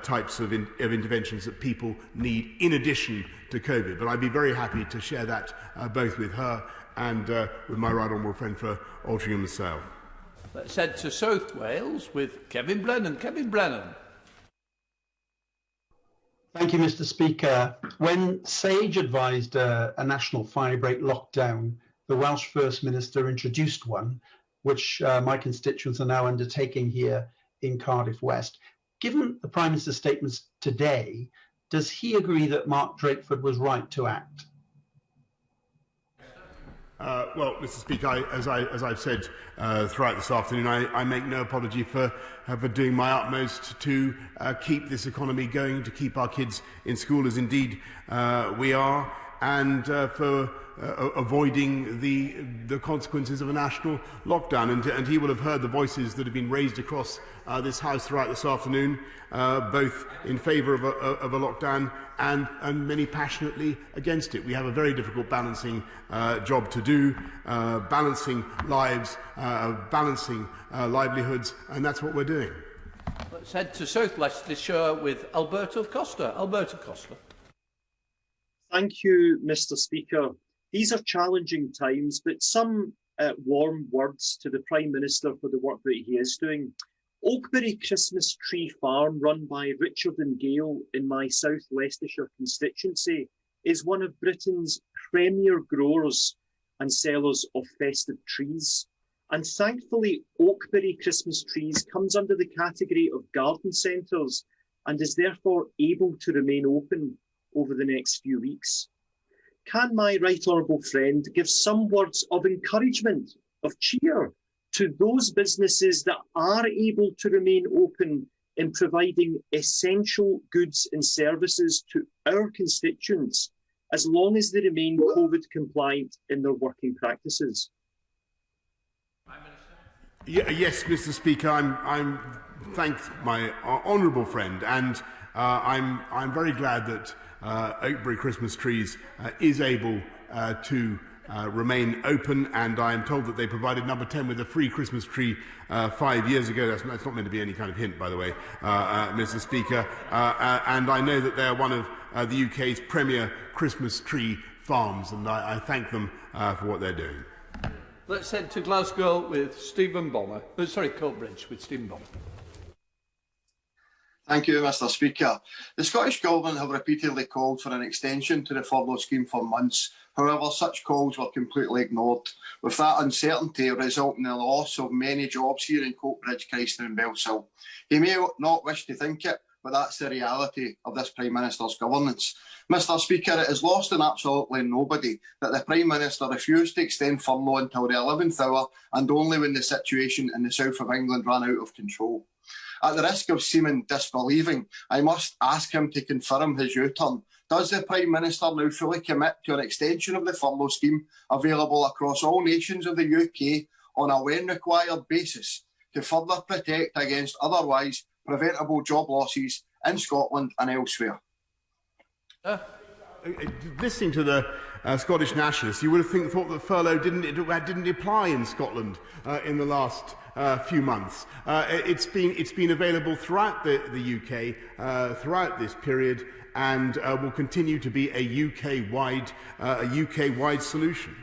types of interventions that people need in addition to COVID. But I'd be very happy to share that both with her and with my right honourable friend for Altrincham and Sale. Let's head to South Wales with Kevin Brennan. Kevin Brennan. Thank you, Mr. Speaker. When SAGE advised a national firebreak lockdown, the Welsh First Minister introduced one, which my constituents are now undertaking here in Cardiff West. Given the Prime Minister's statements today, does he agree that Mark Drakeford was right to act? Well, Mr. Speaker, as I've said throughout this afternoon, I make no apology for doing my utmost to keep this economy going, to keep our kids in school, as indeed we are, and for avoiding the consequences of a national lockdown. And he will have heard the voices that have been raised across this House throughout this afternoon, both in favour of a lockdown and many passionately against it. We have a very difficult balancing job to do, balancing lives, balancing livelihoods, and that's what we're doing. Let's head to South Leicestershire with Alberto Costa. Alberto Costa. Thank you, Mr. Speaker. These are challenging times, but some warm words to the Prime Minister for the work that he is doing. Oakbury Christmas Tree Farm, run by Richard and Gail in my South Leicestershire constituency, is one of Britain's premier growers and sellers of festive trees. And thankfully, Oakbury Christmas trees comes under the category of garden centres and is therefore able to remain open over the next few weeks. Can my right honourable friend give some words of encouragement, of cheer, to those businesses that are able to remain open in providing essential goods and services to our constituents, as long as they remain COVID compliant in their working practices? Yes, Mr. Speaker, I'm thank my honourable friend, and I'm very glad that Oakbury Christmas Trees is able to remain open, and I am told that they provided number 10 with a free Christmas tree 5 years ago. That's not meant to be any kind of hint, by the way, Mr. Speaker. And I know that they are one of the UK's premier Christmas tree farms, and I thank them for what they're doing. Let's head to Glasgow with Stephen Bonner. Coatbridge with Stephen Bonner. Thank you, Mr. Speaker. The Scottish Government have repeatedly called for an extension to the furlough scheme for months. However, such calls were completely ignored, with that uncertainty resulting in the loss of many jobs here in Coatbridge, Christchurch and Bellshill. He may not wish to think it, but that's the reality of this Prime Minister's governance. Mr. Speaker, it is lost on absolutely nobody that the Prime Minister refused to extend furlough until the 11th hour, and only when the situation in the south of England ran out of control. At the risk of seeming disbelieving, I must ask him to confirm his U-turn. Does the Prime Minister now fully commit to an extension of the furlough scheme available across all nations of the UK, on a when required basis to further protect against otherwise preventable job losses in Scotland and elsewhere. Listening to the Scottish nationalists, you would have thought that furlough didn't apply in Scotland in the last few months. It's been available throughout the UK throughout this period, and will continue to be a UK-wide solution.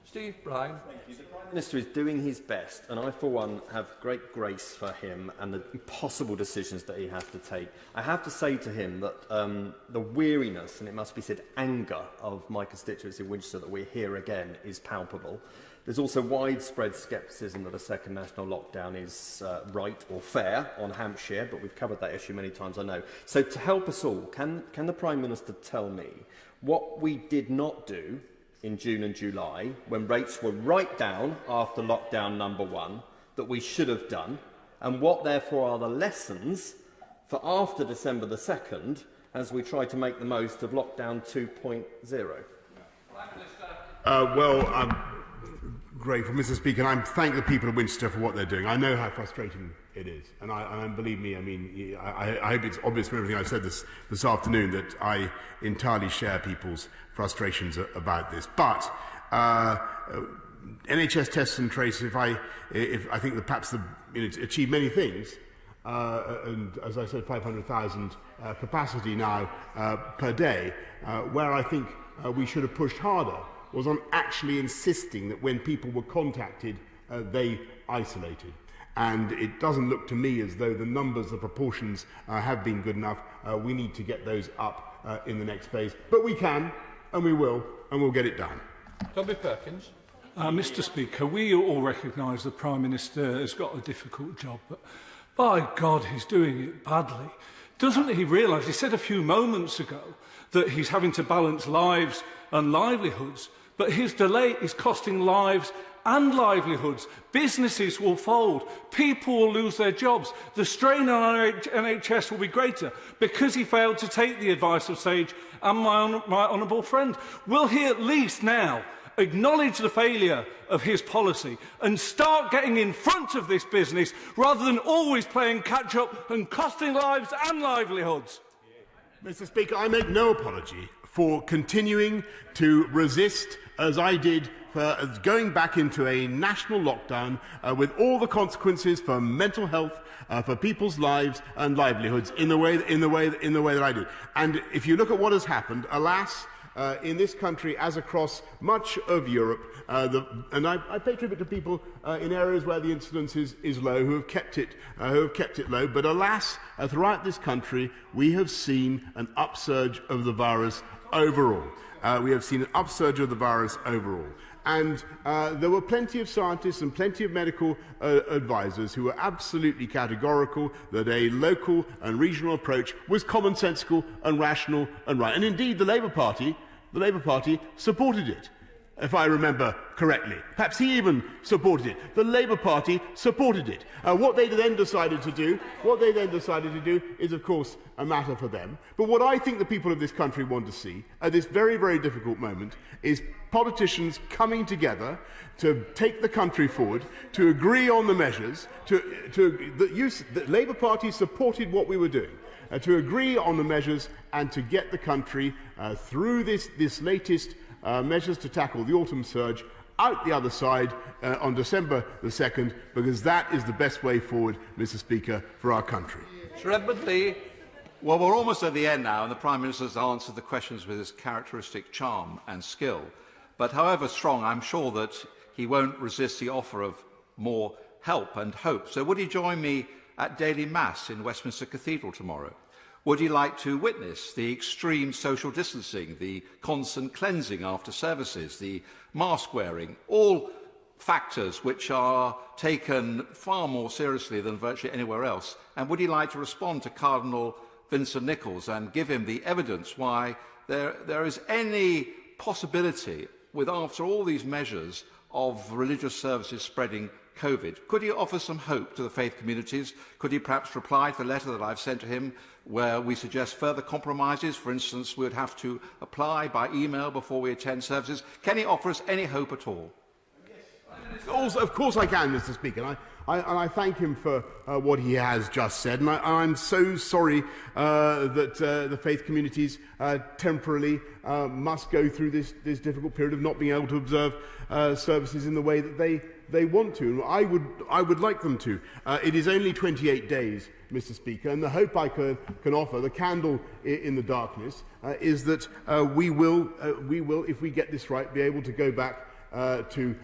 Steve Bryan. The Minister is doing his best, and I, for one, have great grace for him and the impossible decisions that he has to take. I have to say to him that the weariness, and it must be said anger, of my constituents in Winchester that we're here again is palpable. There's also widespread scepticism that a second national lockdown is right or fair on Hampshire, but we've covered that issue many times, I know. So to help us all, can the Prime Minister tell me what we did not do in June and July, when rates were right down after lockdown number 1, that we should have done, and what therefore are the lessons for after December the 2nd as we try to make the most of lockdown 2.0? I'm grateful, Mr. Speaker, and I thank the people of Winchester for what they're doing. I know how frustrating it is, and believe me, I mean, I hope it's obvious from everything I've said this afternoon that I entirely share people's frustrations about this. But NHS tests and trace, if I think that perhaps it's achieved many things, and as I said, 500,000 capacity now per day, where I think we should have pushed harder was on actually insisting that when people were contacted, they isolated. And it doesn't look to me as though the numbers, the proportions have been good enough. We need to get those up in the next phase. But we can, and we will, and we'll get it done. Tommy Perkins. Mr. Speaker, we all recognise the Prime Minister has got a difficult job, but by God, he's doing it badly. Doesn't he realise, he said a few moments ago, that he's having to balance lives and livelihoods, but his delay is costing lives and livelihoods. Businesses will fold. People will lose their jobs. The strain on our NHS will be greater because he failed to take the advice of Sage and my honourable friend. Will he at least now acknowledge the failure of his policy and start getting in front of this business rather than always playing catch-up and costing lives and livelihoods? Mr. Speaker, I make no apology for continuing to resist, as I did, for going back into a national lockdown with all the consequences for mental health, for people's lives and livelihoods in the way that I did. And if you look at what has happened, alas, in this country, as across much of Europe, and I pay tribute to people in areas where the incidence is low, who have kept it low. But alas, throughout this country, we have seen an upsurge of the virus overall. And there were plenty of scientists and plenty of medical advisors who were absolutely categorical that a local and regional approach was commonsensical and rational and right. And indeed, the Labour Party supported it, if I remember correctly. Perhaps he even supported it. The Labour Party supported it. What they then decided to do is, of course, a matter for them. But what I think the people of this country want to see at this very, very difficult moment is politicians coming together to take the country forward, to agree on the measures. The Labour Party supported what we were doing. To agree on the measures and to get the country through this latest measures to tackle the autumn surge out the other side on December the 2nd, because that is the best way forward, Mr. Speaker, for our country. Sir Edmund Lee. Well, we're almost at the end now, and the Prime Minister has answered the questions with his characteristic charm and skill. But however strong, I'm sure that he won't resist the offer of more help and hope. So would he join me at daily Mass in Westminster Cathedral tomorrow? Would he like to witness the extreme social distancing, the constant cleansing after services, the mask wearing, all factors which are taken far more seriously than virtually anywhere else? And would he like to respond to Cardinal Vincent Nichols and give him the evidence why there is any possibility, with after all these measures, of religious services spreading COVID? Could he offer some hope to the faith communities? Could he perhaps reply to the letter that I've sent to him where we suggest further compromises? For instance, we would have to apply by email before we attend services. Can he offer us any hope at all? Of course I can, Mr. Speaker. And I thank him for what he has just said. And I'm so sorry that the faith communities temporarily must go through this difficult period of not being able to observe services in the way that they want to. I would like them to. It is only 28 days, Mr. Speaker, and the hope I can offer, the candle in the darkness, is that we will, if we get this right, be able to go back to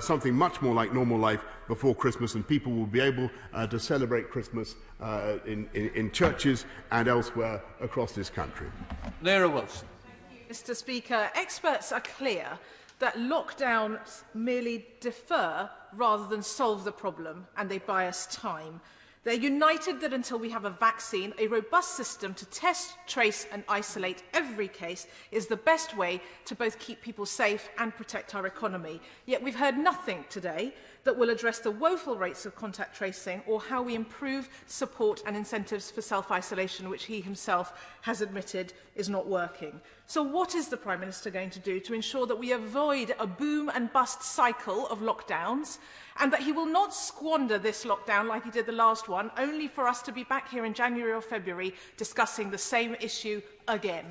something much more like normal life before Christmas, and people will be able to celebrate Christmas in churches and elsewhere across this country. Neera Wilson. Mr. Speaker, experts are clear that lockdowns merely defer rather than solve the problem, and they buy us time. They're united that until we have a vaccine, a robust system to test, trace and isolate every case is the best way to both keep people safe and protect our economy. Yet we've heard nothing today that will address the woeful rates of contact tracing or how we improve support and incentives for self-isolation, which he himself has admitted is not working. So what is the Prime Minister going to do to ensure that we avoid a boom and bust cycle of lockdowns, and that he will not squander this lockdown like he did the last one, only for us to be back here in January or February discussing the same issue again?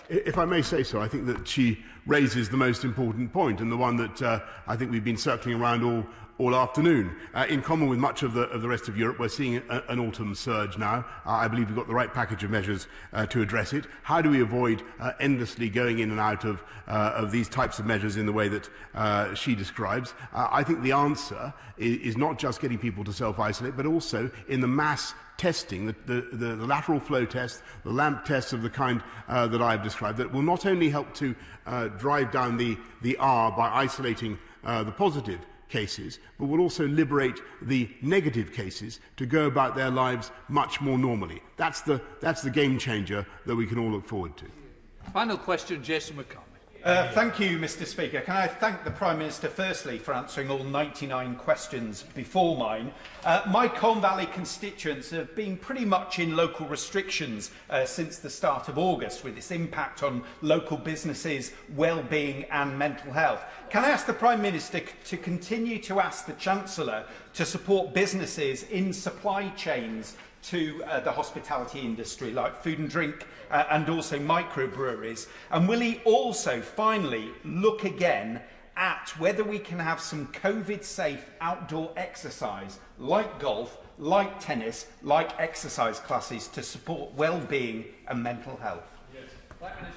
If I may say so, I think that she raises the most important point, and the one that I think we've been circling around all afternoon. In common with much of the rest of Europe, we're seeing an autumn surge now. I believe we've got the right package of measures to address it. How do we avoid endlessly going in and out of these types of measures in the way that she describes? I think the answer is not just getting people to self-isolate, but also in the mass testing, the lateral flow test, the LAMP tests of the kind that I've described, that will not only help to drive down the R by isolating the positive cases, but will also liberate the negative cases to go about their lives much more normally. That's the game changer that we can all look forward to. Final question, Jason McCarthy. Thank you, Mr. Speaker. Can I thank the Prime Minister firstly for answering all 99 questions before mine. My Colne Valley constituents have been pretty much in local restrictions since the start of August, with its impact on local businesses, well-being and mental health. Can I ask the Prime Minister to continue to ask the Chancellor to support businesses in supply chains to the hospitality industry, like food and drink and also microbreweries? And will he also finally look again at whether we can have some COVID-safe outdoor exercise, like golf, like tennis, like exercise classes, to support well-being and mental health?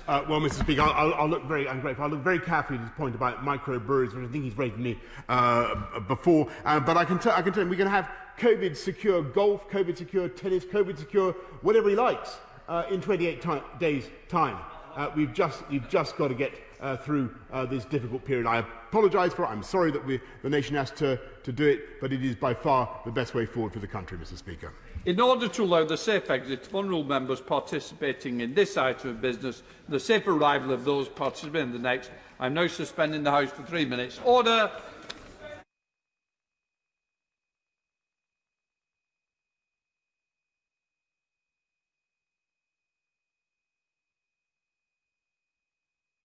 Well, Mr. Speaker, I'll look very ungrateful. I'll look very carefully at his point about microbreweries, which I think he's raised me before. But I can tell him we can have COVID-secure golf, COVID-secure tennis, COVID-secure whatever he likes in 28 days' time. You've just got to get through this difficult period. I apologise for it. I'm sorry that the nation has to do it, but it is by far the best way forward for the country, Mr. Speaker. In order to allow the safe exit of honourable members participating in this item of business, the safe arrival of those participating in the next, I am now suspending the House for 3 minutes. Order!